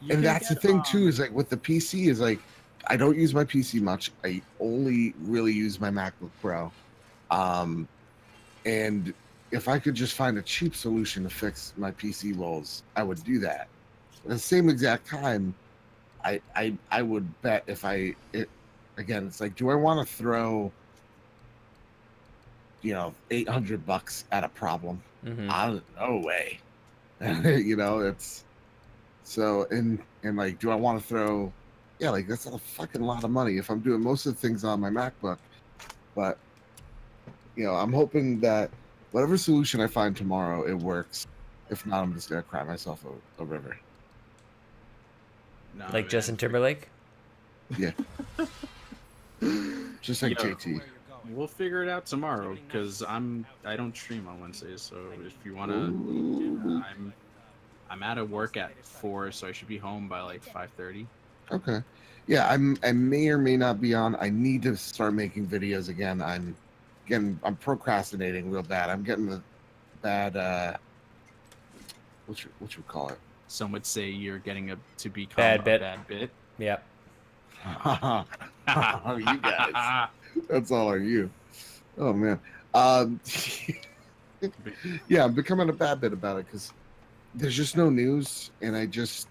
And that's the thing too, is like with the PC is like I don't use my PC much. I only really use my MacBook Pro. And if I could just find a cheap solution to fix my PC woes, I would do that. At the same exact time, I would bet if again, it's like, do I want to throw, $800 at a problem? No way. It's so, and like, do I want to throw, like, that's a fucking lot of money if I'm doing most of the things on my MacBook. But, I'm hoping that whatever solution I find tomorrow, it works. If not, I'm just going to cry myself a river. No, Like man. Justin Timberlake? Yeah. Just like JT. We'll figure it out tomorrow because I don't stream on Wednesdays. So if you wanna, I'm out of work at 4, so I should be home by like 5:30. Okay. Yeah, I may or may not be on. I need to start making videos again. I'm procrastinating real bad. I'm getting the bad what you call it? Some would say you're getting to become Bad a bit. bad bit. Yep. Oh, you guys. That's all on you. Oh man. Yeah, I'm becoming a bad bit about it because there's just no news, and it's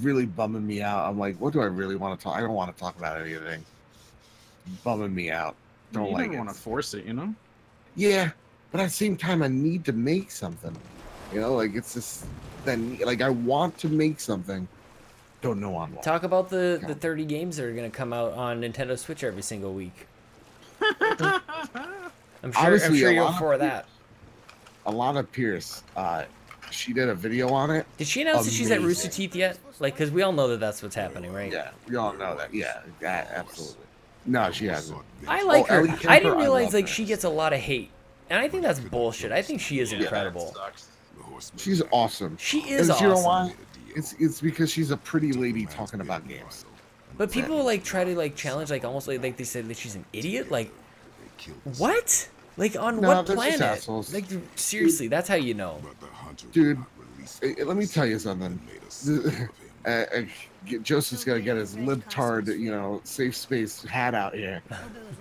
really bumming me out. I'm like, what do I really want to talk? I don't want to talk about anything. Bumming me out. Don't you like don't it. want to force it, you know? Yeah, but at the same time, I need to make something. Like it's just then. Like I want to make something. Don't know on what. Talk about the 30 games that are going to come out on Nintendo Switch every single week. I'm sure Honestly, you're up for that. Alana Pierce, she did a video on it. Did she announce that she's at Amazing. Rooster Teeth yet? Like, because we all know that that's what's happening, right? Yeah, we all know that. Yeah, absolutely. No, she hasn't. I like her. Ellie I Kemper, didn't realize love like her. she gets a lot of hate, and I think that's bullshit. I think she is incredible. She's awesome. She is And you know awesome. why? It's because she's a pretty lady talking about games. But people like try to like challenge like almost like they said that she's an idiot. Like, what? Like on No, what they're just planet? assholes. Like seriously, that's how you know. Dude, let me tell you something. Joseph's gonna get his libtard, safe space hat out here,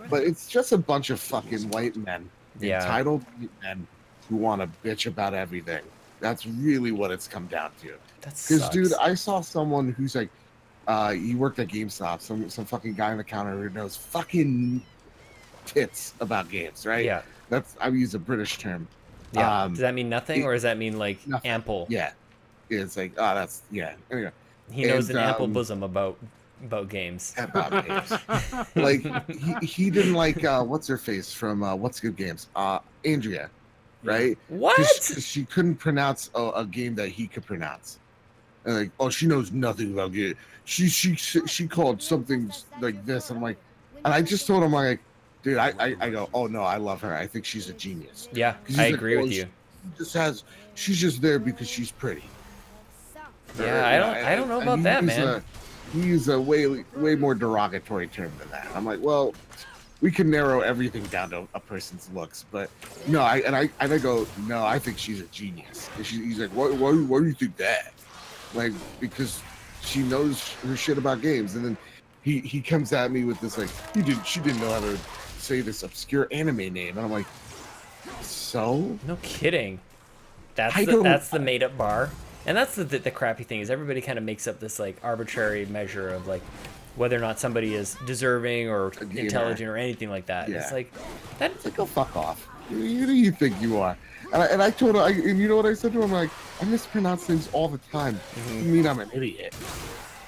but it's just a bunch of fucking white men, entitled men who want to bitch about everything. That's really what it's come down to. Because, dude, I saw someone who's like, he worked at GameStop, some fucking guy on the counter who knows fucking tits about games, right? Yeah. I would use a British term. Yeah. Does that mean nothing, or does that mean like nothing. ample? Yeah. It's like, oh, that's yeah. Anyway, He knows and, an ample bosom about games. about games. Like he didn't like what's her face from What's Good Games? Andrea, right? What? 'Cause she couldn't pronounce a game that he could pronounce. And like, oh, she knows nothing about it. She called something like this. I'm like, and I just told him like, dude, I go, oh no, I love her. I think she's a genius. Yeah, 'Cause he's I like, agree "Oh, with you. She's just there because she's pretty. Yeah, I don't know about that, man. He used a way more derogatory term than that. I'm like, well, we can narrow everything down to a person's looks, but no, I go, no, I think she's a genius. And he's like, why do you think that? Like, because she knows her shit about games. And then he comes at me with this like, she didn't know how to say this obscure anime name, and I'm like, so? No kidding. That's the made up bar. And that's the crappy thing is everybody kind of makes up this like arbitrary measure of like whether or not somebody is deserving or intelligent or anything like that. Yeah. It's like that. It's like, go fuck off. Who do you think you are? And I told her, and you know what I said to him? Like, I mispronounce things all the time. You mean I'm an idiot?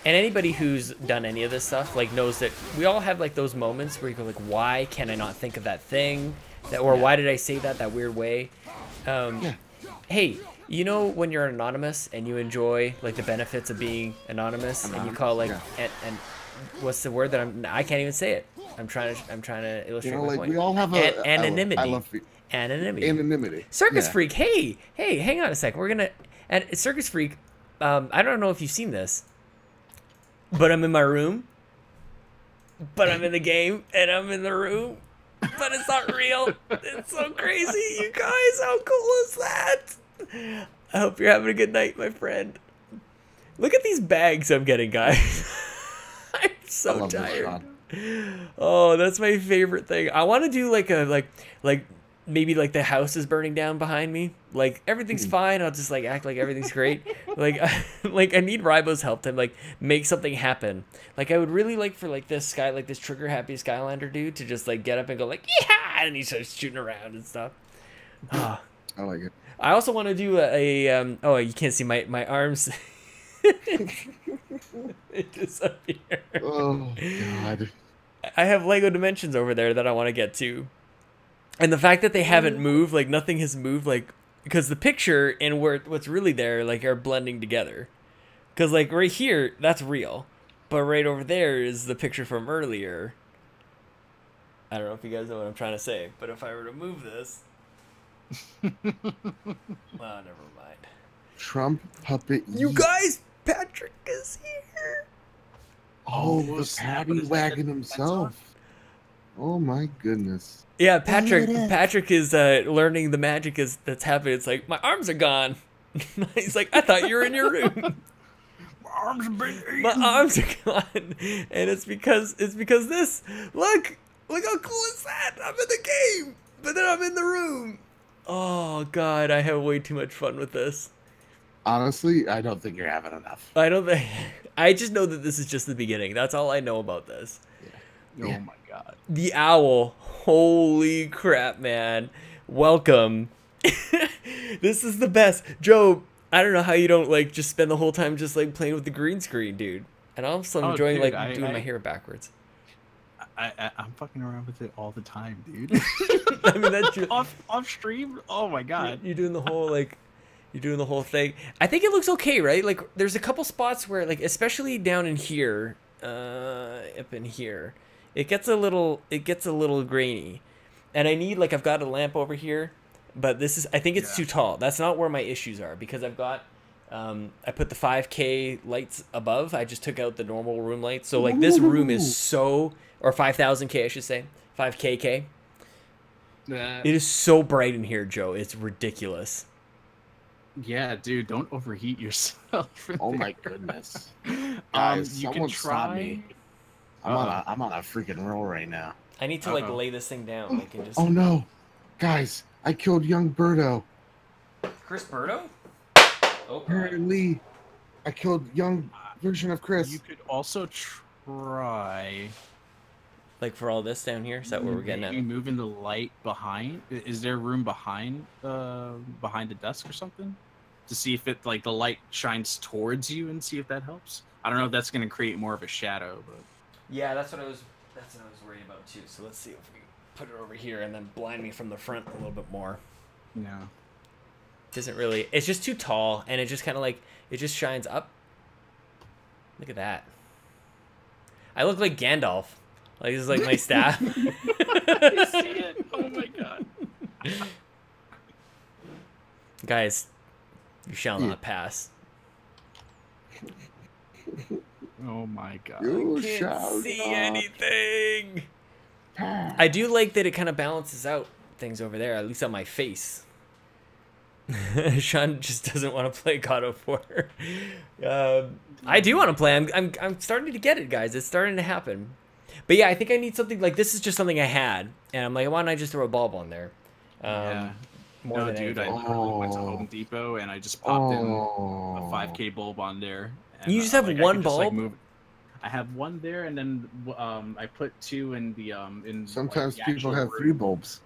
And anybody who's done any of this stuff like knows that we all have like those moments where you go like, why can I not think of that thing? Or why did I say that weird way? Hey, you know when you're anonymous and you enjoy like the benefits of being anonymous, and you call like and what's the word that I can't even say it. I'm trying to illustrate my point. We all have anonymity. Anonymity. Circus Freak. Hey, hang on a second. We're gonna and Circus Freak. I don't know if you've seen this, but I'm in my room. But I'm in the game, and I'm in the room, but it's not real. It's so crazy, you guys. How cool is that? I hope you're having a good night, my friend. Look at these bags I'm getting, guys. I'm so tired. Oh, that's my favorite thing. I want to do like a like maybe like the house is burning down behind me. Like everything's fine. I'll just like act like everything's great. like I need Rybo's help to like make something happen. Like I would really like for like this trigger happy Skylander dude to just like get up and go like yeah, and he starts shooting around and stuff. I like it. I also want to do oh, you can't see my arms. It disappeared. Oh God. I have Lego Dimensions over there that I want to get to. And the fact that they haven't moved, like nothing has moved, like because the picture and what's really there like are blending together. Cuz like right here, that's real. But right over there is the picture from earlier. I don't know if you guys know what I'm trying to say, but if I were to move this well, never mind. Trump puppet. You guys, Patrick is here. Oh, the paddy wagging himself. Oh my goodness. Yeah, Patrick is learning the magic that's happening. It's like my arms are gone. He's like, I thought you were in your room. My arms have been eaten. My arms are gone, and it's because this. Look how cool is that? I'm in the game, but then I'm in the room. Oh God, I have way too much fun with this. Honestly, I don't think you're having enough. I just know that this is just the beginning. That's all I know about this. Yeah. Oh my God. The owl. Holy crap, man. Welcome. This is the best. Joe, I don't know how you don't like just spend the whole time just like playing with the green screen, dude. And I'm also enjoying dude, like doing my hair backwards. I'm fucking around with it all the time, dude. I mean that's off stream. Oh my God. You're doing the whole like you're doing the whole thing. I think it looks okay, right? Like there's a couple spots where like especially down in here, up in here, it gets a little grainy. And I need like I've got a lamp over here, but this is I think it's too tall. That's not where my issues are because I've got I put the 5K lights above. I just took out the normal room lights. So like this room is so or 5,000K I should say. 5KK. It is so bright in here, Joe. It's ridiculous. Yeah, dude, don't overheat yourself. Oh my goodness. Guys, you can try. Me. I'm on a freaking roll right now. I need to like lay this thing down. Like, and just... Oh no, guys! I killed young Birdo. Chris Birdo? Oh, apparently, I killed young version of Chris. You could also try. Like for all this down here? Is that where we're getting at? Maybe moving the light behind. Is there room behind behind the desk or something? To see if it like the light shines towards you and see if that helps. I don't know if that's gonna create more of a shadow, but Yeah, that's what I was worried about too. So let's see if we put it over here and then blind me from the front a little bit more. yeah. Doesn't really, it's just too tall and it just kind of like, it just shines up. Look at that. I look like Gandalf. Like this is like my staff. You see it? Oh my god. Guys, you shall not pass. Oh my god. You Can't shall see not anything. pass. I do like that it kind of balances out things over there, at least on my face. Sean just doesn't want to play God of War. I do want to play. I'm starting to get it, guys. It's starting to happen. But yeah, I think I need something like this. Is just something I had, and I'm like, why don't I just throw a bulb on there? Yeah. More No, than dude, I anything. literally went to Home Depot and I just popped in a 5K bulb on there. And, You just have I one could just, like, bulb? move. I have one there, and then I put two in the in. Sometimes like, the people actual have room. 3 bulbs.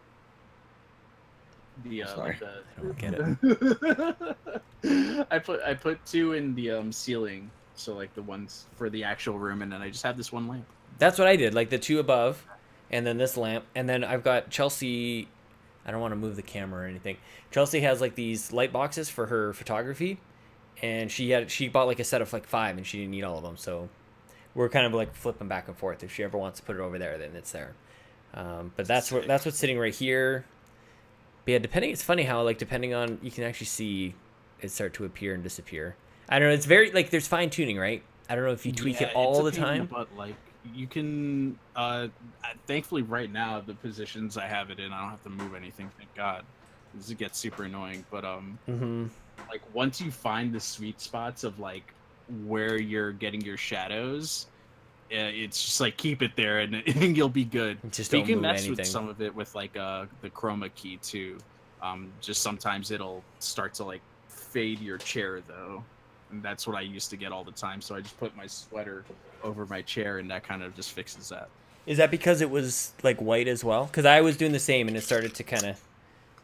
The Sorry. I don't get it. I put two in the ceiling, so like the ones for the actual room, and then I just have this one lamp. That's what I did. Like the two above, and then this lamp, and then I've got Chelsea. I don't want to move the camera or anything. Chelsea has like these light boxes for her photography, and she bought like a set of like 5, and she didn't need all of them. So we're kind of like flipping back and forth. If she ever wants to put it over there, then it's there. But that's what's sitting right here. But yeah, it's funny how like depending on, you can actually see it start to appear and disappear. I don't know. It's very like there's fine tuning, right? I don't know if you tweak it all the time. But like you can, thankfully right now the positions I have it in, I don't have to move anything. Thank God. This gets super annoying, but like once you find the sweet spots of like where you're getting your shadows, it's just like keep it there and you'll be good. Just But don't you can move mess anything. with some of it with like the chroma key too. Just sometimes it'll start to like fade your chair though, and that's what I used to get all the time. So I just put my sweater over my chair, and that kind of just fixes that. Is that because it was like white as well? Because I was doing the same, and it started to kind of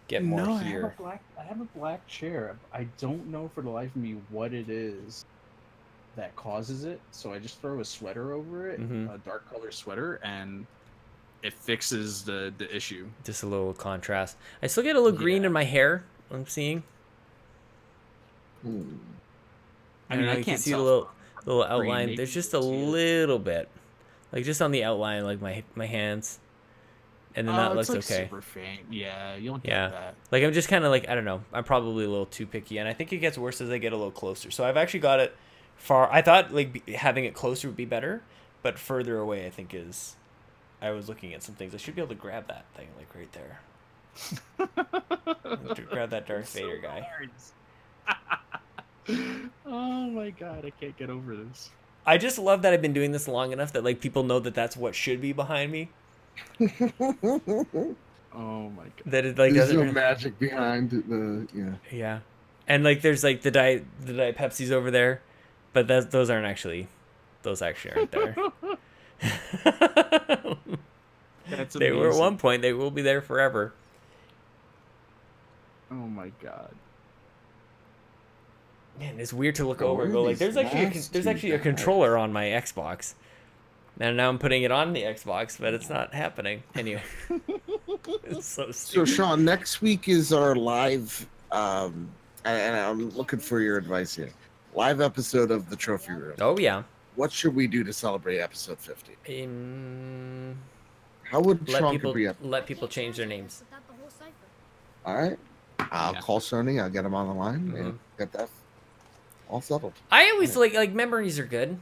get more no, here. I have a black chair. I don't know for the life of me what it is that causes it. So I just throw a sweater over it, a dark color sweater, and it fixes the issue. Just a little contrast. I still get a little green in my hair. I'm seeing. I mean, I don't know, I you can can't see the tell little green outline. makes There's you just a see it. little bit, like just on the outline, like my hands, and then that it's looks like okay. super faint. Yeah, you'll get Yeah, that. like I'm just kind of like, I don't know. I'm probably a little too picky, and I think it gets worse as I get a little closer. So I've actually got it far. I thought like having it closer would be better, but further away I think is. I was looking at some things. I should be able to grab that thing like right there. Grab that Darth Vader guy. Oh my god, I can't get over this. I just love that I've been doing this long enough that like people know that that's what should be behind me. Oh my god. That it like There's no doesn't. magic behind the Yeah, and like there's like the diet Pepsis over there, but those actually aren't there. That's They were at amazing. one point. They will be there forever. Oh my god. Man, it's weird to look Oh, over and where go are like, these there's actually a nasty controller on my Xbox. And now I'm putting it on the Xbox, but it's not happening. Anyway, it's so So stupid. Sean, next week is our live and I'm looking for your advice here. Live episode of the Trophy Room. Oh yeah. What should we do to celebrate episode 50? How would Let Sean people Capri up? let people change their names. Without the whole cipher. All right. I'll Yeah. call Sony. I'll get him on the line Mm-hmm. and get that all settled. I always like memories are good.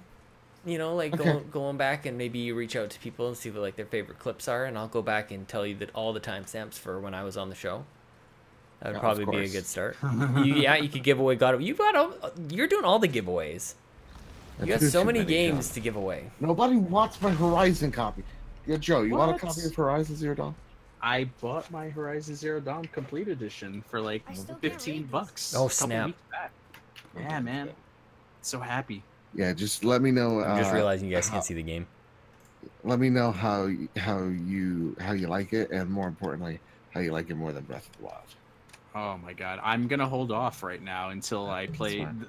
You know, like Okay. going back and maybe you reach out to people and see what like their favorite clips are, and I'll go back and tell you that all the timestamps for when I was on the show. That would Yeah, of probably be a course. good start. You could give away God. You're doing all the giveaways. You got That's so too many many, games John. to give away. Nobody wants my Horizon copy. Yeah, Joe, you want a What? copy of Horizon Zero Dawn? I bought my Horizon Zero Dawn Complete Edition for like I still can't 15 read this. bucks. Oh, a couple snap. weeks back. Yeah, man. So happy. Yeah, just let me know. I'm just realizing you guys can't see the game. Let me know how you like it, and more importantly, how you like it more than Breath of the Wild. Oh my god, I'm gonna hold off right now until I That's play fine.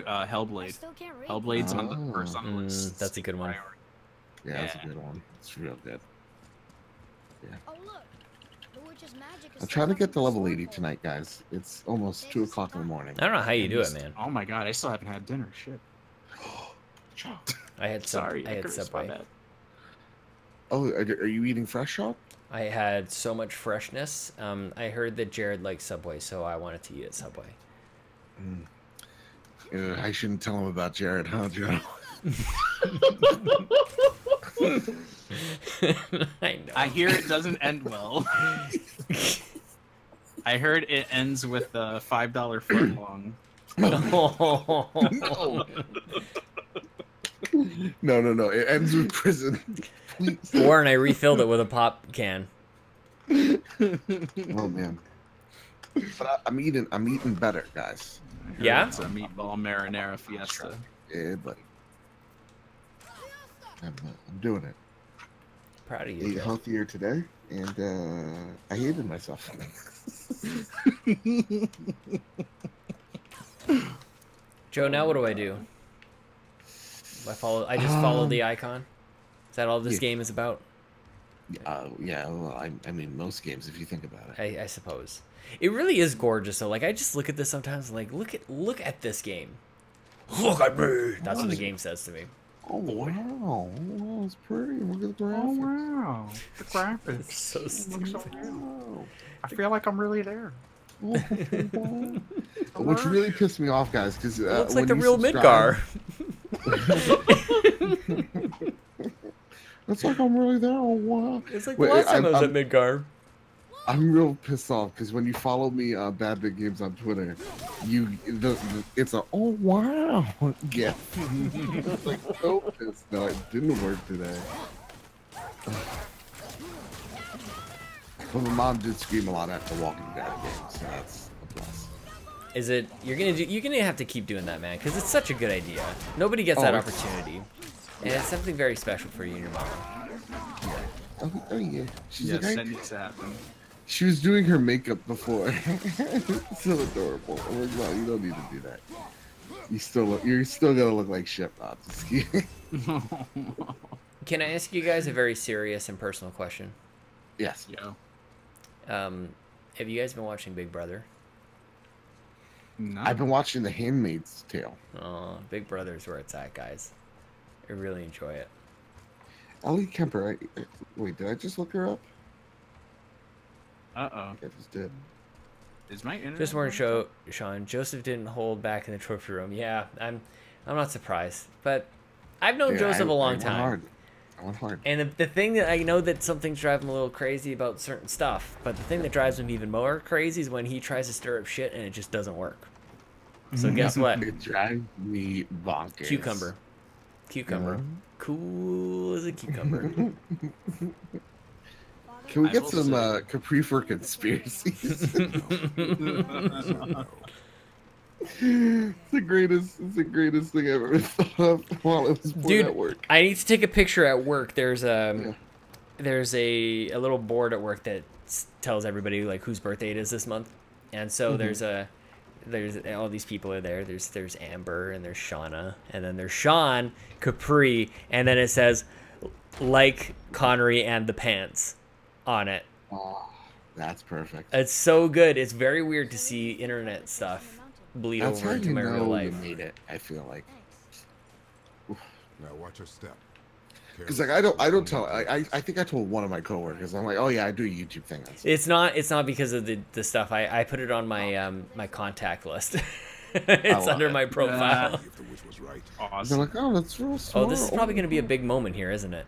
I Hellblade. still can't read. Hellblade's on the first on the list. That's a good one. Priority. Yeah, that's a Yeah. good one. It's real good. Oh look, the witch's magic is I'm still trying to get to covering level the 80 sword tonight, guys. It's almost 2 o'clock in the morning. I don't know how you do it, Just- man. Oh my god, I still haven't had dinner. Shit. I had Sorry, I had Icarus, my Subway. bad. Oh, are you eating fresh, Sean? I had so much freshness. I heard that Jared likes Subway, so I wanted to eat at Subway. I shouldn't tell him about Jared, huh, Joe? I know. I hear it doesn't end well. I heard it ends with a $5 footlong. No. It ends with prison. Please. Warren, I refilled it with a pop can. Oh man. But I'm eating better, guys. I heard Yeah? It's a meatball marinara fiesta. Yeah, buddy. I'm doing it. Proud of you. Ate Joe. healthier today, and I hated myself. Joe, now what do I do? I just follow the icon. Is that all this yeah. game is about? Yeah. Well, I mean, most games, if you think about it. I suppose. It really is gorgeous though. Like I just look at this sometimes and like look at this game. Look at me. That's what the game says to me. Oh wow, it's pretty. Look at the graphics. Oh wow, the graphics. It's so stupid. Wow. I feel like I'm really there. Oh, wow. Which really pissed me off, guys, because It looks like the real Midgar. It's like I'm really there. Oh wow. It's like Wait, the last time I was I'm- at Midgar. I'm real pissed off because when you follow me, Bad Big Games on Twitter, it's a oh wow yeah. It's like so pissed. No, it didn't work today. But my mom did scream a lot after Walking Dead games, so that's a plus. Is it you're gonna have to keep doing that, man, because it's such a good idea. Nobody gets that Oh, opportunity, and it's something very special for you and your mom. Oh yeah. She's Yes, like, that needs to happen. she was doing her makeup before. It's so adorable. I'm like, wow, you don't need to do that. You're still gonna look like shit, Bob. Just kidding. Can I ask you guys a very serious and personal question? Yes. Yo. Have you guys been watching Big Brother? No. I've been watching The Handmaid's Tale. Oh, Big Brother's where it's at, guys. I really enjoy it. Ellie Kemper. Wait, did I just look her up? Uh-oh. I just did. Is my internet? Just weren't Sean. Joseph didn't hold back in the trophy room. Yeah, I'm not surprised. But I've known Yeah, Joseph a long I went time. hard. I went hard. And the thing that I know that something's driving him a little crazy about certain stuff, but the thing that drives him even more crazy is when he tries to stir up shit and it just doesn't work. So guess what? It drives me bonkers. Cucumber. Yeah. Cool as a cucumber. Can we I get will some say- Capri for conspiracies? It's the greatest thing I've ever thought of while I was bored Dude, at work. I need to take a picture at work. There's Yeah. a little board at work that tells everybody like whose birthday it is this month, and so there's all these people are there. There's Amber and there's Shauna and then there's Sean, Capri, and then it says like Connery and the pants on it. Oh, that's perfect. It's so good. It's very weird to see internet stuff bleed That's over how into you my real know you life. made it. I feel like Now watch your step. because like I don't tell. I think I told one of my coworkers. I'm like, oh yeah, I do a YouTube thing. It's not because of the stuff. I put it on my my contact list. It's love under it. my profile. See if the witch was right. They're Awesome. like, oh, that's real smart. Oh, this is probably going to be a big moment here, isn't it?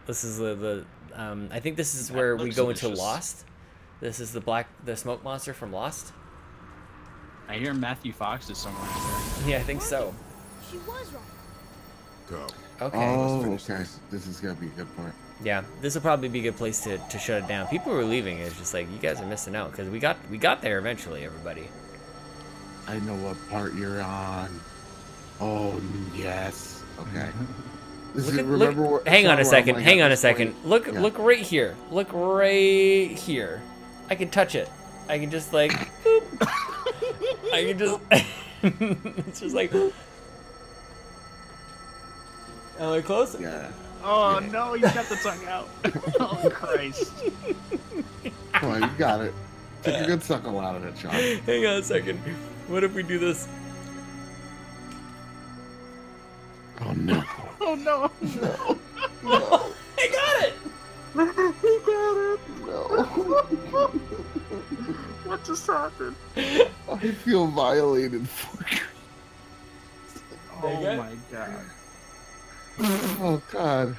This is the I think this is That where we looks go into delicious. Lost. This is the smoke monster from Lost. I hear Matthew Fox is somewhere in there. Yeah, I think so. She was right. Go. Okay. Oh, finish okay. this. This is gonna be a good point. Yeah, this will probably be a good place to shut it down. People were leaving. It's just like you guys are missing out because we got there eventually. Everybody. I know what part you're on. Oh yes. Okay. Hang on a second. Hang on a second. Look right here. Look right here. I can touch it. I can just like. Boop. I can just. It's just like. Am I close? Yeah. Oh no, you got the tongue out. Oh Christ. Come on, you got it. Take a good suckle out of it, Sean. Hang on a second. What if we do this? Oh no. Oh no. No. No. I got it. He got it. No. What just happened? I feel violated for. Oh my god. Oh god.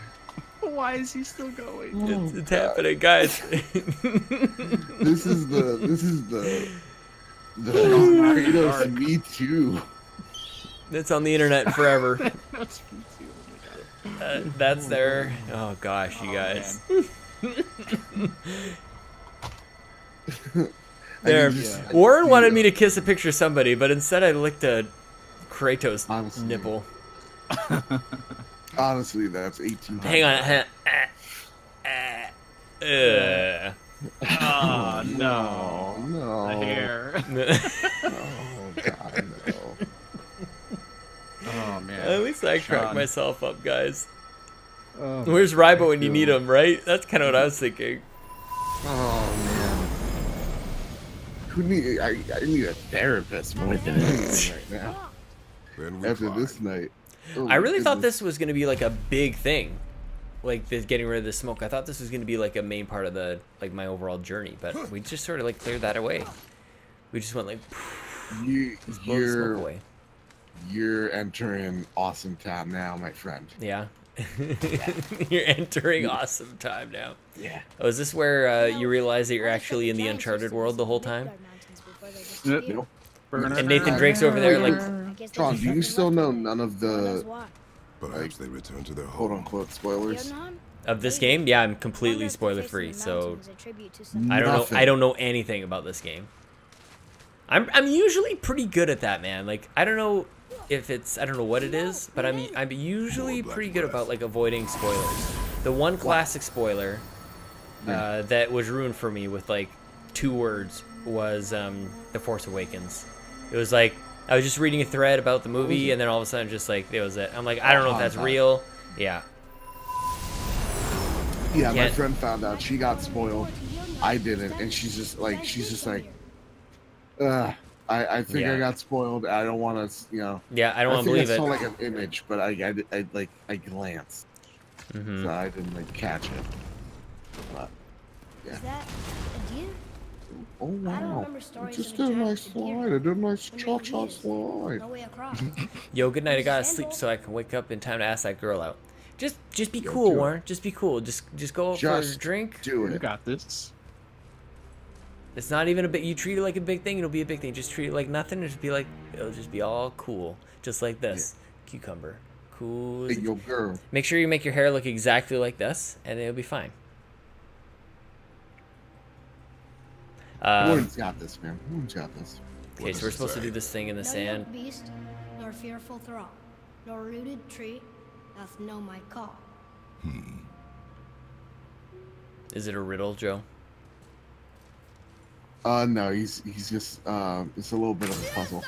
Why is he still going? It's happening, guys. This is the Kratos Me Too. It's on the internet forever. That's me too. Oh my god. That's there. Oh gosh, you guys. There. Warren wanted me to kiss a picture of somebody, but instead I licked a Kratos Honestly. nipple. Honestly, that's 18 times. Hang on. Oh no. No. The hair. Oh god, no. Oh man. At least I cracked Sean. myself up, guys. Oh, Where's Rybo when you need him, right? That's kind of what I was thinking. Oh man. Who need? I need a therapist more than anything right now. Then we After climb. this night. Oh, I really thought goodness. this was going to be like a big thing. Like this getting rid of the smoke. I thought this was going to be like a main part of the like my overall journey, but we just sort of like cleared that away. We just went like just blow the smoke away. You're entering awesome time now, my friend. Yeah. You're entering awesome time now. Yeah. Oh, is this where you realize that you're actually in the Uncharted world the whole time? Nope. And Nathan Drake's over there like, Sean, do you still know none of the Perhaps they return to their quote home. unquote spoilers? of this game? Yeah, I'm completely spoiler free, so I don't know anything about this game. I'm usually pretty good at that, man. Like I don't know if it's I don't know what it is, but I'm usually pretty good about like avoiding spoilers. The one classic spoiler that was ruined for me with like 2 words was The Force Awakens. It was like I was just reading a thread about the movie, and then all of a sudden, just like it was it. I'm like, I don't know if that's real. Yeah. Yeah, my friend found out she got spoiled. I didn't, and she's just like, I think I got spoiled. I don't want to, you know. Yeah, I don't want to believe I it. saw like an image, but I glanced, Mm-hmm. so I didn't like catch it. But yeah. Is that a deer? Oh I don't wow! remember stories Just of a did a giant nice deer. slide. I did a nice How many cha-cha years? slide. No way across. Yo, good night. I gotta sleep so I can wake up in time to ask that girl out. Just be cool, do it. Warren. Just be cool. Just go out for a Just drink. do You it. got this. It's not even a big. You treat it like a big thing, it'll be a big thing. Just treat it like nothing. It'll just be all cool, just like this. Cucumber, cool. Hey, yo, girl. Make sure you make your hair look exactly like this, and it'll be fine. Warren's got this, man. Warren's got this. Okay, so we're supposed to do this thing in the No sand. yoke beast, nor fearful thrall, nor rooted tree doth know my call. Is it a riddle, Joe? No, he's just it's a little bit of a puzzle.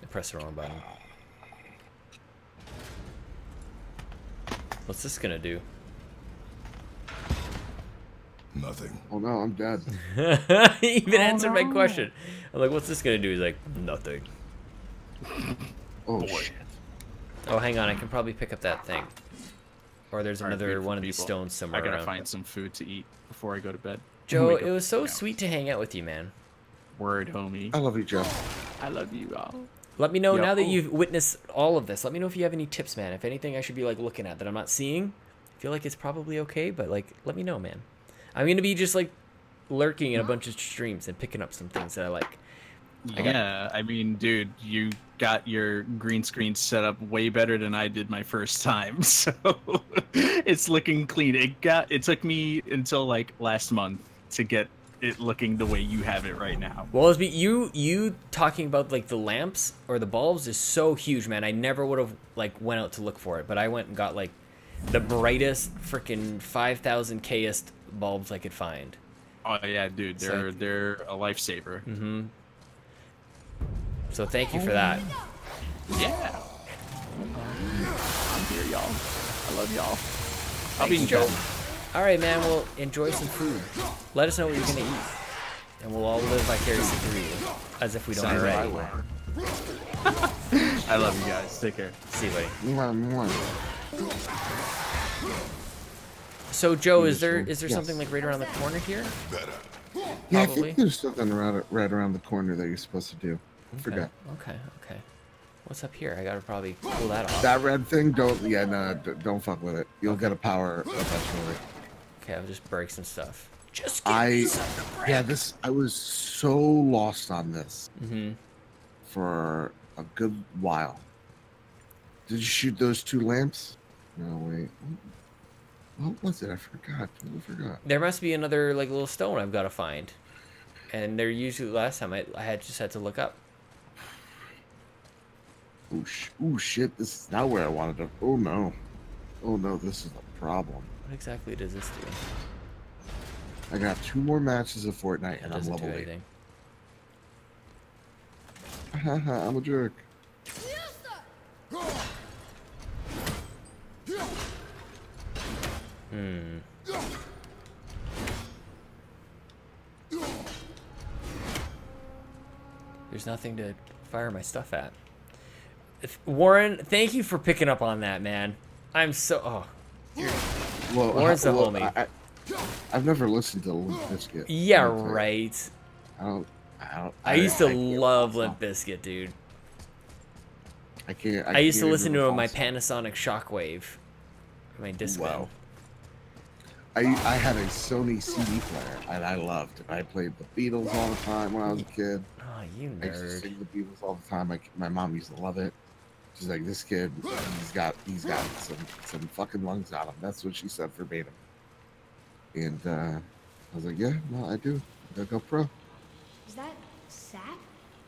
I pressed the wrong button. What's this gonna do? Nothing. Oh no, I'm dead. He even answered my question. I'm like, what's this gonna do? He's like, nothing. Oh shit. Oh, hang on. I can probably pick up that thing. Or there's Alright, another beautiful one of these people. stones somewhere I gotta around. find some food to eat before I go to bed. Joe, Wake it up. was so Yeah. sweet to hang out with you, man. Word, homie. I love you, Joe. I love you all. Let me know Yo. now that you've witnessed all of this. Let me know if you have any tips, man. If anything I should be like looking at that I'm not seeing. I feel like it's probably okay, but like let me know, man. I'm gonna be just like lurking in a bunch of streams and picking up some things that I like. Yeah, I mean, dude, you got your green screen set up way better than I did my first time, so it's looking clean. It took me until like last month to get it looking the way you have it right now. Well, it's you talking about like the lamps or the bulbs is so huge, man. I never would have like went out to look for it, but I went and got like the brightest freaking 5,000 Kest bulbs I could find. Oh yeah, dude, they're a lifesaver. Mm-hmm. So thank you for that. Yeah. I'm here, y'all. I love y'all. I'll Thanks, be Joe. All right, man. Well, enjoy some food. Let us know what you're gonna eat, and we'll all live vicariously through you, as if we don't Sounds already. like I love you guys. Take care. See you, buddy. Mwah, mwah. So, Joe, is Yes. there something like right around the corner here? Yeah, I Probably. think there's something right around the corner that you're supposed to do. I forgot. Okay. What's up here? I gotta probably pull that off. That red thing, don't fuck with it. You'll get a power eventually. Okay, I'll just break some stuff. Just I was so lost on this Mm-hmm. for a good while. Did you shoot those 2 lamps? No, wait. What was it? I forgot. I forgot. There must be another like little stone I've got to find, and there usually last time I had to look up. Oh shit! This is not where I wanted to. Oh no! Oh no! This is a problem. What exactly does this do? I got 2 more matches of Fortnite, It and I'm doesn't do level 8. anything. Haha, I'm a jerk. There's nothing to fire my stuff at. Warren, thank you for picking up on that, man. I'm so Well, Warren's the homie. I've never listened to Limp Bizkit. Yeah, right. I used to love Limp Bizkit, dude. I can't. I used to can't listen even to my recall. Panasonic Shockwave, my Discman. Wow. I had a Sony CD player, and I loved it. I played the Beatles all the time when I was a kid. Oh, you I used to nerd. sing the Beatles all the time. My mom used to love it. She's like, this kid, he's got some fucking lungs on him. That's what she said verbatim. And I was like, yeah, no, I do. I gotta go pro. Is that sap?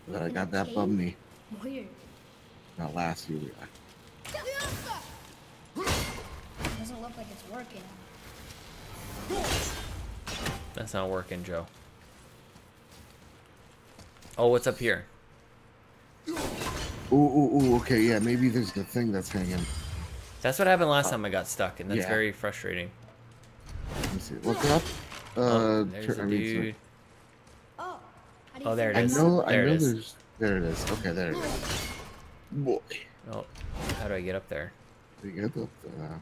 But I got that bum knee. Weird. Not last year. Doesn't look like it's working. That's not working, Joe. Oh, what's up here? Ooh, okay, yeah, maybe there's the thing that's hanging. That's what happened last time I got stuck, and that's yeah. very frustrating. Let me see. Look it up. There's a dude. Oh, how do you Oh, there it I is. know There it is. there's. There it is. Okay, there it is. Boy. Oh, how do I get up there? You get up there.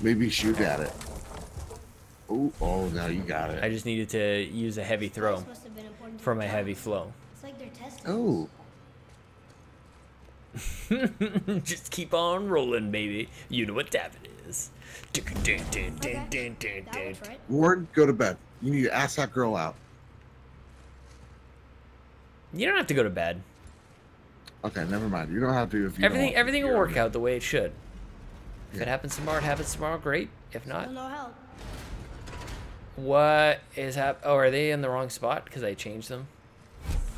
Maybe shoot at it. Oh, now you got it. I just needed to use a heavy throw This must have been important for to my the heavy town. flow. It's like they're testing. Oh, Just keep on rolling, baby. You know what time it is. Okay, that looks right. Warren, go to bed. You need to ask that girl out. You don't have to go to bed. Okay, never mind. You don't have to if you don't want to. Everything will You're work okay. out the way it should. If it Yeah. happens tomorrow, it happens tomorrow. Great. If not, Still no help. what is Oh, are they in the wrong spot because I changed them?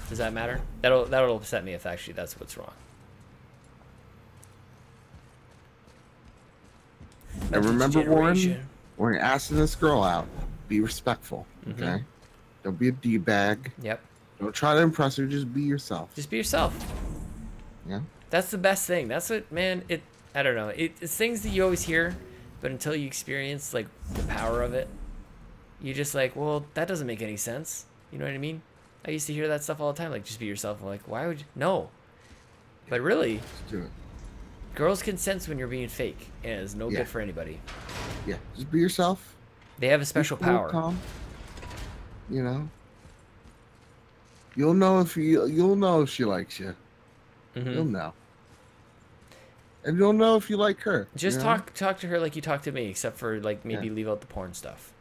Does that matter? That'll upset me if actually that's what's wrong. And remember, Warren, Degeneration. when you're asking this girl out, be respectful. Mm-hmm. Okay. Don't be a d-bag. Yep. Don't try to impress her. Just be yourself. Just be yourself. Yeah. That's the best thing. That's what, man. I don't know. It's things that you always hear, but until you experience like the power of it, you just like, well, that doesn't make any sense. You know what I mean? I used to hear that stuff all the time. Like, just be yourself. I'm like, why would you? No. But really, Just do it. girls can sense when you're being fake, and it's no Yeah. good for anybody. Yeah. Just be yourself. They have a Be special cool, power. calm. You know. You'll know if she likes you. Mhm. You'll know. And you'll know if you like her. Just you know? talk to her like you talk to me, except for like maybe Yeah. leave out the porn stuff.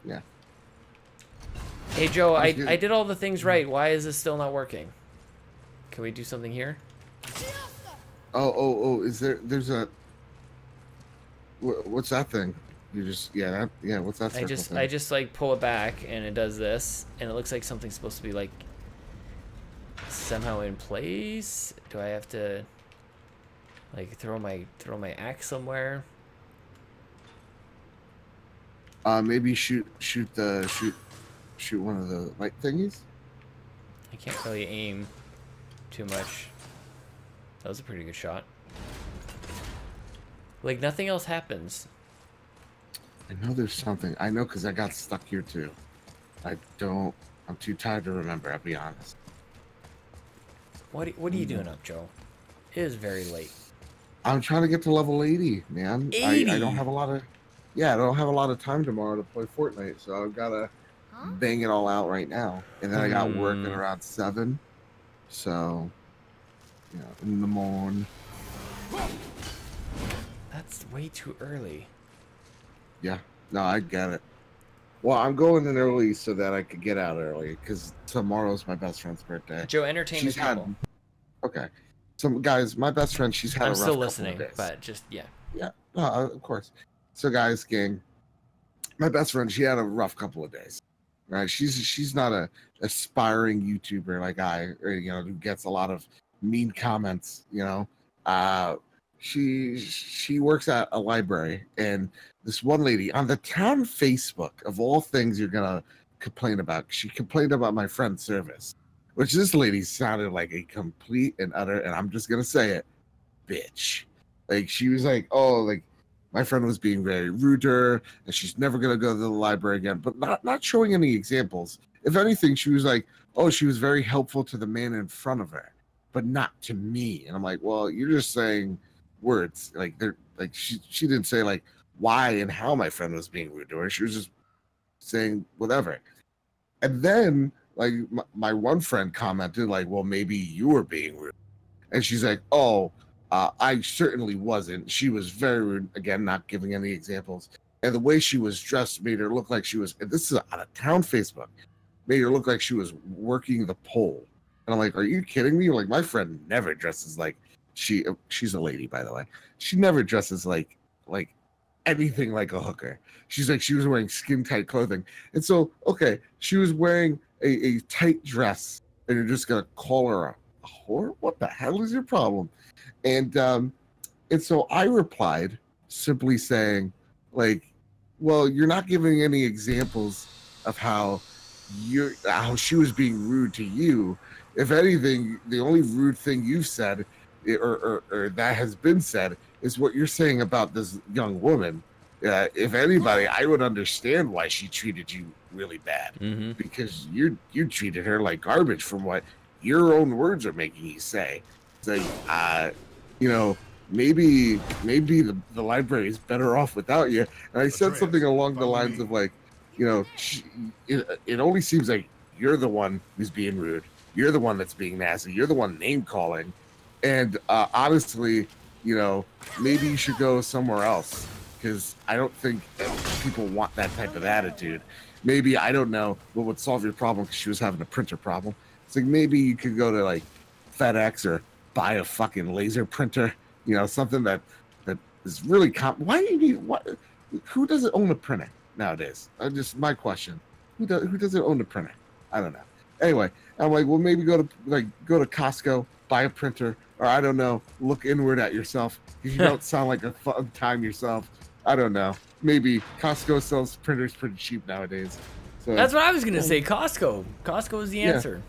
Yeah. Hey Joe, I I was good. did all the things right. Why is this still not working? Can we do something here? Oh, is there's a what's that thing? You just yeah. What's that? I just like pull it back and it does this, and it looks like something's supposed to be like somehow in place. Do I have to like throw my axe somewhere? Maybe shoot one of the light thingies. I can't really aim too much. That was a pretty good shot. Like nothing else happens. I know there's something. I know because I got stuck here too. I'm too tired to remember. I'll be honest. What are you doing up, Joe? It is very late. I'm trying to get to level 80, man. 80? I don't have a lot of. Yeah, I don't have a lot of time tomorrow to play Fortnite, so I've gotta bang it all out right now. And then I got work at around 7, so in the morning. That's way too early. Yeah, no, I get it. Well, I'm going in early so that I could get out early because tomorrow's my best friend's birthday. Joe, entertain the people. Okay, so guys, my best friend, she's had a rough still couple listening, of days. but just yeah. Yeah, of course. So guys, gang, my best friend, she had a rough couple of days. Right, she's not a aspiring YouTuber like or who gets a lot of mean comments. She works at a library, and this one lady on the town Facebook, of all things you're gonna complain about, she complained about my friend's service, which this lady sounded like a complete and utter, and I'm just gonna say it, bitch. Like she was like, oh, like my friend was being very rude to her, and she's never gonna go to the library again, but not showing any examples. If anything, she was like, oh, she was very helpful to the man in front of her, but not to me. And I'm like, well, you're just saying words. Like they're like she didn't say like why and how my friend was being rude to her. She was just saying whatever. And then like my one friend commented like, well, maybe you were being rude. And she's like, oh, I certainly wasn't. She was very rude. Again, not giving any examples. And the way she was dressed made her look like she was, and this is on a town Facebook, made her look like she was working the pole. And I'm like, are you kidding me? Like my friend never dresses like she's a lady, by the way. She never dresses like anything like a hooker. She's like, she was wearing skin tight clothing. And so, okay, she was wearing a tight dress, and you're just gonna call her a whore? What the hell is your problem? And so I replied simply saying, like, well, you're not giving any examples of how she was being rude to you. If anything, the only rude thing you've said or that has been said is what you're saying about this young woman. If anybody, I would understand why she treated you really bad, because you treated her like garbage from what your own words are making you say. It's like, maybe the library is better off without you. And I said something along the lines of like, it only seems like you're the one who's being rude. You're the one that's being nasty. You're the one name calling. And honestly, maybe you should go somewhere else, because I don't think people want that type of attitude. Maybe, I don't know what would solve your problem, because she was having a printer problem. It's like maybe you could go to like FedEx or buy a fucking laser printer, something that is really why do you need who doesn't own a printer nowadays? Just my question. Who doesn't own a printer? I don't know. Anyway, I'm like, well, maybe go to Costco, buy a printer, or I don't know, look inward at yourself, because you don't sound like a fun time yourself. I don't know. Maybe Costco sells printers pretty cheap nowadays. So that's what I was gonna say. Costco is the answer.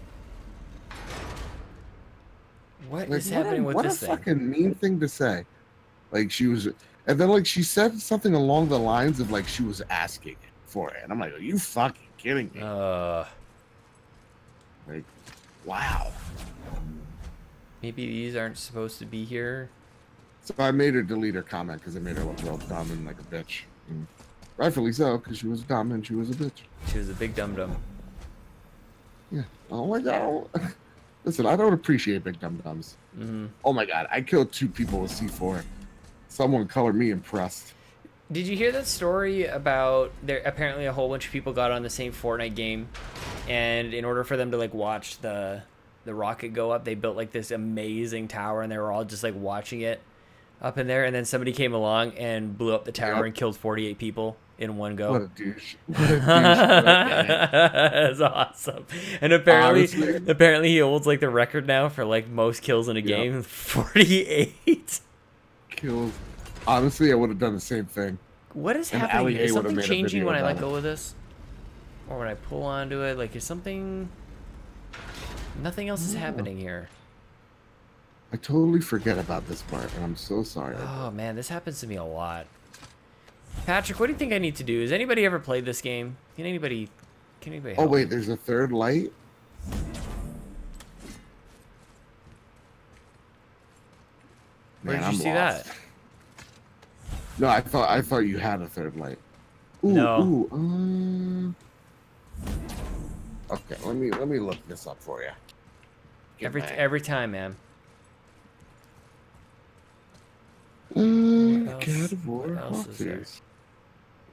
What is happening with this thing? What a fucking mean thing to say. Like she was, and then like she said something along the lines of like she was asking for it, and I'm like, are you fucking kidding me? Like, wow. Maybe these aren't supposed to be here. So I made her delete her comment because it made her look real dumb and like a bitch. And rightfully so, because she was dumb and she was a bitch. She was a big dum-dum. Yeah. Oh my god. Listen, I don't appreciate big dum-dums. Oh my god, I killed 2 people with C4. Someone colored me impressed. Did you hear that story about apparently a whole bunch of people got on the same Fortnite game, and in order for them to like watch the rocket go up, they built like this amazing tower, and they were all just like watching it up in there, and then somebody came along and blew up the tower Yep. and killed 48 people in one go. What a douche. What a douche. That's awesome. And apparently, Honestly. he holds like the record now for like most kills in a game. 48. Kills. Honestly, I would have done the same thing. What is And happening? Ali Here? A Is would've something made a changing video when I let about go of this, or when I pull onto it? Like, is something? Nothing else is happening here. I totally forget about this part, and I'm so sorry. Oh man, this happens to me a lot. Patrick, what do you think I need to do? Has anybody ever played this game? Can anybody Oh help wait, me? there's a third light. Where Man, did you I'm see lost. that? No, I thought you had a third light. Ooh, No. Okay, let me look this up for you. Every time, man. What God else- of War what else is there? Hawkers.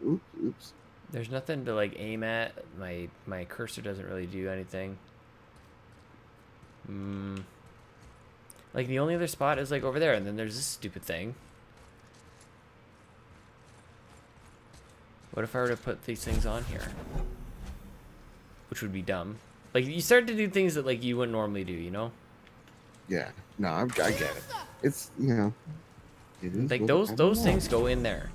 Oops. There's nothing to like aim at. My cursor doesn't really do anything. Like the only other spot is like over there, and then there's this stupid thing. What if I were to put these things on here? Which would be dumb. Like you start to do things that like you wouldn't normally do, you know? Yeah. No, I get it. It's it is Like what those I those know. things go in there.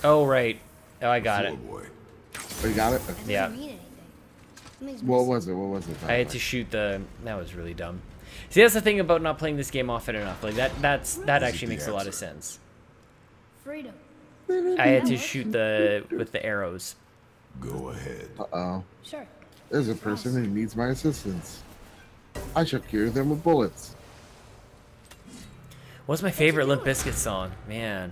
Oh right. Oh, I got it. Boy. Oh, you got it? Okay. Yeah. Doesn't mean anything. It makes me What sick. was it? What was it? I had to shoot the. That was really dumb. See, that's the thing about not playing this game often enough. Like that actually makes a lot of sense. Freedom. I had to shoot with the arrows. Go ahead. Uh-oh. Sure. There's a person who needs my assistance. I shall cure them with bullets. What's my favorite Limp Bizkit song? Man.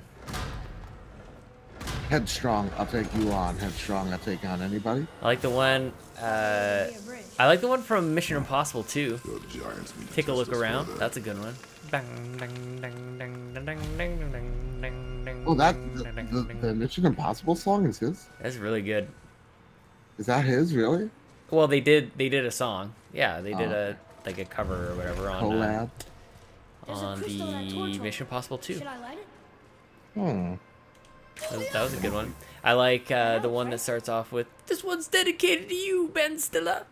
Headstrong, I'll take you on. Headstrong, I'll take on anybody. I like the one. I like the one from Mission Impossible 2. The giants need to Take a test look us around. further. That's a good one. Bang, dang, dang, dang, dang, dang, dang, dang, dang, dang, Oh, that dang, dang, the dang. Mission Impossible song is his. That's really good. Is that his really? Well, they did a song. Yeah, they did Oh. a cover or whatever on Collab. There's a on crystal in that torch the hole. Mission Impossible 2. Should I light it? Hmm. That was a good one. I like the one that starts off with, "This one's dedicated to you, Ben Stiller.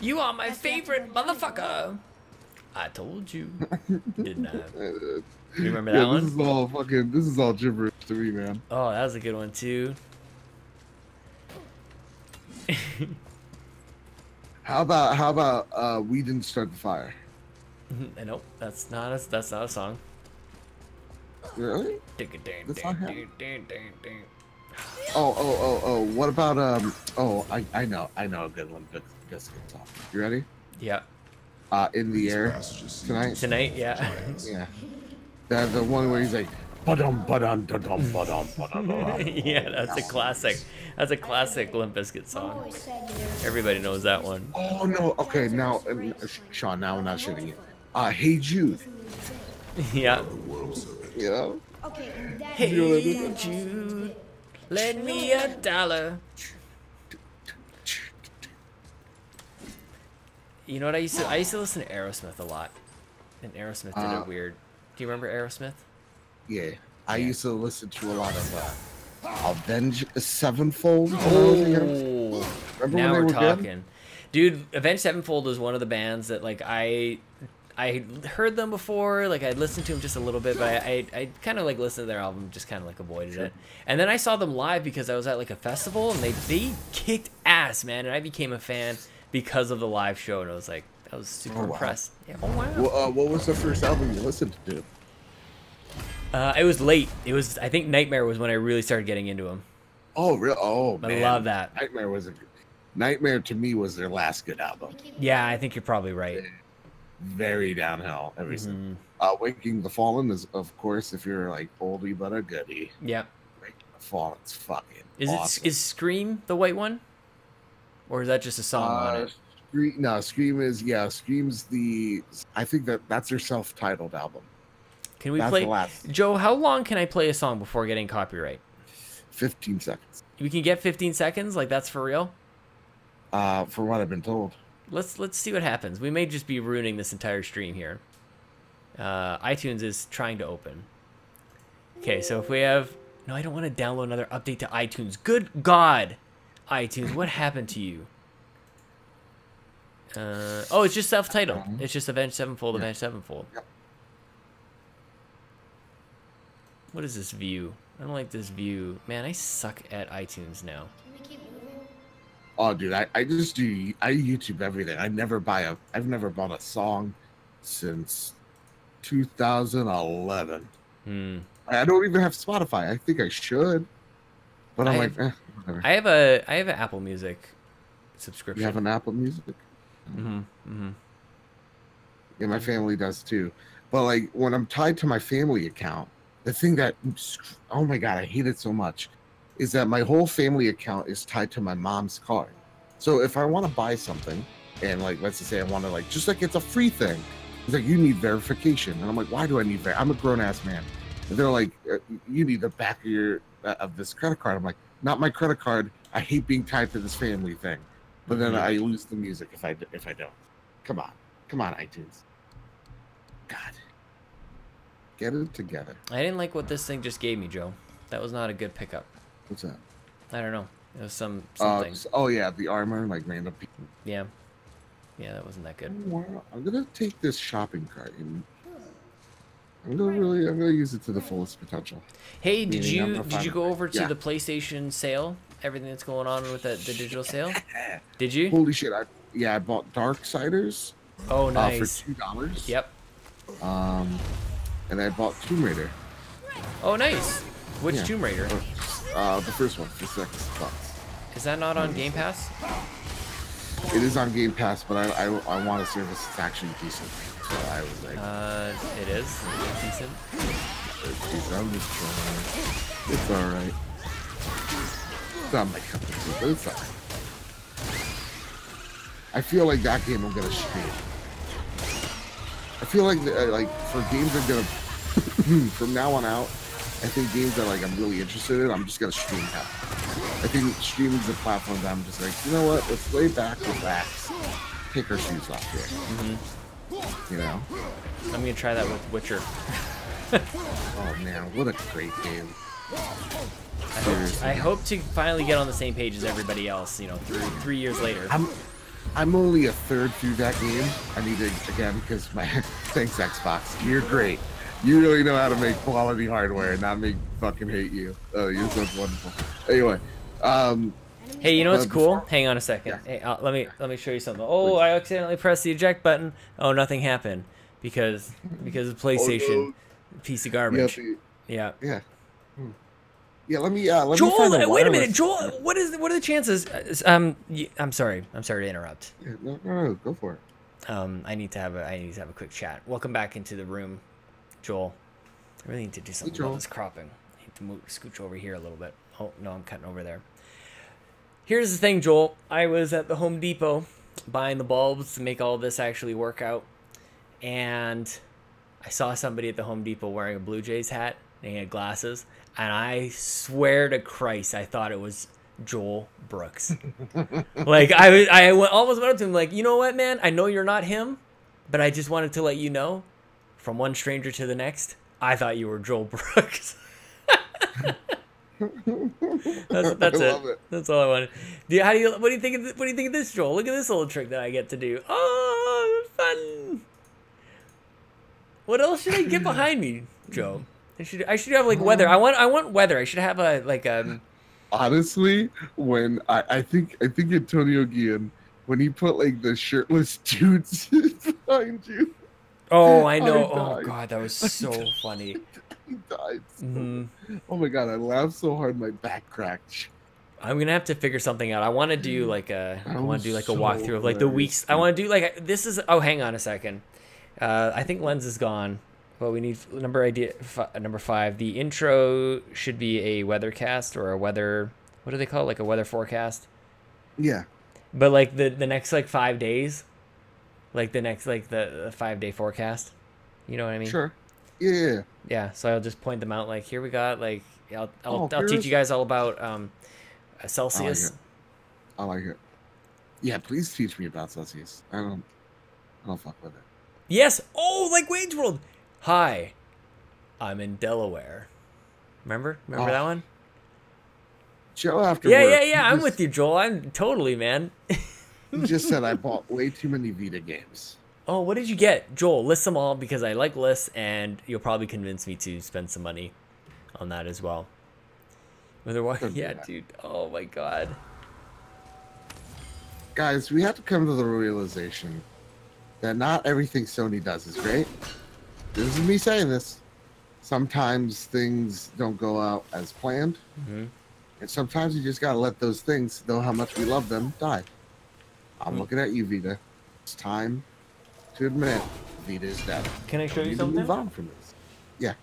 You are my favorite motherfucker." I told you. Didn't I? You remember that Yeah, one? this is all gibberish to me, man. Oh, that was a good one too. How about we didn't start the fire? Nope, that's not a song. Really? That's not him? Oh, Oh. What about I know a good one. Good song. You ready? yeah. In the air Passages seem tonight. Tonight, yeah. Yeah. The one where he's like, ba-dum, ba-dum, da-dum, ba-dum, ba-dum, ba-dum. Yeah, that's a classic. That's a classic Limp Bizkit song. Always said you never. Everybody knows that one. Oh no. Okay, now Sean, now I'm not shitting you. Hey Jude. Yeah. the world serpent. You know? Okay, that Hey Jude, lend me $1. You know what I used to listen to Aerosmith a lot, and Aerosmith did a weird. Do you remember Aerosmith? Yeah. I used to listen to a lot of Avenged Sevenfold. when I was younger. Oh, Remember now when we're they were good? talking, dude. Avenged Sevenfold was one of the bands that like I heard them before, like I'd listened to them just a little bit, but I kind of like listened to their album, just kind of like avoided it. And then I saw them live because I was at like a festival, and they kicked ass, man, and I became a fan because of the live show, and I was like, I was super Oh, wow. impressed. Yeah, oh wow. Well, what was the first album you listened to? It was late. It was, I think Nightmare was when I really started getting into them. Oh, real? Oh, I man. love that. Nightmare to me was their last good album. Yeah, I think you're probably right. Very downhill. Everything. Mhm. Waking the Fallen is, of course, if you're like oldie but a goodie. Yeah. Waking the Fallen's fucking Is awesome. is Scream the white one, or is that just a song on it? Scream's I think that's their self-titled album. Can we That's play? the last Joe, how long can I play a song before getting copyright? 15 seconds. We can get 15 seconds, like that's for real. For what I've been told. Let's see what happens. We may just be ruining this entire stream here. iTunes is trying to open. Okay, so if we have... No, I don't want to download another update to iTunes. Good God! iTunes, what happened to you? Oh, it's just self-titled. It's just Avenged Sevenfold, Avenged Sevenfold. Yep. What is this view? I don't like this view. Man, I suck at iTunes now. Oh, dude, I YouTube everything. I've never bought a song since 2011. I don't even have Spotify. I think I should, but I'm whatever. I have an Apple Music subscription. You have an Apple Music? Yeah, my family does too. But like when I'm tied to my family account, the thing that, oh my God, I hate it so much, is that my whole family account is tied to my mom's card. So if I want to buy something, and like let's just say I want to like just like it's a free thing, it's like you need verification, and I'm like, why do I need I'm a grown ass man. And they're like, you need the back of your of this credit card. I'm like, not my credit card. I hate being tied to this family thing. But then I lose the music if I don't. Come on, iTunes. God, get it together. I didn't like what this thing just gave me, Joe. That was not a good pickup. What's that? I don't know. It was something. Oh yeah, the armor, like random people. Yeah, that wasn't that good. I'm gonna take this shopping cart and I'm gonna use it to the fullest potential. Hey, did you go over to the PlayStation sale? Everything that's going on with the digital sale? Did you? Holy shit! I bought Darksiders. Oh, nice. For $2. Yep. And I bought Tomb Raider. Oh, nice. Which Tomb Raider? The first one for $6. Is that not on Game Pass? It is on Game Pass, but I want a service that's actually decent. So I was like, it is decent. It's decent. I'm just trying. It's all right. It's not my cup of tea, but it's all right. I feel like that game I'm gonna stream. I feel like for games I'm gonna from now on out, I think games that like I'm really interested in, I'm just gonna stream that. I think streaming's the platform that I'm just like, you know what? Let's lay back, relax, take our shoes off here. You know? I'm gonna try that with Witcher. Oh man, what a great game! I hope to finally get on the same page as everybody else. You know, 3 years later. I'm only a third through that game. I need to again because my thanks Xbox. You're great. You really know how to make quality hardware and not make fucking hate you. Oh, you're so wonderful. Anyway, hey, you know what's cool? Hang on a second. Yeah. Hey, let me show you something. Oh, I accidentally pressed the eject button. Oh, nothing happened because of PlayStation piece of garbage. Yeah. Yeah, let me Joel, wait a minute, Joel. What are the chances? I'm sorry to interrupt. Yeah, no, go for it. I need to have a quick chat. Welcome back into the room, Joel. I really need to do something about this cropping. I need to scooch over here a little bit. Oh no, I'm cutting over there. Here's the thing, Joel. I was at the Home Depot buying the bulbs to make all this actually work out, and I saw somebody at the Home Depot wearing a Blue Jays hat and he had glasses. And I swear to Christ, I thought it was Joel Brooks. Like, I almost went up to him like, you know what, man? I know you're not him, but I just wanted to let you know, from one stranger to the next, I thought you were Joel Brooks. That's it. That's all I wanted. What do you think of this, Joel? Look at this little trick that I get to do. Oh, fun. What else should I get behind me, Joe? I should have like weather. I want weather. I should have Honestly, when I think Antonio Guillen, when he put like the shirtless dudes behind you. Oh, I know. Oh God, that was so funny. He died. Oh my God, I laughed so hard my back cracked. I'm gonna have to figure something out. I want to do like a walkthrough of like the weeks. I want to do like this is. Oh, hang on a second. I think Lens is gone. But we need number 5. The intro should be a weathercast or a weather. What do they call it? Like a weather forecast. Yeah. But like the next like 5 days, like the next like the 5-day forecast. You know what I mean? Sure. Yeah. Yeah. So I'll just point them out. Like here we got like I'll teach you guys all about Celsius. I like it. Yeah, please teach me about Celsius. I don't fuck with it. Yes. Oh, like Wayne's World. Hi, I'm in Delaware. Remember that one? Joe, after Yeah, work, yeah, he yeah. I'm just- with you, Joel. I'm totally, man. He just said I bought way too many Vita games. Oh, what did you get? Joel, list them all because I like lists, and you'll probably convince me to spend some money on that as well. Otherwise, Don't do yeah, that. dude. Oh my god. Guys, we have to come to the realization that not everything Sony does is great. This is me saying this. Sometimes things don't go out as planned. Mhm. And sometimes you just gotta let those things, know how much we love them, die. I'm looking at you, Vita. It's time to admit Vita is dead. Can I show We you need to something? move on from this. Yeah.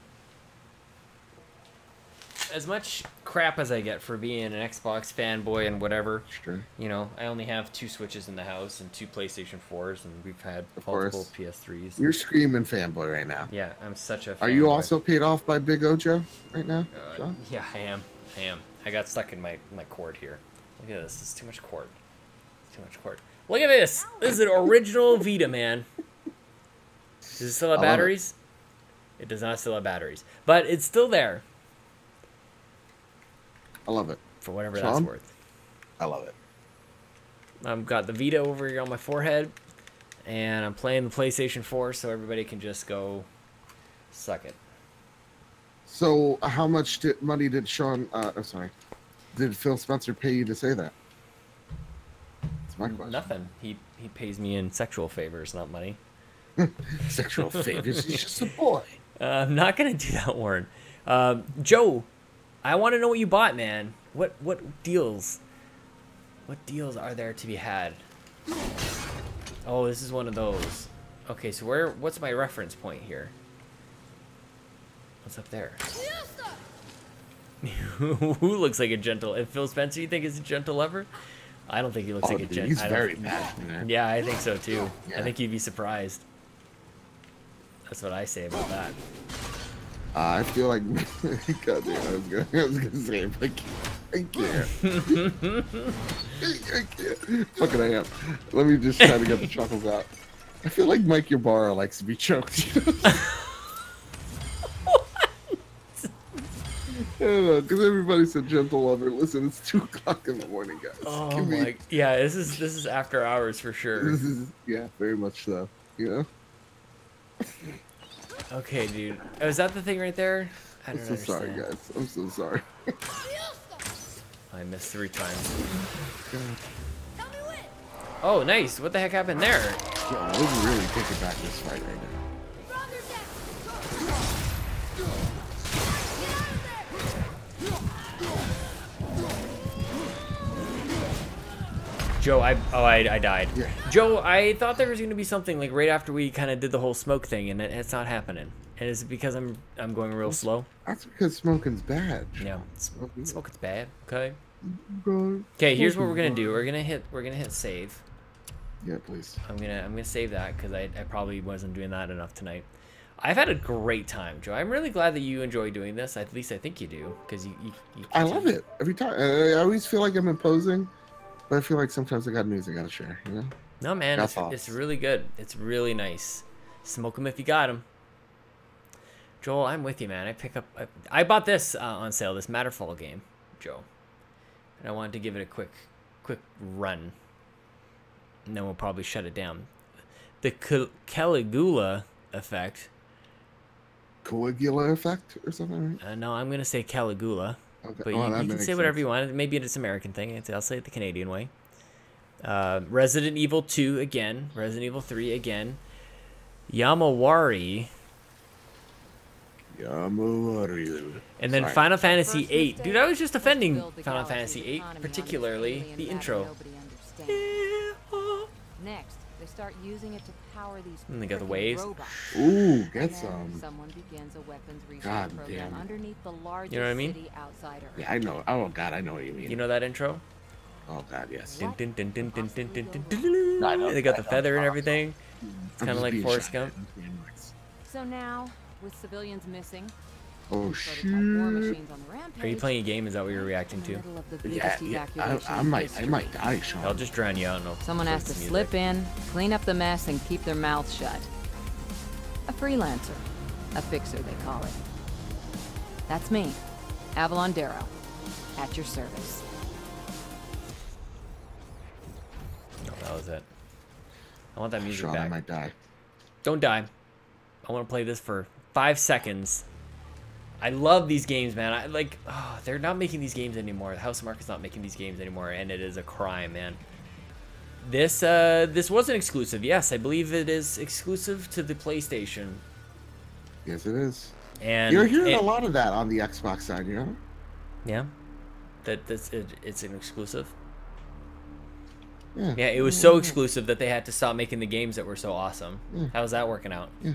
As much crap as I get for being an Xbox fanboy and whatever, Sure. you know, I only have 2 Switches in the house and 2 PlayStation 4s, and we've had Of multiple course. PS3s. You're screaming fanboy right now. Yeah, I'm such a Are you fanboy. also paid off by Big Ojo right now, John? Yeah, I am. I got stuck in my cord here. Look at this. It's too much cord. Too much cord. Look at this. This is an original Vita, man. Does it still have I love it. batteries? It does not still have batteries, but it's still there I love it. for whatever Sean? that's worth. I love it. I've got the Vita over here on my forehead, and I'm playing the PlayStation 4, so everybody can just go suck it. So, how much money did did Phil Spencer pay you to say that? That's my question. Nothing. He pays me in sexual favors, not money. Sexual favors. He's just a boy. I'm not gonna do that, Warren. Joe, I want to know what you bought, man. What deals? What deals are there to be had? Oh, this is one of those. Okay, so what's my reference point here? What's up there? Who looks like a gentle? If Phil Spencer, you think is a gentle lover? I don't think he looks like a dude, gentle. he's very passionate. Yeah, I think so too. I Yeah. think you'd be surprised. That's what I say about that. I feel like, God damn, I was gonna say, it, but I can't. I can't. Fucking I am. Let me just try to get the chuckles out. I feel like Mike Ybarra likes to be choked. I don't know, because everybody said gentle lover. Listen, it's 2 o'clock in the morning, guys. Oh Give me- my, yeah, this is after hours for sure. This is, yeah, very much so. You know? Okay, dude. Oh, is that the thing right there? I I'm don't so understand. sorry, guys. I'm so sorry. I missed 3 times. Oh, nice. What the heck happened there? Yo, we're really taking back this fight right now. Joe, I died. Yeah. Joe, I thought there was going to be something like right after we kind of did the whole smoke thing, and it's not happening. And is it because I'm going real slow? That's because smoking's bad. Yeah, smoking's bad. Okay. Bro, Okay, here's what we're gonna smoking's do. We're gonna hit save. bad. Yeah, please. I'm gonna save that because I probably wasn't doing that enough tonight. I've had a great time, Joe. I'm really glad that you enjoy doing this. At least I think you do, because you I love it every time. I always feel like I'm imposing, but I feel like sometimes I got news I gotta share. You know? No, man, Got it's thoughts. really good. It's really nice. Smoke them if you got them. Joel, I'm with you, man. I bought this on sale, this Matterfall game, Joe, and I wanted to give it a quick run, and then we'll probably shut it down. The Caligula effect. Caligula effect or something, right? No, I'm gonna say Caligula. Okay. But Oh, you that can makes say whatever sense. you want. Maybe it's an American thing. I'll say it the Canadian way. Resident Evil 2 again. Resident Evil 3 again. Yamawari. Yamawari. And then Sorry. Final Fantasy First 8. mistake Dude, I was just was offending build the Final galaxy's Fantasy 8, economy on particularly aliens the that intro. nobody understands. Next, they start using it to power these And they got the frickin' waves. robots. Ooh, And get then some. someone begins a weapons research God program damn. underneath the largest You know what I mean? city outside Earth. Yeah, I know. Oh God, I know what you mean. You know that intro? Oh God, yes. Dun, dun, dun, dun, dun, dun, dun, dun, dun, dun. I know, They got I the know. feather and everything. It's I'm kind of just like being Forrest shy. Gump. I'm being nice. So now, with civilians missing, Oh and prototype war shit. machines on the rampage, Are you playing a game? Is that what you're reacting in the to? middle of the Yeah, biggest yeah. evacuation I in might history. die, Sean. I'll just drown you out. No. Someone has to slip in, clean up the mess, and keep their mouths shut. A freelancer. A fixer, they call it. That's me, Avalon Darrow, at your service. No, that was it. I want that music Sean, back. I might die. Don't die. I want to play this for 5 seconds. I love these games, man. They're not making these games anymore. House of Mark is not making these games anymore, and it is a crime, man. This wasn't exclusive. Yes, I believe it is exclusive to the PlayStation. Yes, it is. And you're hearing a lot of that on the Xbox side, you know? Yeah, it's an exclusive. Yeah. Yeah, it was so exclusive that they had to stop making the games that were so awesome. Yeah. How's that working out? Yeah.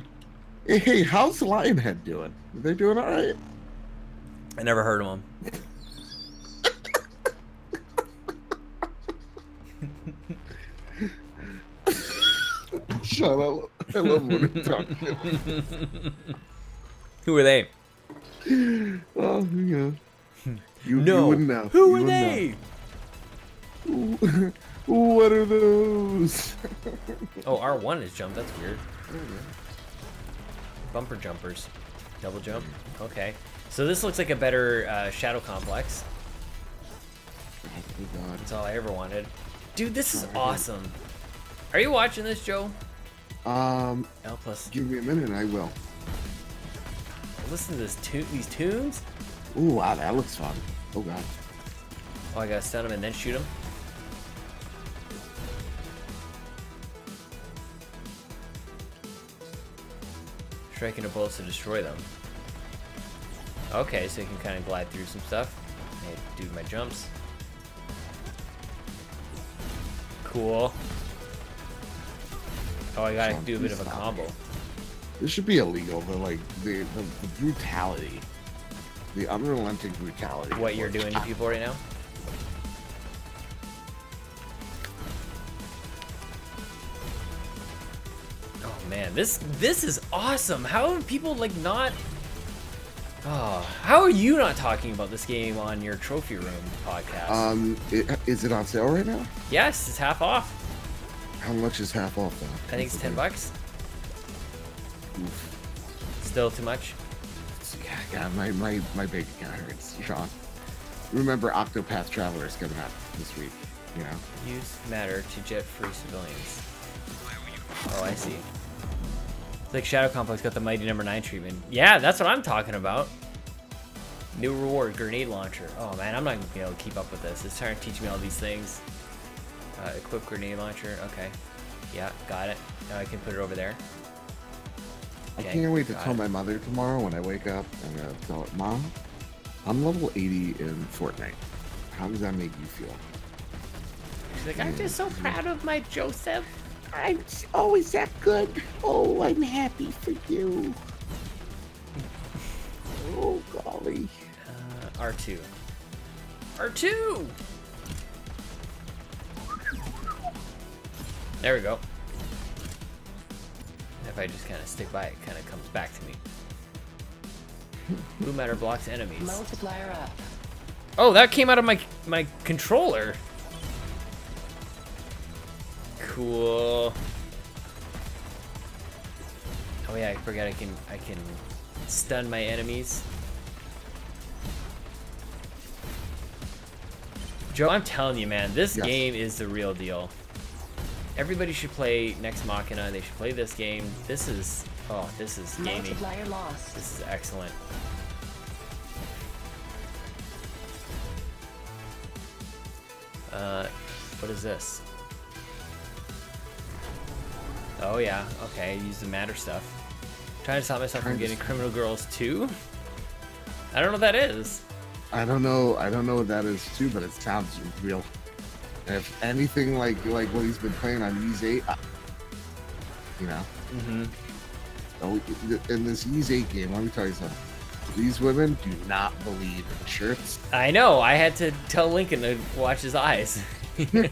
Hey, how's Lionhead doing? Are they doing all right? I never heard of them. Sean, I love when you talk. Who are they? Oh, yeah. You No. wouldn't know. Who You are wouldn't they? know. What are those? Oh, R1 is jump. That's weird. Bumper jumpers. Double jump. Okay. So this looks like a better Shadow Complex. Oh, God. That's all I ever wanted. Dude, this is awesome. Are you watching this, Joe? L plus. Give me a minute and I will. Listen to these tunes. Ooh, wow, that looks fun. Oh, God. Oh, I gotta stun him and then shoot him. Striking a bullets to destroy them. Okay, so you can kind of glide through some stuff. I do my jumps. Cool. Oh, I gotta do a bit of a combo. This should be illegal, but like the brutality, the unrelenting brutality. What you're doing to people right now? Oh man, this is awesome. How are people like not? Oh, how are you not talking about this game on your Trophy Room podcast? Is it on sale right now? Yes, it's half off. How much is half off though? I think it's $10. Still too much? Yeah, my bank account hurts, Sean. Remember, Octopath Traveler is coming out this week. You know. Use matter to jet-free civilians. Oh, I see. It's like Shadow Complex got the Mighty Number 9 treatment. Yeah, that's what I'm talking about. New reward, grenade launcher. Oh man, I'm not gonna be able to keep up with this. It's trying to teach me all these things. Equip grenade launcher. Okay. Yeah, got it. Now I can put it over there. Okay, I Okay, can't wait to got tell it. my mother tomorrow when I wake up and tell her, Mom, I'm level 80 in Fortnite. How does that make you feel? She's like, I'm just so proud of my Joseph. Is that good? Oh, I'm happy for you. Oh, golly. R2. R2! There we go. If I just kind of stick by it, kind of comes back to me. Blue matter blocks enemies. Multiplier up. Oh, that came out of my controller. Cool. Oh yeah, I forgot I can stun my enemies. Joe, I'm telling you, man, this Yes. game is the real deal. Everybody should play Next Machina. They should play this game. This is gaming. Multiplier lost. This is excellent. What is this? Oh yeah, okay, use the matter stuff. Trying to stop myself from getting Criminal Girls 2? I don't know what that is. I don't know what that is too, but it sounds real. And if anything like what he's been playing on Ys 8, you know. Oh, in this Ys 8 game, let me tell you something. These women do not believe in shirts. I know, I had to tell Lincoln to watch his eyes. I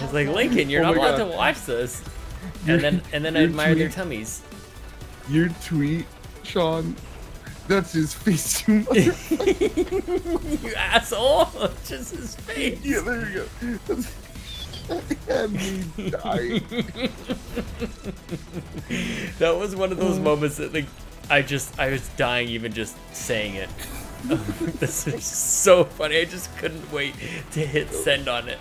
was like, Lincoln, you're Oh not my allowed God. to watch this. And then I Your admire their tweet- tummies. Your tweet, Sean, that's his face. You You asshole! It's just his face. Yeah, there you go. And me dying. That was one of those moments that like I was dying even just saying it. This is so funny. I just couldn't wait to hit send on it.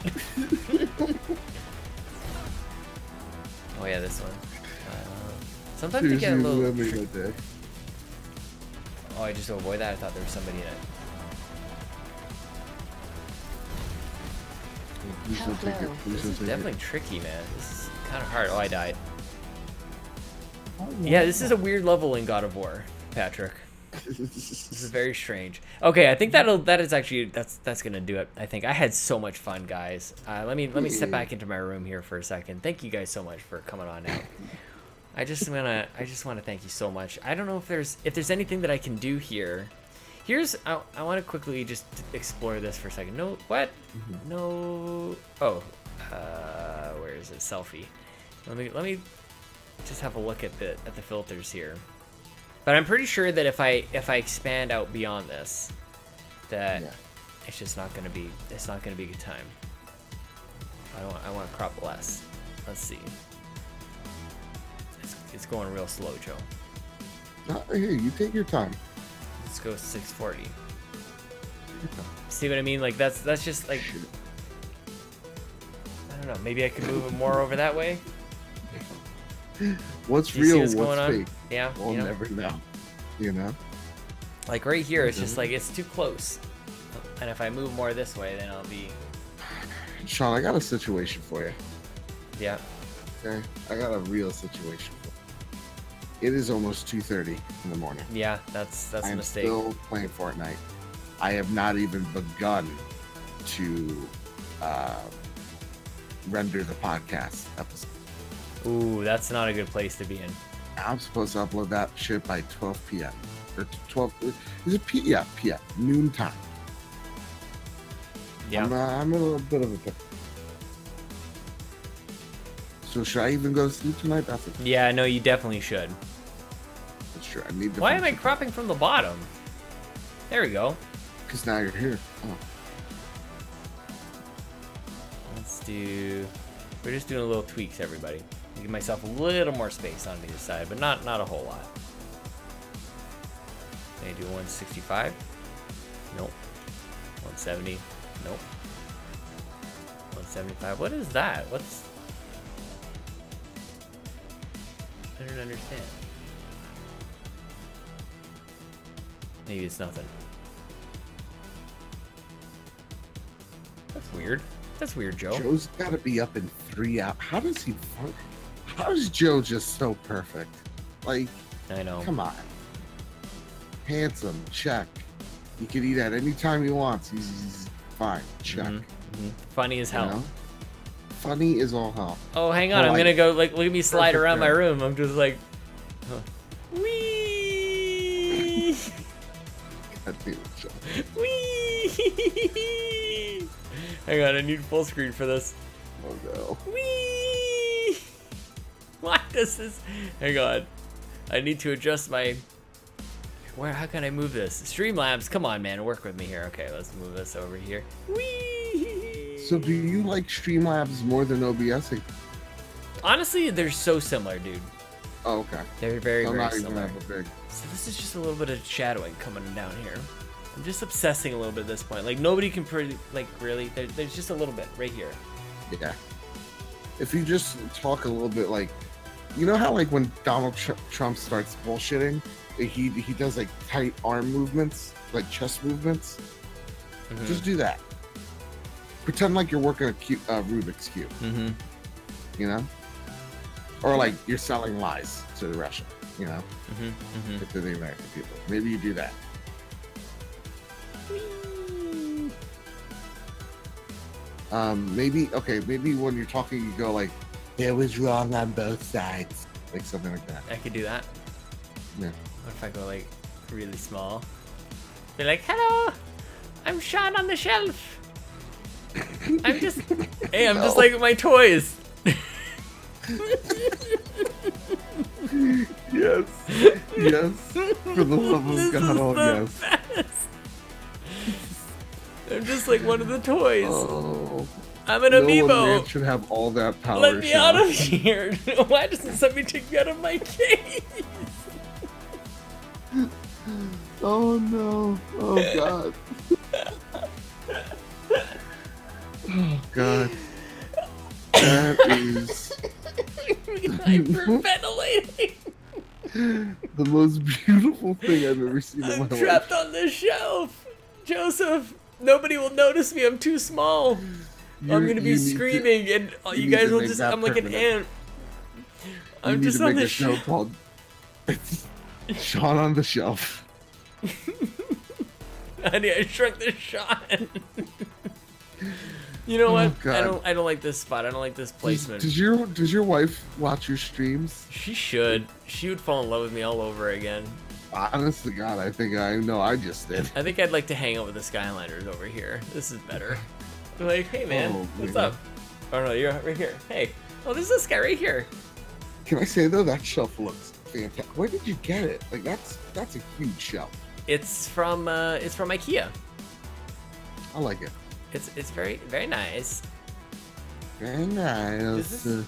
Oh yeah, this one. Sometimes you get a little. Oh, I just to avoid that. I thought there was somebody in it. This is definitely tricky, man. This is kind of hard. Oh, I died. Yeah, this is a weird level in God of War, Patrick. This is very strange. Okay, I think that's gonna do it. I think I had so much fun, guys. Let me step back into my room here for a second. Thank you guys so much for coming on out. I just wanna thank you so much. I don't know if there's anything that I can do here. I want to quickly just explore this for a second. No, what? No. Oh, where is it? Selfie. Let me just have a look at the filters here. But I'm pretty sure that if I expand out beyond this, that it's just not gonna be a good time. I want to crop less. Let's see. It's going real slow, Joe. Hey, you take your time. Let's go 640. See what I mean? Like that's just like I don't know. Maybe I could move it more over that way. What's real? What's fake? Yeah, we'll never know. You know. Like right here, it's just like it's too close. And if I move more this way, then I'll be. Sean, I got a situation for you. Yeah. Okay, I got a real situation for you. It is almost 2:30 in the morning. Yeah, that's a mistake. I'm still playing Fortnite. I have not even begun to render the podcast episode. Ooh, that's not a good place to be in. I'm supposed to upload that shit by 12 p.m. Or 12, is it p.m.? Yeah, p.m. Noon time. Yeah. I'm a little bit of a pickle. So should I even go to sleep tonight? Yeah, no, you definitely should. That's true. I need to. Why am I cropping from the bottom? There we go. Because now you're here. Oh. Let's do. We're just doing a little tweaks, everybody. Give myself a little more space on either side, but not a whole lot. Can I do 165? Nope. 170? Nope. 175? What is that? What's... I don't understand. Maybe it's nothing. That's weird. That's weird, Joe. Joe's got to be up in 3 hours. How does he... How is Joe just so perfect? Like, I know. Come on. Handsome, check. He can eat at any time he wants. He's fine, check. Funny as hell. You know? Funny as all hell. Oh, hang on. I'm gonna go. Like, look at me slide around my room. I'm just like, wee. Wee. Hang on. I need full screen for this. Oh no. Wee. Why does this? Hang on. I need to adjust my. How can I move this? Streamlabs, come on, man, work with me here. Okay, let's move this over here. Whee! So, do you like Streamlabs more than OBS? Honestly, they're so similar, dude. Oh, okay. They're very, very similar. Big... So this is just a little bit of shadowing coming down here. I'm just obsessing a little bit at this point. Like nobody can really. There's just a little bit right here. Yeah. If you just talk a little bit, like, you know how like when Donald Trump starts bullshitting. He does like tight arm movements, like chest movements. Just do that. Pretend like you're working a Rubik's Cube. You know? Or like you're selling lies to the Russian, you know? To the American people. Maybe you do that. Maybe when you're talking you go like, it was wrong on both sides. Like something like that. I could do that. Yeah. What if I go like really small? Be like, hello, I'm Sean on the shelf. I'm just, hey, I'm just like my toys. Yes, yes, for the love of God, oh yes. Best. I'm just like one of the toys. Oh, I'm an No one amiibo. man should have all that power. Let me Sean. out of here. Why doesn't somebody take me out of my cage? Oh no! Oh god! Oh god! That is Hyperventilating. the most beautiful thing I've ever seen in my I'm life. trapped on this shelf. Joseph, nobody will notice me. I'm too small. I'm gonna be you need to- screaming, and you need guys to will make just. that I'm like an permanent. ant. You I'm need just to on make the a show shelf. called Sean on the Shelf. Honey, I shrunk the shot. You know what? God. I don't like this spot. I don't like this placement. Does your wife watch your streams? She should. She would fall in love with me all over again. Honest to God, I think I know. I just did. I think I'd like to hang out with the Skylanders over here. This is better. I'm like, hey man, Oh, what's man. up? Oh no, you're right here. Hey. Oh, there's this guy right here. Can I say though, that shelf looks fantastic. Where did you get it? Like that's a huge shelf. It's from IKEA. I like it. It's very very nice. Very nice. Does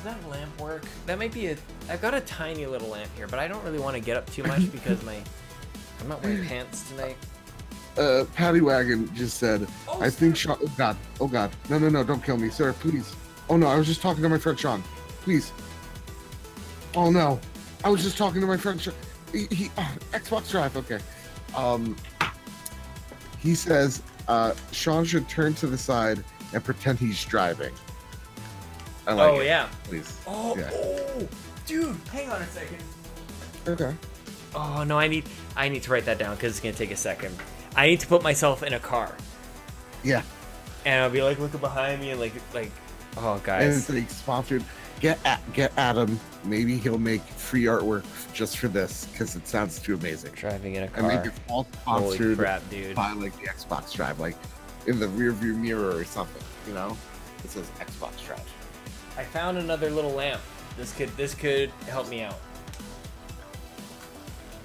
that lamp work? That might be I've got a tiny little lamp here, but I don't really want to get up too much because I'm not wearing pants tonight. Patty Wagon just said, I think Sean. Oh God. No, don't kill me, sir, please. Oh no, I was just talking to my friend Sean. Please. Oh no, I was just talking to my friend Sean. Xbox Drive. Okay. He says, Sean should turn to the side and pretend he's driving. I like it. Yeah. Please. Oh, Yeah. oh, dude, hang on a second. Okay. Oh no, I need to write that down because it's gonna take a second. I need to put myself in a car, Yeah. and I'll be like looking behind me and like, oh And guys, it's like sponsored. Get Adam. Maybe he'll make free artwork just for this because it sounds too amazing. driving in a And make car. it all Holy sponsored crap, dude! by like the Xbox Drive, like in the rear view mirror or something. You know, it says Xbox Drive. I found another little lamp. This could help me out.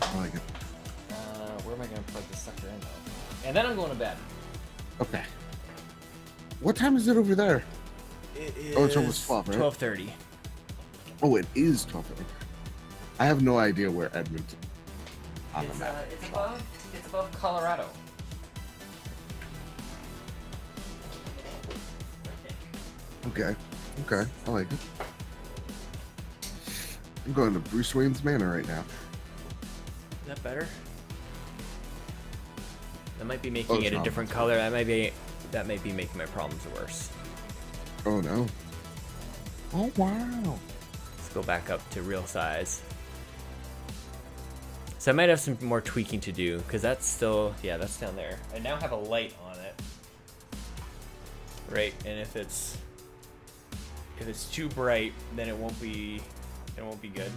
I like it. Where am I gonna plug this sucker in though? And then I'm going to bed. Okay. What time is it over there? It is. Oh, it's almost 12, right? 12:30. Oh, it is 12. I have no idea where Edmonton on the map. It's above Colorado. Okay. Okay. I like it. I'm going to Bruce Wayne's Manor right now. Is that better? That might be Oh, making it's it a not. different color. That might be making my problems worse. Oh no. Oh wow. Let's go back up to real size. So I might have some more tweaking to do because that's still, yeah, that's down there. I now have a light on it. Right, and if it's too bright, then it won't be good.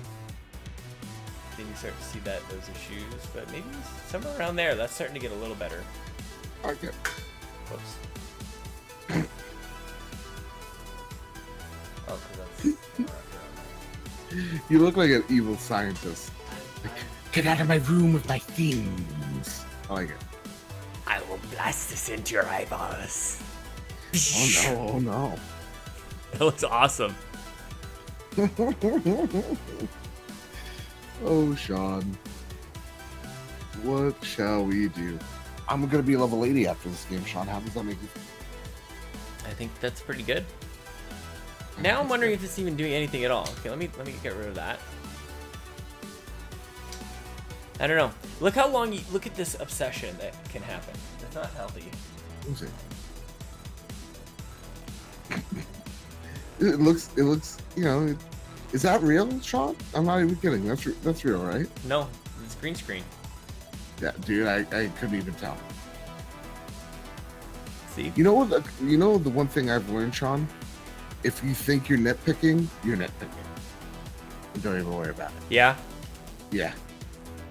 Then you start to see those issues, but maybe somewhere around there, that's starting to get a little better. Okay. Whoops. Oh, 'cause that's You look like an evil scientist. Get out of my room with my things. I like it. I will blast this into your eyeballs. Oh no, oh no. That looks awesome. Oh, Sean. What shall we do? I'm gonna be level 80 after this game, Sean. How does that make you feel? I think that's pretty good. Now I'm wondering if it's even doing anything at all. Okay, let me get rid of that. I don't know. Look how long you look at this obsession that can happen. It's not healthy. Let me see. It looks, you know, is that real, Sean? I'm not even kidding. That's real, right? No, it's green screen. Yeah, dude, I couldn't even tell. See? You know what? The one thing I've learned, Sean. If you think you're nitpicking, you're nitpicking. Don't even worry about it. Yeah. Yeah.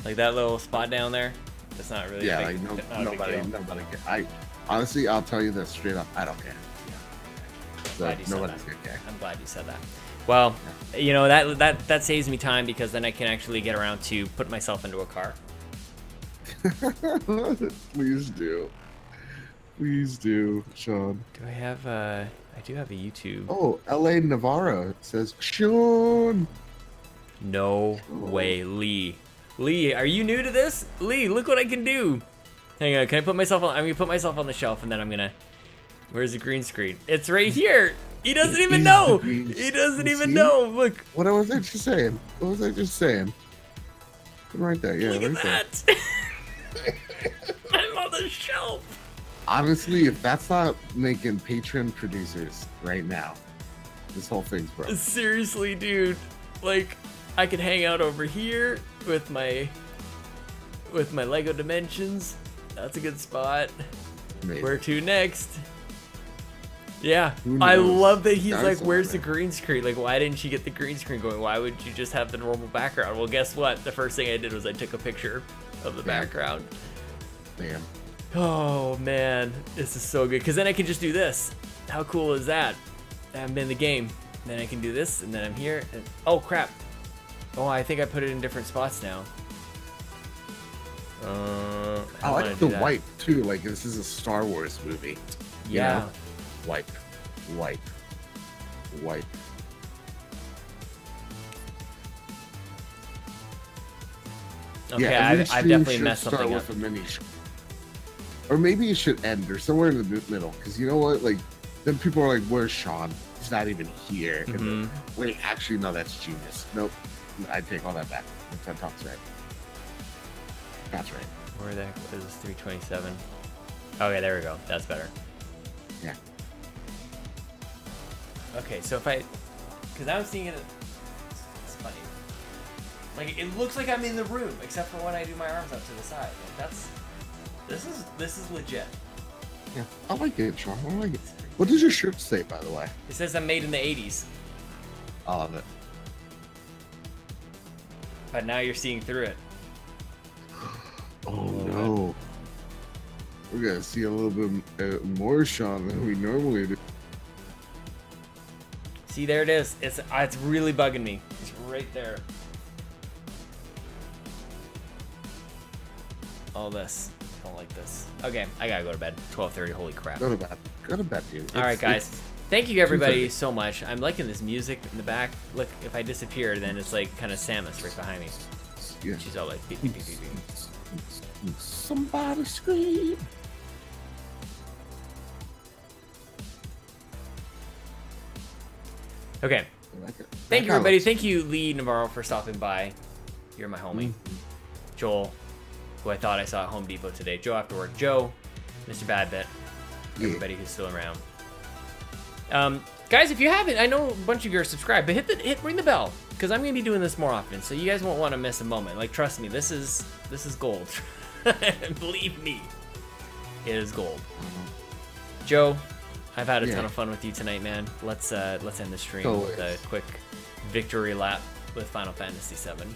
Like that little spot down there. That's not really. Yeah. a big, Like not a big deal. nobody. I honestly, I'll tell you this straight up. I don't care. So Glad you said nobody's that. gonna care. I'm glad you said that. Well, you know that saves me time because then I can actually get around to put myself into a car. Please do. Please do, Sean. Do I have I do have a YouTube. Oh, L.A. Navarro says, Sean. No way, Lee. Lee, are you new to this? Lee, look what I can do. Hang on, can I put myself on? I'm gonna put myself on the shelf, and then I'm gonna. Where's the green screen? It's right here. He doesn't even know. He doesn't even know. Look. What was I just saying? What was I just saying? Right there, yeah, Look right at there. that. I'm on the shelf. Honestly, if that's not making Patreon producers right now, this whole thing's broke. Seriously, dude. Like, I could hang out over here with my Lego Dimensions. That's a good spot. Amazing. Where to next? Yeah, Who I knows? love that he's Guys like, on where's the there. green screen? Like, why didn't you get the green screen going? Why would you just have the normal background? Well, guess what? The first thing I did was I took a picture of the background. Man. Oh, man. This is so good. Because then I can just do this. How cool is that? I'm in the game. Then I can do this, and then I'm here. And, oh, crap. Oh, I think I put it in different spots now. I like the wipe, too. Like, this is a Star Wars movie. You Yeah. know? Wipe. Wipe. Wipe. Okay, every I've stream definitely should messed start something up. with a mini or maybe it should end or somewhere in the middle, because you know what, like then people are like, where's Sean? He's not even here. And then, wait, actually no, that's genius. Nope, I take all that back. That's right. That's right. Where the heck is this? 327. Okay, there we go. That's better. Yeah. Okay, so if I, because I was seeing it, it's funny. Like, it looks like I'm in the room, except for when I do my arms up to the side. Like, this is legit. Yeah, I like it, Sean. I like it. What does your shirt say, by the way? It says I'm made in the 80s. I love it. But now you're seeing through it. Oh no. We're gonna see a little bit more Sean than we normally do. See, there it is. It's really bugging me. It's right there. All this. I don't like this. Okay, I gotta go to bed. 12:30. Holy crap. Go to bed. Go to bed, dude. All right, guys. Thank you everybody so much. I'm liking this music in the back. Look, if I disappear, then it's like kind of Samus right behind me. Yeah. She's all like beep beep beep beep beep. Somebody scream. Okay. Thank you, everybody. Thank you, Lee Navarro, for stopping by. You're my homie. Joel, who I thought I saw at Home Depot today. Joe after work. Joe, Mr. Badbit, everybody who's still around. Guys, if you haven't, I know a bunch of you are subscribed, but ring the bell, because I'm gonna be doing this more often, so you guys won't want to miss a moment. Like, trust me, this is gold. Believe me, it is gold. Joe, I've had a ton of fun with you tonight, man. Let's end the stream with a quick victory lap with Final Fantasy VII.